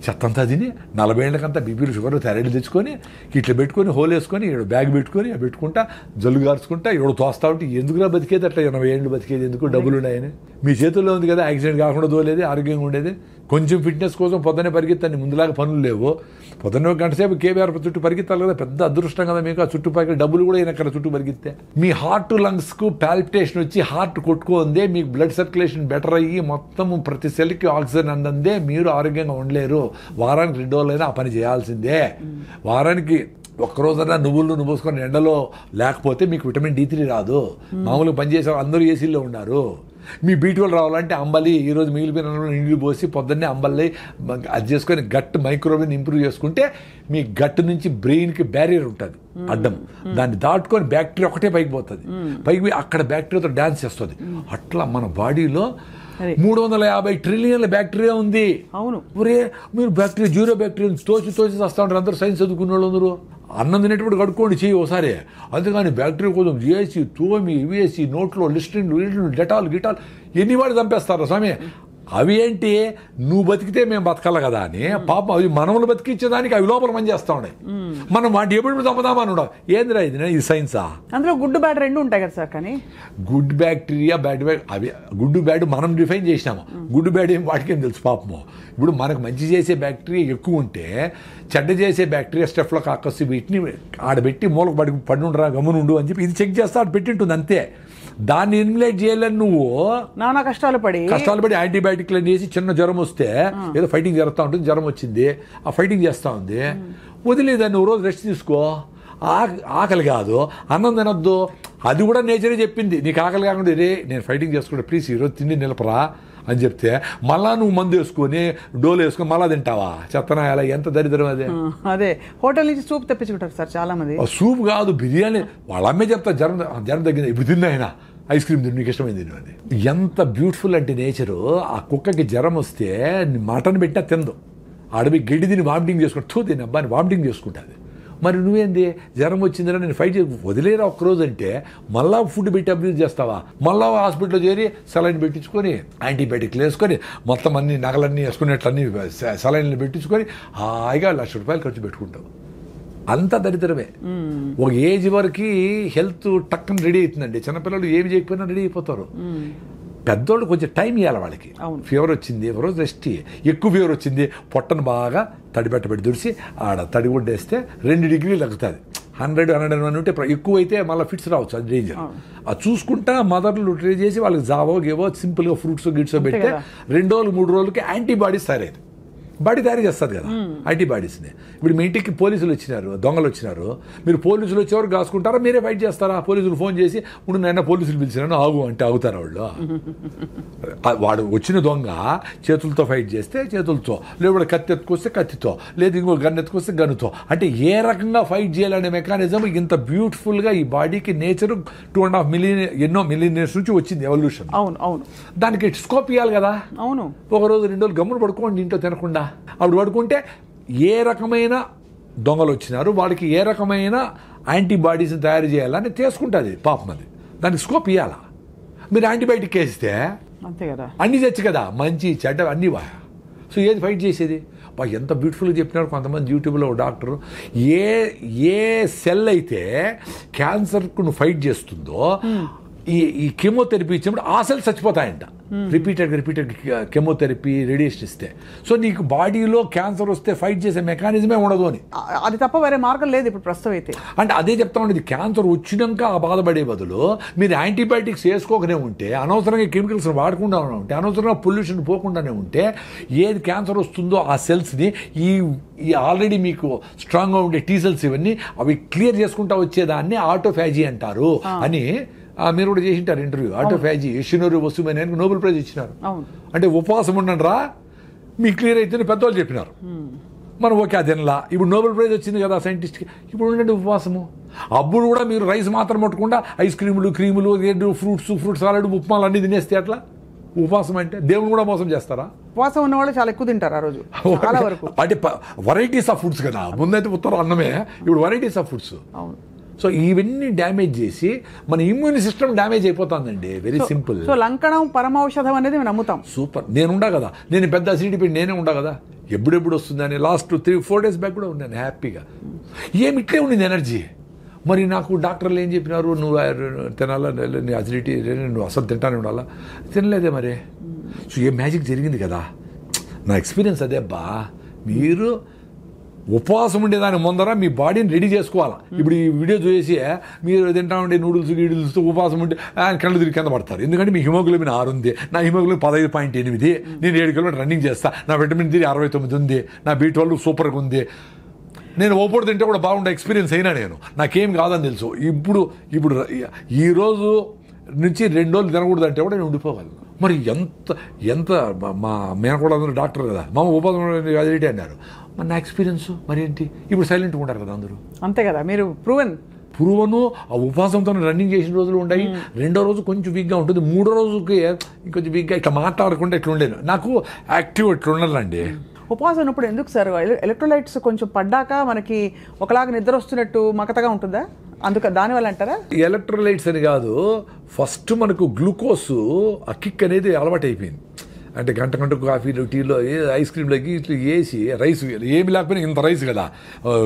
చెత్తంతా తిని 40 ఏళ్ళకంతా బీపీలు, షుగర్లు, థైరాయిడ్ తెచ్చుకొని ఇట్లా పెట్టుకొని హోల్ వేసుకొని బ్యాగ్ పెట్టుకొని పెట్టుకుంటా జల్లు గార్చుకుంటా ఎవడు తోస్తా ఉంటే ఎందుకురా బతికేది అట్లా 80 ఏళ్ళు బతికేది ఎందుకు, డబ్బులు ఉన్నాయని. మీ చేతుల్లో ఉంది కదా, యాక్సిడెంట్ కాకుండా దోలేది, ఆరోగ్యంగా ఉండేది. కొంచెం ఫిట్నెస్ కోసం పొద్దున్నే పరిగెత్తండి, ముందులాగా పనులు లేవు. పొద్దున్న గంట సేపు కేబీఆర్ చుట్టూ పరిగెత్తాలి కదా, పెద్ద అదృష్టం కదా మీకు. ఆ చుట్టుపక్కల డబ్బులు కూడా అక్కడ చుట్టూ పరిగెత్తే మీ హార్ట్ లంగ్స్కు పాల్పిటేషన్ వచ్చి హార్ట్ కొట్టుకుందే, మీకు బ్లడ్ సర్క్యులేషన్ బెటర్ అయ్యి మొత్తం ప్రతి సెల్కి ఆక్సిజన్ అందందే మీరు ఆరోగ్యంగా ఉండలేరు. వారానికి 2 రోజులైనా ఆ పని చేయాల్సిందే. వారానికి ఒక్కరోజైనా నువ్వులు పోసుకొని ఎండలో లేకపోతే మీకు విటమిన్ D3 రాదు. మామూలుగా పనిచేసే అందరూ ఏసీల్లో ఉన్నారు. మీ B12 రావాలంటే అంబలి, ఈరోజు మిగిలిపోయిన నీళ్ళు పోసి పొద్దున్నే అంబలి అది చేసుకొని గట్ మైక్రోవేవ్ ఇంప్రూవ్ చేసుకుంటే మీ గట్ నుంచి బ్రెయిన్కి బ్యారియర్ ఉంటుంది అడ్డం, దాన్ని దాటుకొని బ్యాక్టీరియా ఒకటే పైకి పోతుంది. పైకి పోయి అక్కడ బ్యాక్టీరియాతో డ్యాన్స్ చేస్తుంది. అట్లా మన బాడీలో 350 ట్రిలియన్ల బ్యాక్టీరియా ఉంది. అవును. ఒరే మీరు బ్యాక్టీరియా జీరో బ్యాక్టీరియా తోచి వస్తూ ఉంటారు అందరూ, సైన్స్ చదువుకున్న వాళ్ళు అందరూ. అన్నం తినేటప్పుడు కడుక్కోండి చెయ్యి ఒకసారి. అంతేగాని బ్యాక్టీరియా కోసం చేసి తోమి వేసి నోట్లో లిస్ట్రిన్ డెటాల్ గిటాల్ ఎన్ని వాడు చంపేస్తారు స్వామి. అవి ఏంటి, నువ్వు బతికితే మేము బతకాలి కదా అని పాపం అవి మనములు బతికించేదానికి అవి లోపల పని చేస్తా ఉన్నాయి. మనం వాటి ఎప్పుడు చంపుదామని ఉండవు. ఏందిరా ఇది సైన్సా? అందులో గుడ్ బ్యాడ్ 2 ఉంటాయి కదా సార్. కానీ గుడ్ బ్యాక్టీరియా బ్యాడ్ అవి గుడ్ బ్యాడ్ మనం డిఫైన్ చేసినాము. గుడ్ బ్యాడ్ ఏం వాటికేం తెలుసు పాపము. ఇప్పుడు మనకు మంచి చేసే బ్యాక్టీరియా ఎక్కువ ఉంటే చెడ్డ చేసే బ్యాక్టీరియా స్టెఫ్లో కాకసి వీటిని ఆడబెట్టి మూలకు పడి ఉండరా గమనుండు అని చెప్పి ఇది చెక్ చేస్తా ఆడ పెట్టింటుంది అంతే. దాన్ని ఎలిమినేట్ చేయాలని నువ్వు నానా కష్టాలు పడి యాంటీబయాటిక్లు చేసి చిన్న జ్వరం వస్తే ఏదో ఫైటింగ్ జరుగుతూ ఉంటుంది, జ్వరం వచ్చింది ఆ ఫైటింగ్ చేస్తూ ఉంది, వదిలేదాన్ని నువ్వు రోజు రెస్ట్ తీసుకో. ఆకలి కాదు, అన్నం తినొద్దు, అది కూడా నేచరే చెప్పింది. నీకు ఆకలి కాకుండా రే నేను ఫైటింగ్ చేసుకుంటా ప్లీజ్ ఈరోజు తిండి నిలపరా అని చెప్తే మళ్ళా నువ్వు మందు వేసుకొని డోలు వేసుకొని మళ్ళా తింటావా? చెత్తనా ఎలా, ఎంత దరిద్రం అదే. అదే హోటల్ నుంచి సూప్ తెప్పించుకుంటారు సార్ చాలా మంది. సూప్ కాదు బిర్యానీ, వాళ్ళ అమ్మే చెప్తా జ్వరం తగ్గింది ఇప్పుడు తిన్నా అయినా ఐస్ క్రీమ్ తిని నీకు ఇష్టమైంది తిను అని. ఎంత బ్యూటిఫుల్ అంటే నేచరు. ఆ కుక్కకి జ్వరం వస్తే మటన్ పెట్టినా తిందు, అడవి గడ్డి తిని వామిటింగ్ చేసుకుంటూ తిని అబ్బాయిని వామిటింగ్ చేసుకుంటుంది. మరి నువ్వేంది జ్వరం వచ్చిందిరా నేను ఫైట్ చేసి వదిలేరా ఒక్కరోజు అంటే మళ్ళా ఫుడ్ పెట్టి అబ్యూజ్ చేస్తావా? మళ్ళా హాస్పిటల్లో చేరి సెలైన్ పెట్టించుకొని యాంటీబయాటిక్లు వేసుకొని మొత్తం అన్ని నగలన్నీ వేసుకునేట్లన్నీ సెలైన్లు పెట్టించుకొని హాయిగా ₹1,00,000 ఖర్చు పెట్టుకుంటావు. అంత దరిద్రమే. ఒక ఏజ్ వరకు హెల్త్ టక్కన రెడీ అవుతుందండి. చిన్నపిల్లలు ఏమి చేయకపోయినా రెడీ అయిపోతారు. పెద్దోళ్ళు కొంచెం టైం ఇవ్వాలి వాళ్ళకి. ఫీవర్ వచ్చింది ఒకరోజు రెస్ట్, ఎక్కువ ఫీవర్ వచ్చింది పొట్టను బాగా తడిపెట్టబెట్టి దుడిసి ఆడ తడిగుడ్డేస్తే 2 డిగ్రీలు తగ్గుతుంది. 100-101 ఉంటే ఎక్కువ అయితే మళ్ళీ ఫిట్స్ రావచ్చు, అది డేంజర్. అది చూసుకుంటా మదర్లు ట్రై చేసి వాళ్ళకి జావో గేవో సింపుల్గా ఫ్రూట్స్ గిట్సో పెడితే 2 రోజులు 3 రోజులకి యాంటీబాడీస్ తయారైంది. బాడీ తయారు చేస్తుంది కదా యాంటీబాడీస్ని. ఇప్పుడు మీ ఇంటికి పోలీసులు వచ్చినారు, దొంగలు వచ్చినారు, మీరు పోలీసులు వచ్చేవారు కాసుకుంటారా, మీరే ఫైట్ చేస్తారా? పోలీసులు ఫోన్ చేసి ఇప్పుడు నైనా పోలీసులు పిలిచినాను ఆగు అంటే ఆగుతారు వాళ్ళు? వాడు వచ్చిన దొంగ చేతులతో ఫైట్ చేస్తే చేతులతో, లేదా కత్తి ఎత్తుకొస్తే కత్తితో, లేదా ఇంకో గన్ ఎత్తుకొస్తే గన్నుతో. అంటే ఏ రకంగా ఫైట్ చేయాలనే మెకానిజం ఇంత బ్యూటిఫుల్గా ఈ బాడీకి నేచర్ 2.5 మిలియన్ ఎన్నో మిలియన్ ఇయర్స్ నుంచి వచ్చింది ఎవల్యూషన్. అవును అవును. దానికి స్కోప్ ఇవ్వాలి కదా. అవును. ఒకరోజు 2 రోజులు గమ్మును పడుకోండి ఇంట్లో తినకుండా. అప్పుడు పడుకుంటే ఏ రకమైన దొంగలు వచ్చినారు వాళ్ళకి ఏ రకమైన యాంటీబాడీస్ని తయారు చేయాలని తీసుకుంటుంది పాపం. అది దానికి స్కోప్ ఇవ్వాలా? మీరు యాంటీబయాటిక్ వేస్తే అంతే కదా, అన్నీ తెచ్చు కదా, మంచి చెడ్డ అన్నీ వా. సో ఏది ఫైట్ చేసేది? ఎంత బ్యూటిఫుల్గా చెప్పినారు కొంతమంది యూట్యూబ్లో డోక్టరు. ఏ సెల్ అయితే క్యాన్సర్కు నువ్వు ఫైట్ చేస్తుందో ఈ కెమోథెరపీ ఇచ్చినప్పుడు ఆ సెల్స్ చచ్చిపోతాయంట. రిపీటెడ్ కెమోథెరపీ రేడియేషన్ ఇస్తే. సో నీకు బాడీలో క్యాన్సర్ వస్తే ఫైట్ చేసే మెకానిజమే ఉండదు అని. అది తప్ప వేరే మార్గం లేదు ఇప్పుడు ప్రస్తుతం అయితే. అంటే అదే చెప్తా ఉండేది, క్యాన్సర్ వచ్చినాక ఆ బాధపడే బదులు మీరు యాంటీబయాటిక్స్ వేసుకోకనే ఉంటే, అనవసరంగా కెమికల్స్ వాడకుండా ఉంటే, అనవసరంగా పొల్యూషన్ పోకుండానే ఉంటే, ఏది క్యాన్సర్ వస్తుందో ఆ సెల్స్ని ఈ ఆల్రెడీ మీకు స్ట్రాంగ్గా ఉండే టీ సెల్స్ ఇవన్నీ అవి క్లియర్ చేసుకుంటా వచ్చేదాన్ని ఆటోఫాజీ అంటారు అని మీరు కూడా చేసింటారు ఇంటర్వ్యూ. ఆటోఫాజీ యషినోరి వసుమని నోబెల్ ప్రైజ్ ఇచ్చినారు. అంటే ఉపవాసం ఉండండి రా మీకు క్లియర్ అయితే పెద్దవాళ్ళు చెప్పినారు. మనం ఓకే అదేలా ఇప్పుడు నోబెల్ ప్రైజ్ వచ్చింది కదా సైంటిస్ట్కి, ఇప్పుడు ఉండండి ఉపవాసము. అప్పుడు కూడా మీరు రైస్ మాత్రం పట్టకుండా ఐస్ క్రీములు ఫ్రూట్స్ సాలడ్ ఉప్మాలు అన్నీ తినేస్తే అట్లా ఉపవాసం అంటే దేవుని కూడా మోసం చేస్తారా? ఉపవాసం ఉన్న వాళ్ళు చాలా ఎక్కువ తింటారు ఆ రోజు చాలా వరకు. అంటే వెరైటీస్ ఆఫ్ ఫుడ్స్ కదా, ముందైతే ఉత్తరం అన్నమే, ఇప్పుడు వెరైటీస్ ఆఫ్ ఫుడ్స్. అవును. సో ఇవన్నీ డ్యామేజ్ చేసి మన ఇమ్యూన్ సిస్టమ్ డ్యామేజ్ అయిపోతుందండి. Very simple. సో లంకణం పరమౌషధం అనేది మేము నమ్ముతాం. సూపర్. నేనుండా కదా, నేను పెద్ద అసిడిటీ పెట్టి నేనే ఉండా కదా, ఎప్పుడెప్పుడు వస్తుందని లాస్ట్ 3-4 డేస్ బ్యాక్ కూడా ఉన్నాను హ్యాపీగా. ఏమి ఇట్లే ఉండింది ఎనర్జీ. మరి నాకు డాక్టర్లు ఏం చెప్పినారు, నువ్వు తినాలా, నీ అసిడిటీ, నువ్వు అసలు తింటానే ఉండాలా, తినలేదే మరి. సో ఏ మ్యాజిక్ జరిగింది కదా. నా ఎక్స్పీరియన్స్ అదే అబ్బా. మీరు ఉపవాసం ఉండేదాని ముందర మీ బాడీని రెడీ చేసుకోవాలా. ఇప్పుడు ఈ వీడియో చూసి మీరు తింటా ఉండే నూడిల్స్ గీడిల్స్తో ఉపవాసం ఉంటే కళ్ళు తిరిగి కింద పడతారు. ఎందుకంటే మీ హిమోగ్లోబిన్ 6 ఉంది, నా హిమోగ్లోబిన్ 15.8, నేను 7 కిలోమీటర్ రన్నింగ్ చేస్తా, నా విటమిన్ డి 69 ఉంది, నా B12 సూపర్గా ఉంది, నేను ఓపూట తింటే కూడా బాగుండే ఎక్స్పీరియన్స్ అయినా నేను, నాకేం కాదని తెలుసు. ఇప్పుడు ఈరోజు నుంచి 2 రోజులు తినకూడదు అంటే కూడా నేను ఉండిపోగలను. మరి ఎంత మా మేనకోడ అందరూ డాక్టర్ కదా, మా ఉపవాసం అదిటి అన్నారు. మరి నా ఎక్స్పీరియన్స్ మరి ఏంటి, ఇప్పుడు సైలెంట్గా ఉంటారు కదా అందరూ. అంతే కదా, మీరు ప్రూవను ఆ ఉపవాసంతో రన్నింగ్ చేసిన రోజులు ఉన్నాయి. 2వ రోజు కొంచెం వీక్గా ఉంటుంది, 3వ రోజుకి ఇంకొంచెం వీక్గా ఇట్లా మాట్లాడకుండా ఇట్లా ఉండేది. నాకు యాక్టివ్ ఇట్లా ఉండాలండి. ఉపవాసం ఉన్నప్పుడు ఎందుకు సార్ ఎలక్ట్రోలైట్స్ కొంచెం పడ్డాక మనకి ఒకలాగా నిద్ర వస్తున్నట్టు మకతగా ఉంటుందా, దానివల్ల అంటారా? ఎలక్ట్రోలైట్స్ అని కాదు, ఫస్ట్ మనకు గ్లూకోజ్ ఆ కిక్ అనేది అలవాటు అయిపోయింది. అంటే గంటకు కాఫీలో టీలో ఐస్ క్రీమ్లోకి ఇట్లా వేసి రైస్ ఏమి లేకపోయినా ఇంత రైస్ కదా,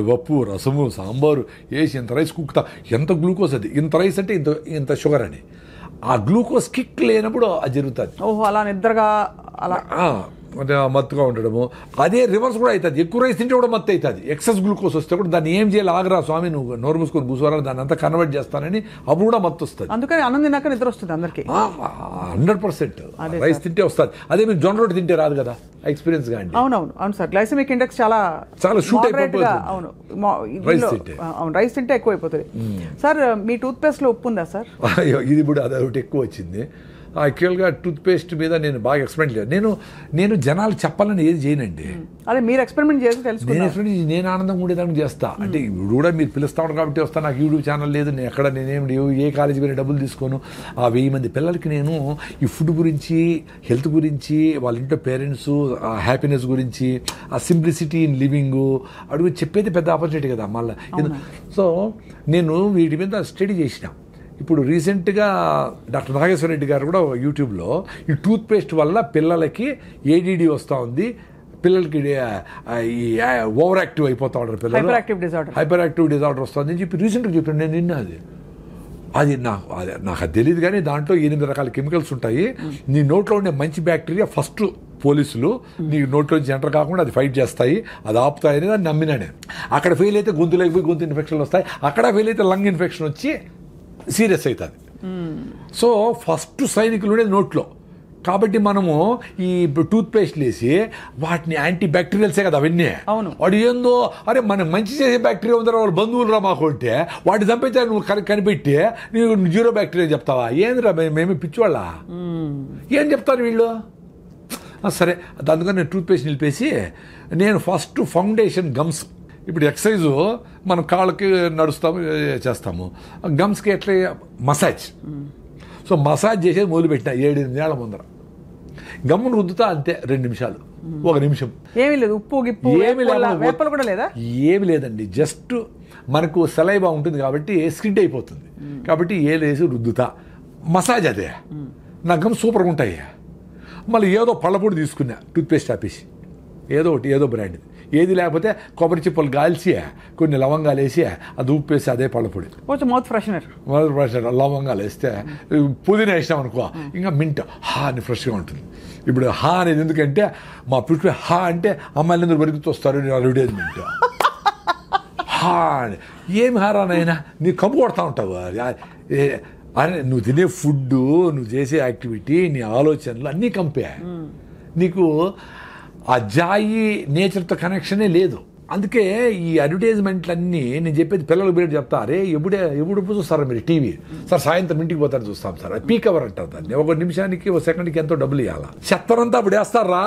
పప్పు రసము సాంబారు వేసి ఇంత రైస్ కుక్తా, ఎంత గ్లూకోజ్ అది, ఇంత రైస్ అంటే ఇంత షుగర్ అని. ఆ గ్లూకోజ్ కిక్ లేనప్పుడు అది జరుగుతుంది. ఓహో, అలా నిద్రగా అలా అంటే మత్తుగా ఉండడము. అదే రివర్స్ కూడా అవుతుంది, ఎక్కువ రైస్ తింటే కూడా మత్తు అవుతుంది. ఎక్సెస్ గ్లూకోజ్ వస్తే కూడా దాన్ని ఏం చేయాలి, ఆగరా స్వామి నువ్వు నోరు మూసుకొని కూర్చోవాలని దాన్ని అంతా కన్వర్ట్ చేస్తానని అప్పుడు కూడా మత్తు వస్తుంది. అందుకని అన్నం తిన్నాక నిద్ర వస్తుంది అందరికీ. 100% రైస్ తింటే వస్తుంది. అదే మీరు జొన్న రొట్టె తింటే రాదు కదా, ఎక్స్పీరియన్స్ గా అండి. అవును సార్, గ్లైసెమిక్ ఇండెక్స్ చాలా షూట్ అయిపోతుంది. అవును, రైస్ తింటే ఎక్కువ అయిపోతుంది. సార్ మీ టూత్ పేస్ట్ లో ఉప్పు ఉందా సార్? ఇది ఇప్పుడు అదొకటి ఎక్కువ వచ్చింది. యాక్చువల్గా టూత్ పేస్ట్ మీద నేను బాగా ఎక్స్పెరిమెంట్ లేదు. నేను జనాలు చెప్పాలని ఏది చేయనండి. అదే మీరు ఎక్స్పెరిమెంట్ చేసి తెలుసు. నేను ఆనందంగా ఉండేదానికి చేస్తా. అంటే ఇప్పుడు కూడా మీరు పిలుస్తా ఉంటారు కాబట్టి వస్తా. నాకు యూట్యూబ్ ఛానల్ లేదు, నేను ఎక్కడ నేనేం ఏ కాలేజీ పోయినా డబ్బులు తీసుకోను. ఆ 1000 మంది పిల్లలకి నేను ఈ ఫుడ్ గురించి, హెల్త్ గురించి, వాళ్ళ ఇంట్లో పేరెంట్స్ ఆ హ్యాపీనెస్ గురించి, ఆ సింప్లిసిటీ ఇన్ లివింగ్ అడుగు చెప్పేది పెద్ద ఆపర్చునిటీ కదా మళ్ళీ. సో నేను వీటి మీద స్టడీ చేసిన. ఇప్పుడు రీసెంట్గా డాక్టర్ నాగేశ్వర రెడ్డి గారు కూడా యూట్యూబ్లో ఈ టూత్ పేస్ట్ వల్ల పిల్లలకి ADD వస్తూ ఉంది, పిల్లలకి ఈ ఓవర్ యాక్టివ్ అయిపోతూ ఉంటారు పిల్లలు, హైపర్ యాక్టివ్ డిజార్డర్ వస్తుంది అని చెప్పి రీసెంట్గా చెప్పాను. నేను నిన్న అది నాకు అది తెలియదు, కానీ దాంట్లో 8 రకాల కెమికల్స్ ఉంటాయి. నీ నోట్లో ఉండే మంచి బ్యాక్టీరియా ఫస్ట్ పోలీసులు నీ నోట్లో ఎంటర్ కాకుండా అది ఫైట్ చేస్తాయి, అది ఆపుతాయని దాన్ని నమ్మినా నేను. అక్కడ ఫెయిల్ అయితే గొంతులోకి పోయి గొంతు ఇన్ఫెక్షన్లు వస్తాయి, అక్కడ ఫెయిల్ అయితే లంగ్ ఇన్ఫెక్షన్ వచ్చి సీరియస్ అవుతుంది. సో ఫస్ట్ సైనికులు ఉండేది నోట్లో. కాబట్టి మనము ఈ టూత్ పేస్ట్లు వేసి వాటిని యాంటీ బ్యాక్టీరియల్సే కదా అవన్నీ. వాడు ఏందో అరే మనకు మంచి చేసే బ్యాక్టీరియా ఉందా, వాళ్ళు బంధువులు రా మాకు ఉంటే వాటి చంపేస్తే నువ్వు కనిపెట్టి నీకు 0 బ్యాక్టీరియా చెప్తావా? ఏందిరా మేమే పిచ్చివాళ్ళ, ఏం చెప్తారు వీళ్ళు? సరే, అందుకని నేను టూత్ పేస్ట్ నిలిపేసి నేను ఫస్ట్ ఫౌండేషన్ గమ్స్. ఇప్పుడు ఎక్సర్సైజు మనం కాళ్ళకి నడుస్తాము చేస్తాము, గమ్స్కి ఎట్లా మసాజ్. సో మసాజ్ చేసేది మొదలుపెట్టిన 7-8 ఏళ్ల ముందర. గమ్మును రుద్దుతా అంతే 2 నిమిషాలు, 1 నిమిషం. ఏమీ లేదు, ఉప్పు గిప్పు కూడా లేదా? ఏమి లేదండి, జస్ట్ మనకు సలైవా ఉంటుంది కాబట్టి స్కిడ్ అయిపోతుంది, కాబట్టి ఏలేసి రుద్దుతా. మసాజ్ అదే. నా గమ్ సూపర్గా ఉంటాయి. మళ్ళీ ఏదో పళ్ళపొడి తీసుకున్నా, టూత్పేస్ట్ ఆపేసి ఏదో బ్రాండ్, ఏది లేకపోతే కొబ్బరి చిప్పలు కాల్చి కొన్ని లవంగాలు వేసి అది ఉప్పేసి అదే పళ్ళపొడి, కొంచెం మౌత్ ఫ్రెషనర్, లవంగాలు వేస్తే పుదీనా వేసినాం అనుకో ఇంకా మింట్ అని ఫ్రెష్గా ఉంటుంది. ఇప్పుడు అనేది ఎందుకంటే మా పుట్టి అంటే అమ్మాయిలు అందరూ బరికితూ వస్తారు, అడ్వర్టైజ్మెంట్ అని. ఏమి హారానైనా నీ కప్పు కొడతా ఉంటావు. అరే నువ్వు తినే ఫుడ్, నువ్వు చేసే యాక్టివిటీ, నీ ఆలోచనలు అన్నీ కంపే. నీకు ఆ జాయి నేచర్తో కనెక్షనే లేదు. అందుకే ఈ అడ్వర్టైజ్మెంట్లన్నీ నేను చెప్పేది పిల్లలకు బయట చెప్తా, అరే ఎప్పుడు చూస్తారా మీరు టీవీ? సార్ సాయంత్రం ఇంటికి పోతారు చూస్తాం సార్, పీక్ అవర్ అంటారు దాన్ని. 1 నిమిషానికి 1 సెకండ్కి ఎంతో డబ్బులు ఇవ్వాలా. చెత్తనంతా అప్పుడు వేస్తారా,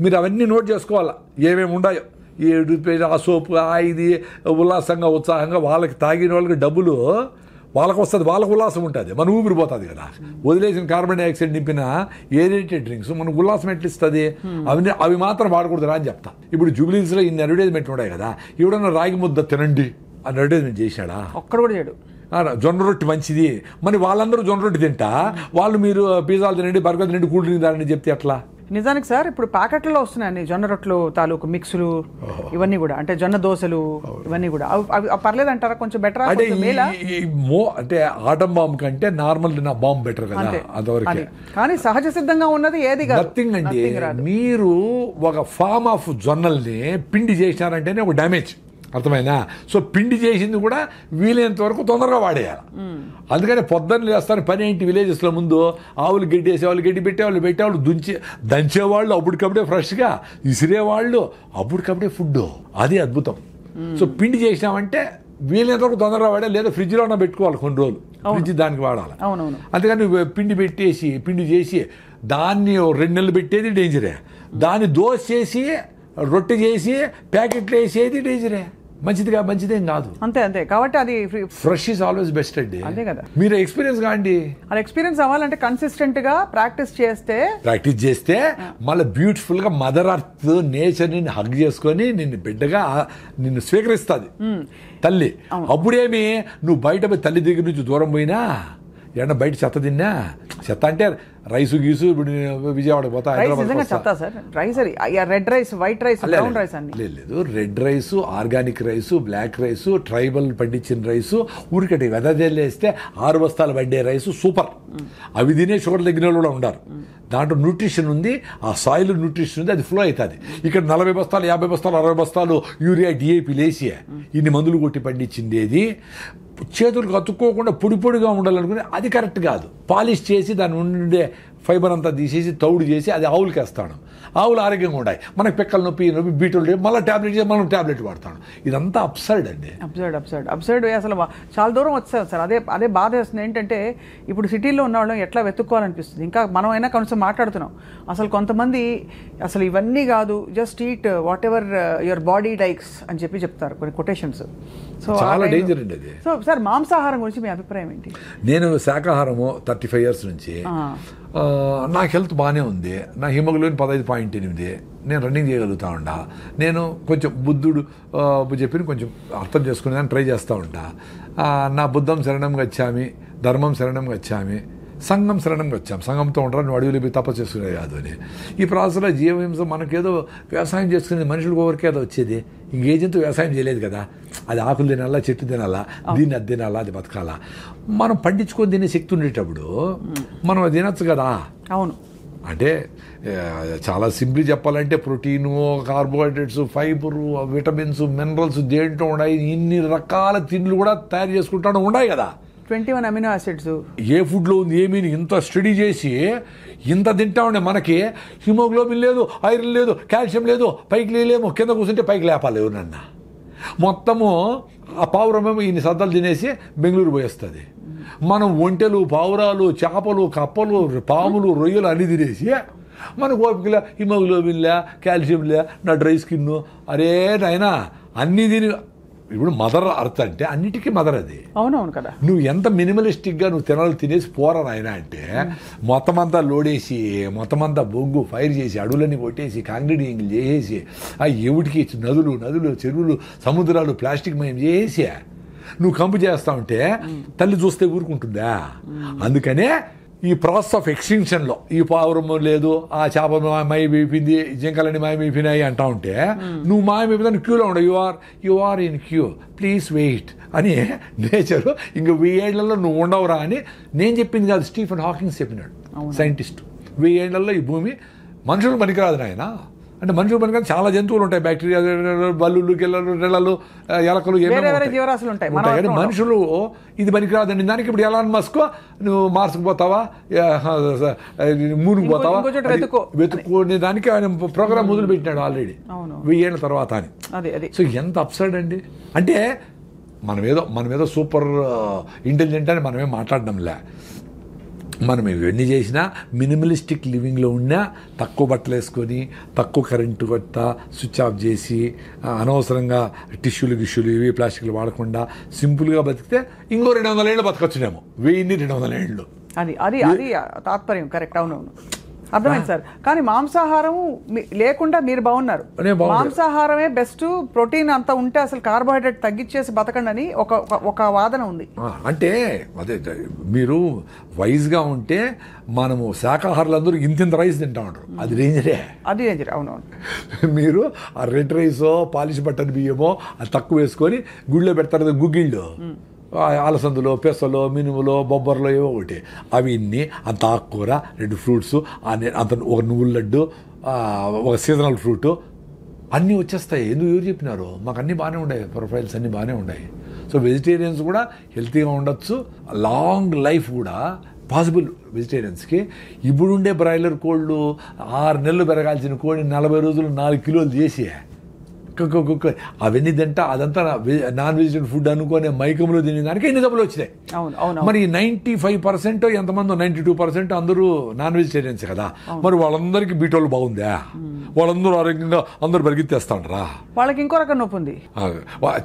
మీరు అవన్నీ నోట్ చేసుకోవాలా ఏమేమి ఉన్నాయో. ఈ ఆ సోపు, ఇది ఉల్లాసంగా ఉత్సాహంగా వాళ్ళకి తాగిన వాళ్ళకి డబ్బులు వాళ్ళకు వస్తుంది, వాళ్ళకు ఉల్లాసం ఉంటుంది, మన ఊపిరిపోతుంది కదా. వదిలేసిన కార్బన్ డైఆక్సైడ్ నింపిన ఏరేటెడ్ డ్రింక్స్ మనకు ఉల్లాసం ఎట్లా ఇస్తుంది? అవి మాత్రం వాడకూడదురా అని చెప్తా. ఇప్పుడు జూబ్లీస్లో ఇన్ని అడ్వర్టైజ్మెంట్ ఉన్నాయి కదా, ఎవడన్నా రాగి ముద్ద తినండి అని అడ్వర్టైజ్మెంట్ చేశాడా? ఒక్కడు కూడా చేయడు. జొన్న రొట్టె మంచిది, మరి వాళ్ళందరూ జొన్న రొట్టె తింటా, వాళ్ళు మీరు పిజ్జాలు తినండి, బర్గర్ తినండి, కూల్ డ్రింక్ తాగండి చెప్తే ఎట్లా? నిజానికి సార్ ఇప్పుడు ప్యాకెట్లలో వస్తున్నాయి జొన్న రొట్టెలు తాలూకు మిక్సులు ఇవన్నీ కూడా, అంటే జొన్న దోశలు ఇవన్నీ కూడా అవి పర్లేదు అంటారా? కొంచెం బెటర్ అంటే అంటే ఆటం బాంబ్ కంటే నార్మల్ నా బాంబ్ బెటర్ కదా అంతవరకు. కానీ సహజ సిద్ధంగా ఉన్నది ఏది కాదు. నథింగ్ అండి. మీరు ఒక ఫామ్ ఆఫ్ జొన్నల్ని పిండి చేసినారంటేనే ఒక డ్యామేజ్, అర్థమైనా? సో పిండి చేసింది కూడా వీలైనంత వరకు తొందరగా వాడేయాలి. అందుకని పొద్దున్న లేస్తాను పని ఏంటి, విలేజెస్లో ముందు ఆవులు గడ్డి వేసేవాళ్ళు, గడ్డి పెట్టేవాళ్ళు దంచేవాళ్ళు అప్పటికప్పుడే ఫ్రెష్గా, ఇసిరేవాళ్ళు అప్పటికప్పుడే ఫుడ్. అది అద్భుతం. సో పిండి చేసినామంటే వీలైనంత వరకు తొందరగా వాడాలి, లేదా ఫ్రిడ్జ్లో ఉన్న పెట్టుకోవాలి కొన్ని రోజులు, ఫ్రిడ్జ్ దానికి వాడాలి. అందుకని పిండి చేసి దాన్ని 2 నెలలు పెట్టేది డేంజరే, దాన్ని దోశ చేసి రొట్టె చేసి ప్యాకెట్లు వేసేది డేంజరే, మంచిదేం కాదు. అంతే కాబట్టి అది ఫ్రెష్ ఈజ్ ఆల్వేస్ బెస్ట్ అండి. అదే కదా. మీరు ఎక్స్పీరియన్స్ కాండి. అది ఎక్స్పీరియన్స్ అవ్వాలంటే కన్సిస్టెంట్ గా ప్రాక్టీస్ చేస్తే మళ్ళీ బ్యూటిఫుల్ గా మదర్ అర్త్ నేచర్ ని హగ్ చేసుకొని నిన్ను స్వీకరిస్తుంది తల్లి. అప్పుడేమి నువ్వు బయట తల్లి దగ్గర నుంచి దూరం పోయినా, ఏమన్నా బయట చెత్త అంటే రైసు గీసు, ఇప్పుడు విజయవాడ పోతా, red rice, white rice, brown rice అన్ని లేదు. Red rice, organic rice, black rice, tribal పండించిన రైసు, ఊరికటి వెదజల్లేస్తే 6 బస్తాలు పడ్డే రైసు సూపర్. అవి తినే షుగర్ తగ్గిన వాళ్ళు కూడా ఉన్నారు. దాంట్లో న్యూట్రిషన్ ఉంది, ఆ సాయిల్ న్యూట్రిషన్ ఉంది, అది ఫ్లో అవుతుంది. ఇక్కడ 40 బస్తాలు, 50 బస్తాలు, 60 బస్తాలు యూరియా, డిఏపి లేసి ఇన్ని మందులు కొట్టి పండించిండేది చేతులకు అతుక్కోకుండా పొడిగా ఉండాలనుకుని అది కరెక్ట్ కాదు. పాలిష్ చేసి దాని ఉండే ఫైబర్ అంతా తీసేసి తౌడు చేసి అది ఆవులకి వేస్తాను. ఆవులు ఆరోగ్యంగా ఉన్నాయి, మనకి పెక్కల నొప్పి బీటలు మళ్ళీ ట్యాబ్లెట్ చేసి మనం ట్యాబ్లెట్ వాడతాను. ఇదంతా అప్సైడ్ అండి. అప్సైడ్ అసలు చాలా దూరం వచ్చారు సార్. అదే బాధ వేస్తుంది. ఏంటంటే ఇప్పుడు సిటీలో ఉన్న వాళ్ళం ఎట్లా వెతుక్కోవాలనిపిస్తుంది. ఇంకా మనమైనా కొంచెం మాట్లాడుతున్నాం. అసలు కొంతమంది అసలు ఇవన్నీ కాదు, just eat what ever your body likes అని చెప్తారు కొన్ని కొటేషన్స్. సో చాలా డేంజర్ అండి అది. సో సార్ మాంసాహారం గురించి మీ అభిప్రాయం ఏంటి? నేను శాకాహారము 35 years నుంచి, నాకు హెల్త్ బాగానే ఉంది. నా హిమోగ్లోబిన్ 15.8, నేను రన్నింగ్ చేయగలుగుతా ఉంటా. నేను కొంచెం బుద్ధుడు చెప్పిన కొంచెం అర్థం చేసుకునే ట్రై చేస్తూ ఉంటా. నా బుద్ధం శరణం గచ్చామి, ధర్మం శరణం గచ్చామి, సంఘం శరణం వచ్చాం. సంఘంతో ఉంటారు, నువ్వు అడవిలో పోయి తపస్సు చేసుకునేది కాదు అని. ఈ ప్రాసెస్లో జీవహింస మనకేదో వ్యవసాయం చేసుకునేది మనుషులకు ఎవరికేదో వచ్చేది. ఇంకేజంతో వ్యవసాయం చేయలేదు కదా, అది ఆకులు తినాలా, చెట్టు తినాలా, దీన్ని అది తినాలా, అది బతకాలా. మనం పండించుకొని తినే శక్తి ఉండేటప్పుడు మనం అది తినచ్చు కదా. అవును. అంటే చాలా సింపుల్ చెప్పాలంటే protein, carbohydrates, fibre, vitamins, minerals దేంట్లో ఉన్నాయి, ఇన్ని రకాల తిండ్లు కూడా తయారు చేసుకుంటాను ఉన్నాయి కదా. 21 అమినో యాసిడ్స్ ఏ ఫుడ్లో ఉంది ఏమీ ఇంత స్టడీ చేసి ఇంత తింటా ఉండే మనకి హిమోగ్లోబిన్ లేదు, ఐరన్ లేదు, కాల్షియం లేదు, పైకి లేలేమో, కింద కూర్చుంటే పైకి లేపాలి ఎవరన్నా. మొత్తము ఆ పావురమేమో ఇన్ని సద్దలు తినేసి బెంగళూరు పోయేస్తుంది. మనం ఒంటెలు, పావురాలు, చేపలు, కప్పలు, పాములు, రొయ్యలు అన్ని తినేసి మనకు ఓపికలే, హిమోగ్లోబిన్లే, కాల్షియంలే, నా డ్రై స్కిన్, అరే నాయనా అన్నీ తిని. ఇప్పుడు మదర్ అర్త్ అంటే అన్నిటికీ మదర్ అది. అవునవును కదా. నువ్వు ఎంత మినిమలిస్టిక్గా నువ్వు తినేసి పోరా నాయన అంటే మొత్తం అంతా లోడేసి, మొత్తం అంతా బొగ్గు ఫైర్ చేసి, అడవులన్నీ కొట్టేసి, కాంక్రీటింగ్లు చేసేసి, ఎవటికి నదులు, చెరువులు, సముద్రాలు ప్లాస్టిక్ మయం చేసి నువ్వు కంపు చేస్తా ఉంటే తల్లి చూస్తే ఊరుకుంటుందా? అందుకనే ఈ ప్రాసెస్ ఆఫ్ ఎక్స్టింక్షన్లో ఈ పావురము లేదు, ఆ చేప మాయమైపోయింది, జింకలన్నీ మాయమైపోయినాయి అంటా ఉంటే నువ్వు మాయమైపోయినా క్యూలో ఉండవు. You are in queue, please wait అని నేచరు ఇంక 1000 ఏళ్లలో నువ్వు ఉండవురా అని నేను చెప్పింది కాదు, స్టీఫెన్ హాకింగ్స్ చెప్పినాడు, సైంటిస్ట్. 1000 ఏళ్లలో ఈ భూమి మనుషులు పనికిరాదు నాయన. అంటే మనుషులు పనికిరాదు, చాలా జంతువులు ఉంటాయి, బ్యాక్టీరియా, బల్లులు, గిల్లలు, రెళ్ళలు, ఎలకలు, జీవరాశులు ఉంటాయి. కానీ మనుషులు ఇది పనికిరాదండి. దానికి ఇప్పుడు ఎలాన్ మస్క్ నువ్వు మార్స్కి పోతావా, మూన్కి పోతావా, వెతుక్కునే దానికి ఆయన ప్రోగ్రామ్ మొదలు పెట్టినాడు ఆల్రెడీ 1000 ఏళ్ళ తర్వాత అని. సో ఎంత అప్సైడ్ అండి. అంటే మనమేదో సూపర్ ఇంటెలిజెంట్ అని మనమేం మాట్లాడడంలే. మనం ఇవన్నీ చేసినా మినిమలిస్టిక్ లివింగ్లో ఉన్నా తక్కువ బట్టలు వేసుకొని, తక్కువ కరెంటు కొత్త స్విచ్ ఆఫ్ చేసి, అనవసరంగా గిష్యూలు ఇవి ప్లాస్టిక్లు వాడకుండా సింపుల్గా బతికితే ఇంకో 200 ఏళ్ళు బతకొచ్చునేమో. 1200 ఏళ్ళు. అది తాత్పర్యం. కరెక్ట్. అవునవును. అర్థమైంది సార్. కానీ మాంసాహారం లేకుండా మీరు బాగున్నారు. మాంసాహారమే బెస్ట్, ప్రోటీన్ అంతా ఉంటే అసలు కార్బోహైడ్రేట్ తగ్గించేసి బతకండి అని ఒక వాదన ఉంది. అంటే అదే మీరు వైజ్గా ఉంటే మనము శాకాహారులందరూ ఇంత రైస్ తింటా ఉంటారు, అది డేంజరే. అది డేంజర్, అవునవును. మీరు ఆ రెడ్ రైసో పాలిష్ బట్టన్ బియ్యమో అది తక్కువ వేసుకొని గుళ్ళో పెడతారు గుగ్గిళ్ళు, అలసందులో పెసలో మినుములో బొబ్బర్లో ఏవో ఒకటి, అవి ఇన్ని అంత ఆకుకూర 2 ఫ్రూట్స్ అంత ఒక నువ్వుల లడ్డు ఒక సీజనల్ ఫ్రూట్ అన్నీ వచ్చేస్తాయి. ఎందుకు ఎవరు చెప్పినారు? మాకు అన్నీ బాగానే ఉన్నాయి, ప్రొఫైల్స్ అన్నీ బాగానే ఉన్నాయి. సో వెజిటేరియన్స్ కూడా హెల్తీగా ఉండొచ్చు, లాంగ్ లైఫ్ కూడా పాసిబుల్ వెజిటేరియన్స్కి. ఇప్పుడుండే బ్రాయిలర్ కోళ్ళు 6 నెలలు పెరగాల్సిన కోడి 40 రోజులు 4 కిలోలు చేసి అవన్నీ తింటా అదంతా నాన్ వెజిటేరియన్ ఫుడ్ అనుకునే మైకంలో తినేదానికి ఎన్ని జబ్బులు వచ్చినాయి. మరి 95% ఎంతమంది 92% అందరూ నాన్ వెజిటేరియన్స్ కదా. మరి వాళ్ళందరికీ బీటోళ్ళు బాగుందా? వాళ్ళందరూ ఆరోగ్యంగా అందరూ పరిగెత్తేస్తాండ్రా? వాళ్ళకి ఇంకో రకం నొప్పి ఉంది,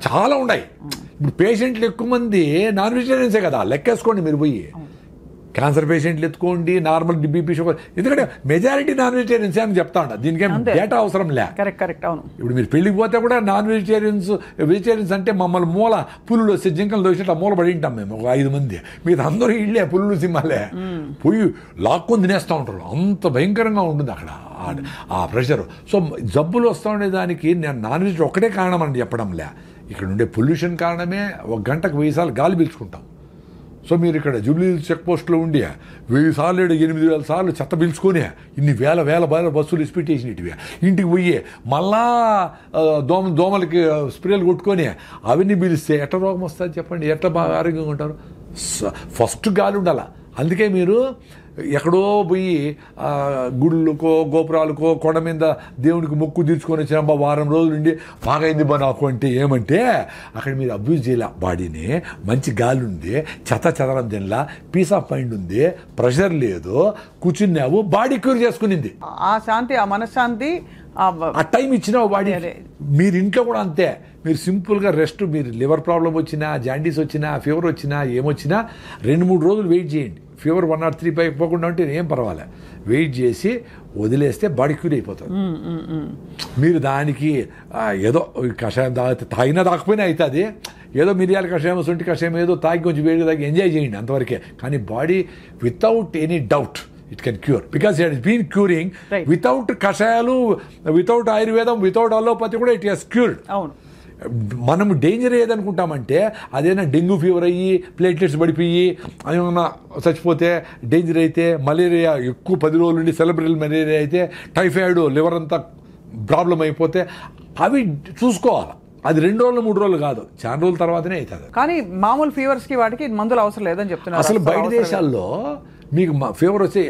చాలా ఉన్నాయి. ఇప్పుడు పేషెంట్లు ఎక్కువ మంది నాన్ వెజిటేరియన్సే కదా, లెక్కేసుకోండి మీరు పోయి. క్యాన్సర్ పేషెంట్లు ఎత్తుకోండి, నార్మల్ బీపీ షుగర్, ఎందుకంటే మెజారిటీ నాన్ వెజిటేరియన్స్ అని చెప్తా ఉంటా. దీనికేం డేటా అవసరం లే. కరెక్ట్. అవును. ఇప్పుడు మీరు పెళ్లికి పోతే కూడా నాన్ వెజిటేరియన్స్ అంటే మమ్మల్ని మూల పులులు వస్తే జింకలు దోసినట్టు మూల పడి ఉంటాం మేము ఒక 5 మంది. మీరు అందరూ ఇళ్ళే పులులు సింహాలే పోయి లాక్కొని తినేస్తూ ఉంటారు. అంత భయంకరంగా ఉంటుంది అక్కడ ఆ ప్రెషర్. సో జబ్బులు వస్తూ ఉండేదానికి నేను నాన్ వెజ్ ఒక్కటే కారణం అని చెప్పడంలే. ఇక్కడ ఉండే పొల్యూషన్ కారణమే 1 గంటకు 1000 సార్లు గాలి పీల్చుకుంటాం. సో మీరు ఇక్కడ జూబ్లీ చెక్ పోస్ట్లో ఉండి 1000 సార్లు 8000 సార్లు చెత్త పీల్చుకొని ఇన్ని వేల బస్సులు ఇసిపెట్టేసినవి ఇంటికి పోయి మళ్ళా దోమలకి స్ప్రేలు కొట్టుకొని అవన్నీ పీలిస్తే ఎట్లా రోగం వస్తుంది చెప్పండి? ఎట్లా బాగా ఆరోగ్యంగా ఉంటారు? ఫస్ట్ గాలి ఉండాల. అందుకే మీరు ఎక్కడో పోయి గుళ్ళకో గోపురాలకో కొండ మీద దేవునికి మొక్కు తీర్చుకొని వచ్చిన వారం రోజులు నుండి బాగైంది బా నాకు అంటే ఏమంటే అక్కడ మీరు అబ్యూజ్ చేయాల బాడీని. మంచి గాలి ఉంది, చెదరం తినలా, పీస్ ఆఫ్ మైండ్ ఉంది, ప్రెషర్ లేదు, కూర్చున్నావు, బాడీ క్యూర్ చేసుకునింది. ఆ శాంతి, ఆ మనశ్శాంతి, ఆ టైం ఇచ్చినావు బాడీ. మీరు ఇంట్లో కూడా అంతే. మీరు సింపుల్గా రెస్ట్, మీరు లివర్ ప్రాబ్లం వచ్చినా, జాండీస్ వచ్చినా, ఫీవర్ వచ్చినా, ఏమొచ్చినా 2-3 రోజులు వెయిట్ చేయండి. ఫీవర్ 103 పోకుండా ఉంటే ఏం పర్వాలే, వెయిట్ చేసి వదిలేస్తే బాడీ క్యూర్ అయిపోతుంది. మీరు దానికి ఏదో కషాయం తాగినా తాకపోయినా అవుతుంది, ఏదో మిరియాల కషాయం, సొంటి కషాయం ఏదో తాగి కొంచెం వేడి తాగి ఎంజాయ్ చేయండి అంతవరకే. కానీ body without any doubt it can cure because it has been curing without కషాయాలు, వితౌట్ ఆయుర్వేదం, వితౌట్ అలోపతి కూడా it has cured. అవును. మనం డేంజర్ ఏదనుకుంటామంటే అదేనా డెంగ్యూ ఫీవర్ అయ్యి ప్లేట్లెట్స్ పడిపోయి ఏమన్నా చచ్చిపోతే డేంజర్ అయితే, మలేరియా ఎక్కువ 10 రోజుల నుండి సెలబ్రల్ మలేరియా అయితే, టైఫాయిడ్ లివర్ అంతా ప్రాబ్లం అయిపోతే అవి చూసుకోవాలి. అది 2 రోజులు 3 రోజులు కాదు, చాలా రోజుల తర్వాతనే అవుతుంది. కానీ మామూలు ఫీవర్స్కి వాటికి మందులు అవసరం లేదని చెప్తున్నారు. అసలు బయట దేశాల్లో మీకు ఫీవర్ వచ్చి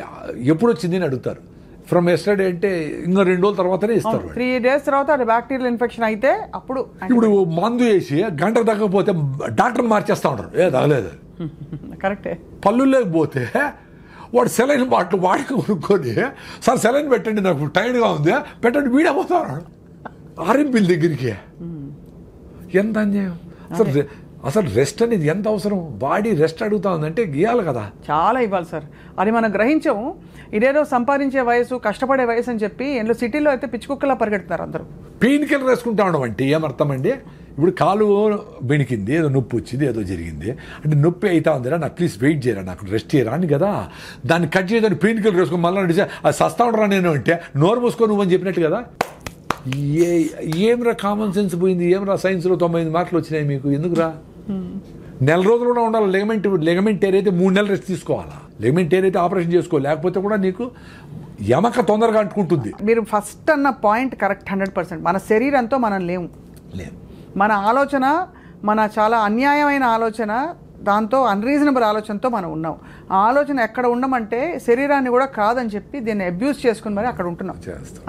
ఎప్పుడు వచ్చింది అని అడుగుతారు. ఫ్రమ్ ఎస్టర్డే అంటే ఇంకా 2 రోజుల తర్వాతనే ఇస్తారు. 3 days తర్వాత అది బ్యాక్టీరియల్ ఇన్ఫెక్షన్ అయితే అప్పుడు. ఇప్పుడు మందు వేసి గంటకు తగ్గకపోతే డాక్టర్ మార్చేస్తూ ఉంటారు, ఏ తగలేదు. కరెక్టే. పళ్ళు లేకపోతే వాడు సెలైన్ బాటిల్ వాడి కొనుక్కొని, సార్ సెలైన్ పెట్టండి నాకు టైర్డ్గా ఉంది పెట్టండి, వీడపోతాడు ఆర్ఎంపీల దగ్గరికి. ఎంత అన్యాయం అసలు రెస్ట్ అనేది ఎంత అవసరం? బాడీ రెస్ట్ అడుగుతా ఉందంటే గీయాలి కదా, చాలా ఇవ్వాలి సార్. అది మనం గ్రహించము. ఇదేదో సంపాదించే వయసు, కష్టపడే వయసు అని చెప్పి ఇంట్లో సిటీలో అయితే పిచ్చుకుక్కలా పరిగెడుతున్నారు అందరూ. పెయిన్ కిల్లర్ వేసుకుంటా ఉండడం అంటే ఏమర్థం అండి? ఇప్పుడు కాలు బెణికింది, ఏదో నొప్పి వచ్చింది, ఏదో జరిగింది అంటే నొప్పి అవుతా ఉందిరా, నాకు ప్లీజ్ వెయిట్ చేయరా, నాకు రెస్ట్ చేయరా అని కదా. దాన్ని కట్ చేయదని పెయిన్ కిల్లర్ వేసుకొని మళ్ళీ నడిచే అది సస్తా ఉండరా నేను అంటే నోరు మూసుకొని నువ్వని చెప్పినట్టు కదా. ఏమరా కామన్ సెన్స్ పోయింది, ఏమరా సైన్స్లో 98 మార్కులు వచ్చినాయి మీకు, ఎందుకురా? 1 రోజులు కూడా ఉండాలి. లెగమెంట్ టేర్ అయితే 3 నెలలు రెస్ట్ తీసుకోవాలా. లెగమెంట్ టేర్ అయితే ఆపరేషన్ చేసుకో, లేకపోతే కూడా నీకు ఎమక తొందరగా అంటుకుంటుంది. మీరు ఫస్ట్ అన్న పాయింట్ కరెక్ట్ 100%. మన శరీరంతో మనం లేము. మన ఆలోచన, మన చాలా అన్యాయమైన ఆలోచన, దాంతో అన్రీజనబుల్ ఆలోచనతో మనం ఉన్నాం. ఆ ఆలోచన ఎక్కడ ఉండమంటే శరీరాన్ని కూడా కాదని చెప్పి దీన్ని అబ్యూస్ చేసుకుని మరి అక్కడ ఉంటున్నాం.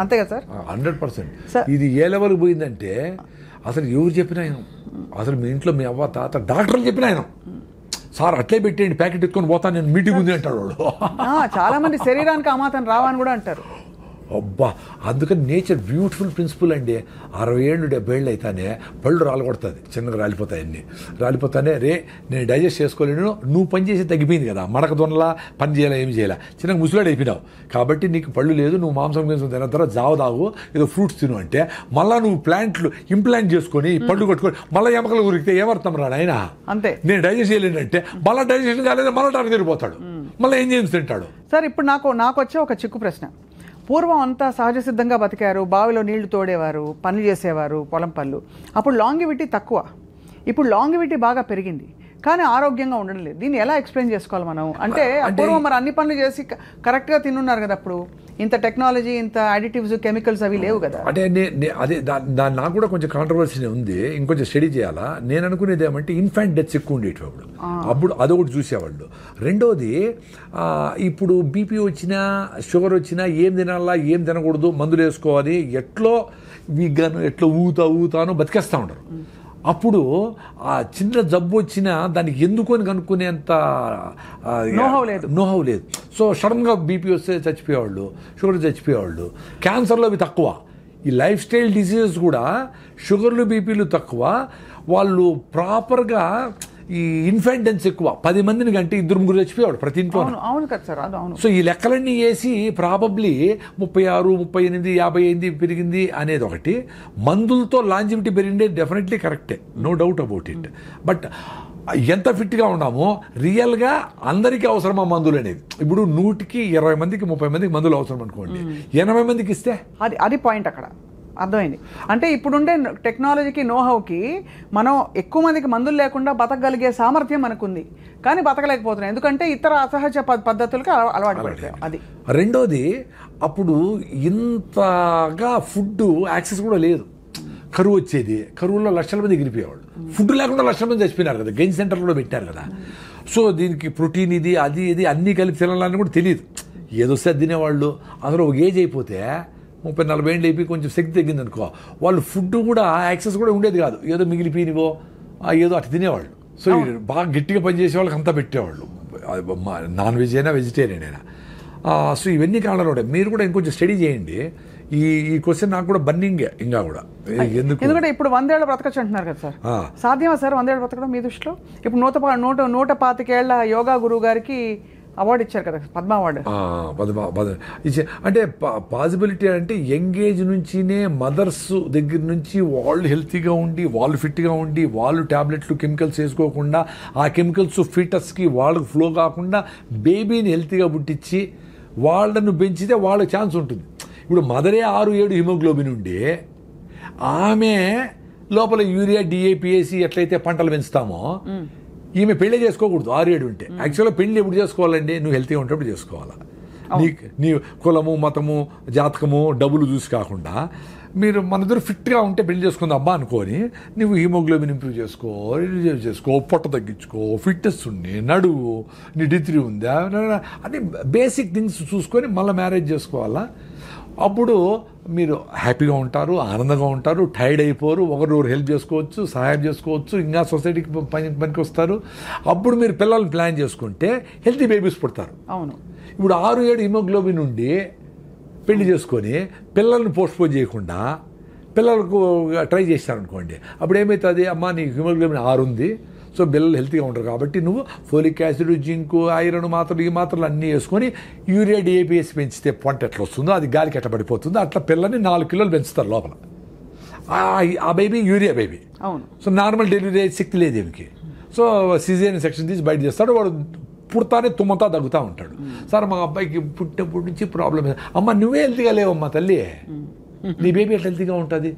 అంతే కదా సార్? 100%. ఇది ఏ లెవెల్కి పోయిందంటే అసలు ఎవరు చెప్పినా అసలు మీ ఇంట్లో మీ అవ్వ తాత డాక్టర్లు చెప్పిన ఆయన, సార్ అట్లే పెట్టేయండి ప్యాకెట్ ఎత్తుకొని పోతాను నేను, మీటింగ్ ఉంది అంటాడు వాడు. చాలా మంది శరీరానికి అమాతం రావని కూడా అంటారు. అబ్బా, అందుకని నేచర్ బ్యూటిఫుల్ ప్రిన్సిపల్ అండి. 60 ఏళ్ళు 70 ఏళ్ళు అయితేనే పళ్ళు రాలగొడుతుంది, చిన్నగా రాలిపోతాయి అన్నీ. రాలిపోతానే నేను డైజెస్ట్ చేసుకోలేను, నువ్వు పని చేసి తగ్గిపోయింది కదా, మడక దొనలా పని చేయాలా ఏమి చేయాలా, చిన్నగా ముసలాడు అయిపోయినావు కాబట్టి నీకు పళ్ళు లేదు, నువ్వు మాంసం గింసం తిన్న తర్వాత జావ తాగు, ఏదో ఫ్రూట్స్ తిను అంటే మళ్ళీ నువ్వు ప్లాంట్లు ఇంప్లాంట్ చేసుకొని పళ్ళు కొట్టుకొని మళ్ళీ ఎమకలు ఉరికితే ఏమర్థం రా నాయనా, అంతే. నేను డైజెస్ట్ చేయలేనంటే మళ్ళీ డైజెషన్ కాలేదు, మళ్ళీ టానికి తిరిగిపోతాడు, మళ్ళీ ఏం చేసి తింటాడు. సార్ ఇప్పుడు నాకు వచ్చే ఒక చిక్కు ప్రశ్న. పూర్వం అంతా సహజ సిద్ధంగా బతికారు, బావిలో నీళ్లు తోడేవారు, పనులు చేసేవారు, పొలం పనులు. అప్పుడు లాంగివిటీ తక్కువ, ఇప్పుడు లాంగివిటీ బాగా పెరిగింది కానీ ఆరోగ్యంగా ఉండడం లేదు. దీన్ని ఎలా ఎక్స్ప్లెయిన్ చేసుకోవాలి మనం? అంటే పూర్వం మరి అన్ని పనులు చేసి కరెక్ట్గా తిన్నున్నారు కదా, అప్పుడు ఇంత టెక్నాలజీ, ఇంత అడిటివ్స్, కెమికల్స్ అవి లేవు కదా. అంటే అదే దాని నాకు కూడా కొంచెం కాంట్రవర్సీ ఉంది, ఇంకొంచెం స్టడీ చేయాలా. నేను అనుకునేది ఏమంటే ఇన్ఫాంట్ డెత్స్ ఎక్కువ ఉండేవి అప్పుడు అదొకటి చూసేవాళ్ళు. రెండోది ఇప్పుడు బీపీ వచ్చినా షుగర్ వచ్చినా ఏం తినాలా ఏం తినకూడదు, మందులు వేసుకోవాలి, ఎట్లో వీగాను ఎట్లా ఊతాను బతికేస్తూ ఉంటారు. అప్పుడు ఆ చిన్న జబ్బు వచ్చినా దానికి ఎందుకు అని కనుక్కునేంత నోహవ్ లేదు. సో సడన్గా బీపీ వస్తే చచ్చిపోయేవాళ్ళు, షుగర్ చచ్చిపోయేవాళ్ళు. క్యాన్సర్లు అవి తక్కువ. ఈ లైఫ్ స్టైల్ డిసీజెస్ కూడా షుగర్లు బీపీలు తక్కువ. వాళ్ళు ప్రాపర్గా ఈ ఇన్ఫెంటెన్స్ ఎక్కువ. 10 మందిని కంటే 2-3 చచ్చిపోయాడు ప్రతి ఇంట్లో. అవును కదా సార్, అది అవును. సో ఈ లెక్కలన్నీ వేసి ప్రాబబ్లీ 36, 38, 50 పెరిగింది అనేది ఒకటి. మందులతో లాంజివిటీ పెరిగిందే డెఫినెట్లీ కరెక్టే, no doubt about it. But ఎంత ఫిట్గా ఉన్నామో రియల్గా అందరికీ అవసరమా మందులు అనేది? ఇప్పుడు 100కి 20 మందికి 30 మందికి మందులు అవసరం అనుకోండి, 80 మందికి ఇస్తే అది పాయింట్ అక్కడ అర్థమైంది. అంటే ఇప్పుడుండే టెక్నాలజీకి, నోహౌకి మనం ఎక్కువ మందికి మందులు లేకుండా బతకగలిగే సామర్థ్యం మనకుంది కానీ బతకలేకపోతున్నాం, ఎందుకంటే ఇతర అసహజ పద్ధతులకి అలవాటు పడతాం. అది రెండోది, అప్పుడు ఇంతగా ఫుడ్ యాక్సెస్ కూడా లేదు. కరువు వచ్చేది, కరువులో లక్షల మంది ఎగిరిపోయేవాళ్ళు. ఫుడ్ లేకుండా లక్షల మంది చచ్చిపోయినారు కదా, గెయిన్ సెంటర్లో కూడా పెట్టారు కదా. సో దీనికి ప్రోటీన్ ఇది అది అన్నీ కలిపి తినాలని కూడా తెలియదు, ఏదొస్తే తినేవాళ్ళు. అందులో ఒక ఏజ్ అయిపోతే 30-40 ఏళ్ళు అయిపోయి కొంచెం శక్తి తగ్గింది అనుకో, వాళ్ళు ఫుడ్ కూడా యాక్సెస్ కూడా ఉండేది కాదు, ఏదో మిగిలిపోయినవో ఏదో అటు తినేవాళ్ళు. సో బాగా గట్టిగా పనిచేసే వాళ్ళకి అంతా పెట్టేవాళ్ళు, నాన్ వెజ్ అయినా వెజిటేరియన్ అయినా. సో ఇవన్నీ కారణాలు ఉంటాయి. మీరు కూడా ఇంకొంచెం స్టడీ చేయండి. ఈ క్వశ్చన్ నాకు కూడా బర్నింగే ఇంకా కూడా. ఎందుకంటే ఇప్పుడు 100 ఏళ్ళ బ్రతకచ్చు అంటున్నారు కదా సార్, సాధ్యమా సార్ 100 ఏళ్ళు బ్రతకడం మీ దృష్టిలో? ఇప్పుడు 125 ఏళ్ల యోగా గురువు గారికి అవార్డు ఇచ్చారు కదా, పద్మ అవార్డు. అంటే పాసిబిలిటీ అంటే యంగ్ ఏజ్ నుంచినే మదర్స్ దగ్గర నుంచి వాళ్ళు హెల్తీగా ఉండి, వాళ్ళు ఫిట్గా ఉండి, వాళ్ళు ట్యాబ్లెట్లు కెమికల్స్ వేసుకోకుండా, ఆ కెమికల్స్ ఫీటస్కి వాళ్ళకి ఫ్లో కాకుండా బేబీని హెల్తీగా పుట్టించి వాళ్ళను పెంచితే వాళ్ళకి ఛాన్స్ ఉంటుంది. ఇప్పుడు మదరే 6-7 హిమోగ్లోబిన్ ఉండి ఆమె లోపల యూరియా, డిఏపిఏసి ఎట్లయితే పంటలు పెంచుతామో, ఈమె పెళ్లి చేసుకోకూడదు 6-7 ఉంటే. యాక్చువల్గా పెళ్లి ఎప్పుడు చేసుకోవాలండి? నువ్వు హెల్తీగా ఉంటప్పుడు చేసుకోవాలా. నీ కులము, మతము, జాతకము, డబ్బులు చూసి కాకుండా మీరు మన ఇద్దరు ఫిట్గా ఉంటే పెళ్లి చేసుకుందాం అబ్బా అనుకొని, నువ్వు హీమోగ్లోబిన్ ఇంప్రూవ్ చేసుకో, పొట్ట తగ్గించుకో, ఫిట్నెస్ ఉండి, నడువు, నీ డిగ్రీ ఉందా అని బేసిక్ థింగ్స్ చూసుకొని మళ్ళీ మ్యారేజ్ చేసుకోవాలా. అప్పుడు మీరు హ్యాపీగా ఉంటారు, ఆనందంగా ఉంటారు, టైర్డ్ అయిపోరు, ఒకరు హెల్ప్ చేసుకోవచ్చు, సహాయం చేసుకోవచ్చు, ఇంకా సొసైటీకి పనికి వస్తారు. అప్పుడు మీరు పిల్లల్ని ప్లాన్ చేసుకుంటే హెల్తీ బేబీస్ పుడతారు. అవును. ఇప్పుడు 6-7 హిమోగ్లోబిన్ ఉండి పెళ్లి చేసుకొని పిల్లల్ని పోస్ట్పోన్ చేయకుండా పిల్లలకు ట్రై చేశారనుకోండి, అప్పుడు ఏమవుతుంది? అమ్మ నీకు హిమోగ్లోబిన్ 6 ఉంది, సో పిల్లలు హెల్తీగా ఉంటారు కాబట్టి నువ్వు ఫోలిక్ యాసిడ్, జింకు, ఐరన్ మాత్రలు, ఈ మాత్రలు అన్నీ వేసుకొని యూరియా, డిఏపిఎస్ పెంచితే పంట ఎట్లా వస్తుందో అది గాలికి ఎట్లా పడిపోతుందో అట్లా పిల్లల్ని 4 కిలోలు పెంచుతారు లోపల. ఆ బేబీ యూరియా బేబీ. అవును. సో నార్మల్ డెలివరీ అయ్యే శక్తి లేదు ఏమికి. సో సిజేరియన్ సెక్షన్ తీసి బయట చేస్తాడు, వాడు పుడతానే తుమ్మంతా తగ్గుతూ ఉంటాడు. సార్ మా అబ్బాయికి పుట్టినప్పటి నుంచి ప్రాబ్లమ్. అమ్మ నువ్వే హెల్తీగా లేవమ్మా తల్లి, నీ బేబీ ఎట్లా హెల్తీగా ఉంటుంది?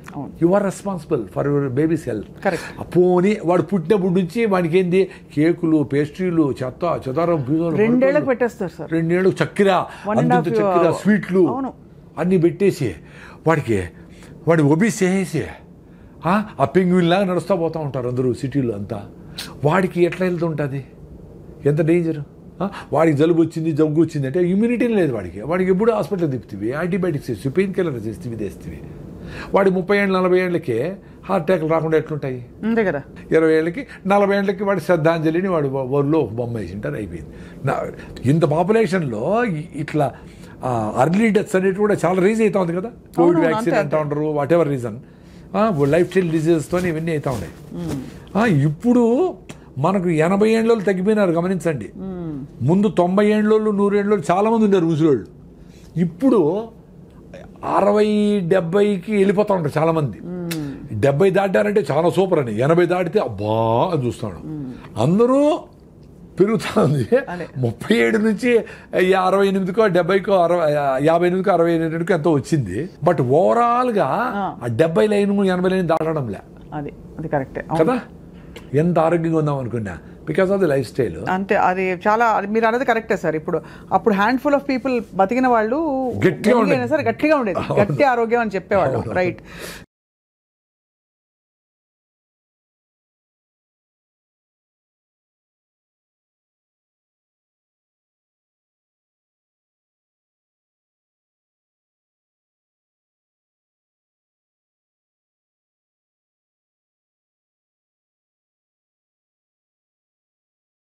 You are responsible for your baby's health. పోనీ వాడు పుట్టినప్పటి నుంచి వాడికి ఏంది కేకులు, పేస్ట్రీలు, చెదారం 2 ఏళ్ళకి పెట్టేస్తారు సార్. 2 ఏళ్ళు చక్కెర, అంతంత చక్కెర, స్వీట్లు అన్నీ పెట్టేసి వాడి ఒబీస్ చేసేసి ఆ పెంగ్విన్ లాగా నడుస్తూ పోతూ ఉంటారు అందరూ సిటీలో అంతా. వాడికి ఎట్లా వెళ్తుంటుంది? ఎంత డేంజర్. వాడికి జలుబు వచ్చింది, జబ్బు వచ్చింది అంటే ఇమ్యూనిటీ లేదు వాడికి ఎప్పుడు హాస్పిటల్ తిప్పుతుంది, యాంటీబయాటిక్స్ వేస్తుంది, పెయిన్ కిల్లర్ తెస్తుంది. వాడి 30 ఏళ్ళు 40 ఏళ్ళకి హార్ట్ అటాక్లు రాకుండా ఎట్లుంటాయి? అంతే కదా. 20 ఏళ్ళకి 40 ఏళ్ళకి వాడి శ్రద్ధాంజలిని వాడు ఊళ్ళో బొమ్మ వేసింటారు, అయిపోయింది. ఇంత పాపులేషన్లో ఇట్లా అర్లీ డెత్స్ అనేవి కూడా చాలా రీజ్ అవుతా ఉంది కదా, కోవిడ్ వ్యాక్సిన్ అంటూ ఉంటారు, whatever reason, lifestyle డిజీజెస్తో ఇవన్నీ అవుతా ఉన్నాయి. ఇప్పుడు మనకు 80 ఏళ్ళలో తగ్గిపోయినారు గమనించండి. ముందు 90 ఏళ్ళలో 100 ఏళ్ళలో చాలా మంది ఉన్నారు ముసలోళ్ళు. ఇప్పుడు 60-70కి వెళ్ళిపోతా ఉంటారు చాలా మంది. 70 దాటారంటే చాలా సూపర్ అని, 80 దాటితే అబ్బా అని చూస్తాడు. అందరూ పెరుగుతా ఉంది. 37 నుంచి 68కో 70కో 58కో 68కో ఎంతో వచ్చింది. బట్ ఓవరాల్గా ఆ 70 లైన్ 80 లైన్ దాటడంలే. అది కరెక్టే కదా. ఎంత ఆరోగ్యంగా ఉందాం అనుకున్నా because of the life style. అంతే, అది చాలా మీరు అనేది కరెక్టే సార్. అప్పుడు హ్యాండ్ఫుల్ ఆఫ్ పీపుల్ బతికిన వాళ్ళు గట్టిగా ఉండేది, గట్టి ఆరోగ్యం అని చెప్పేవాళ్ళు. రైట్.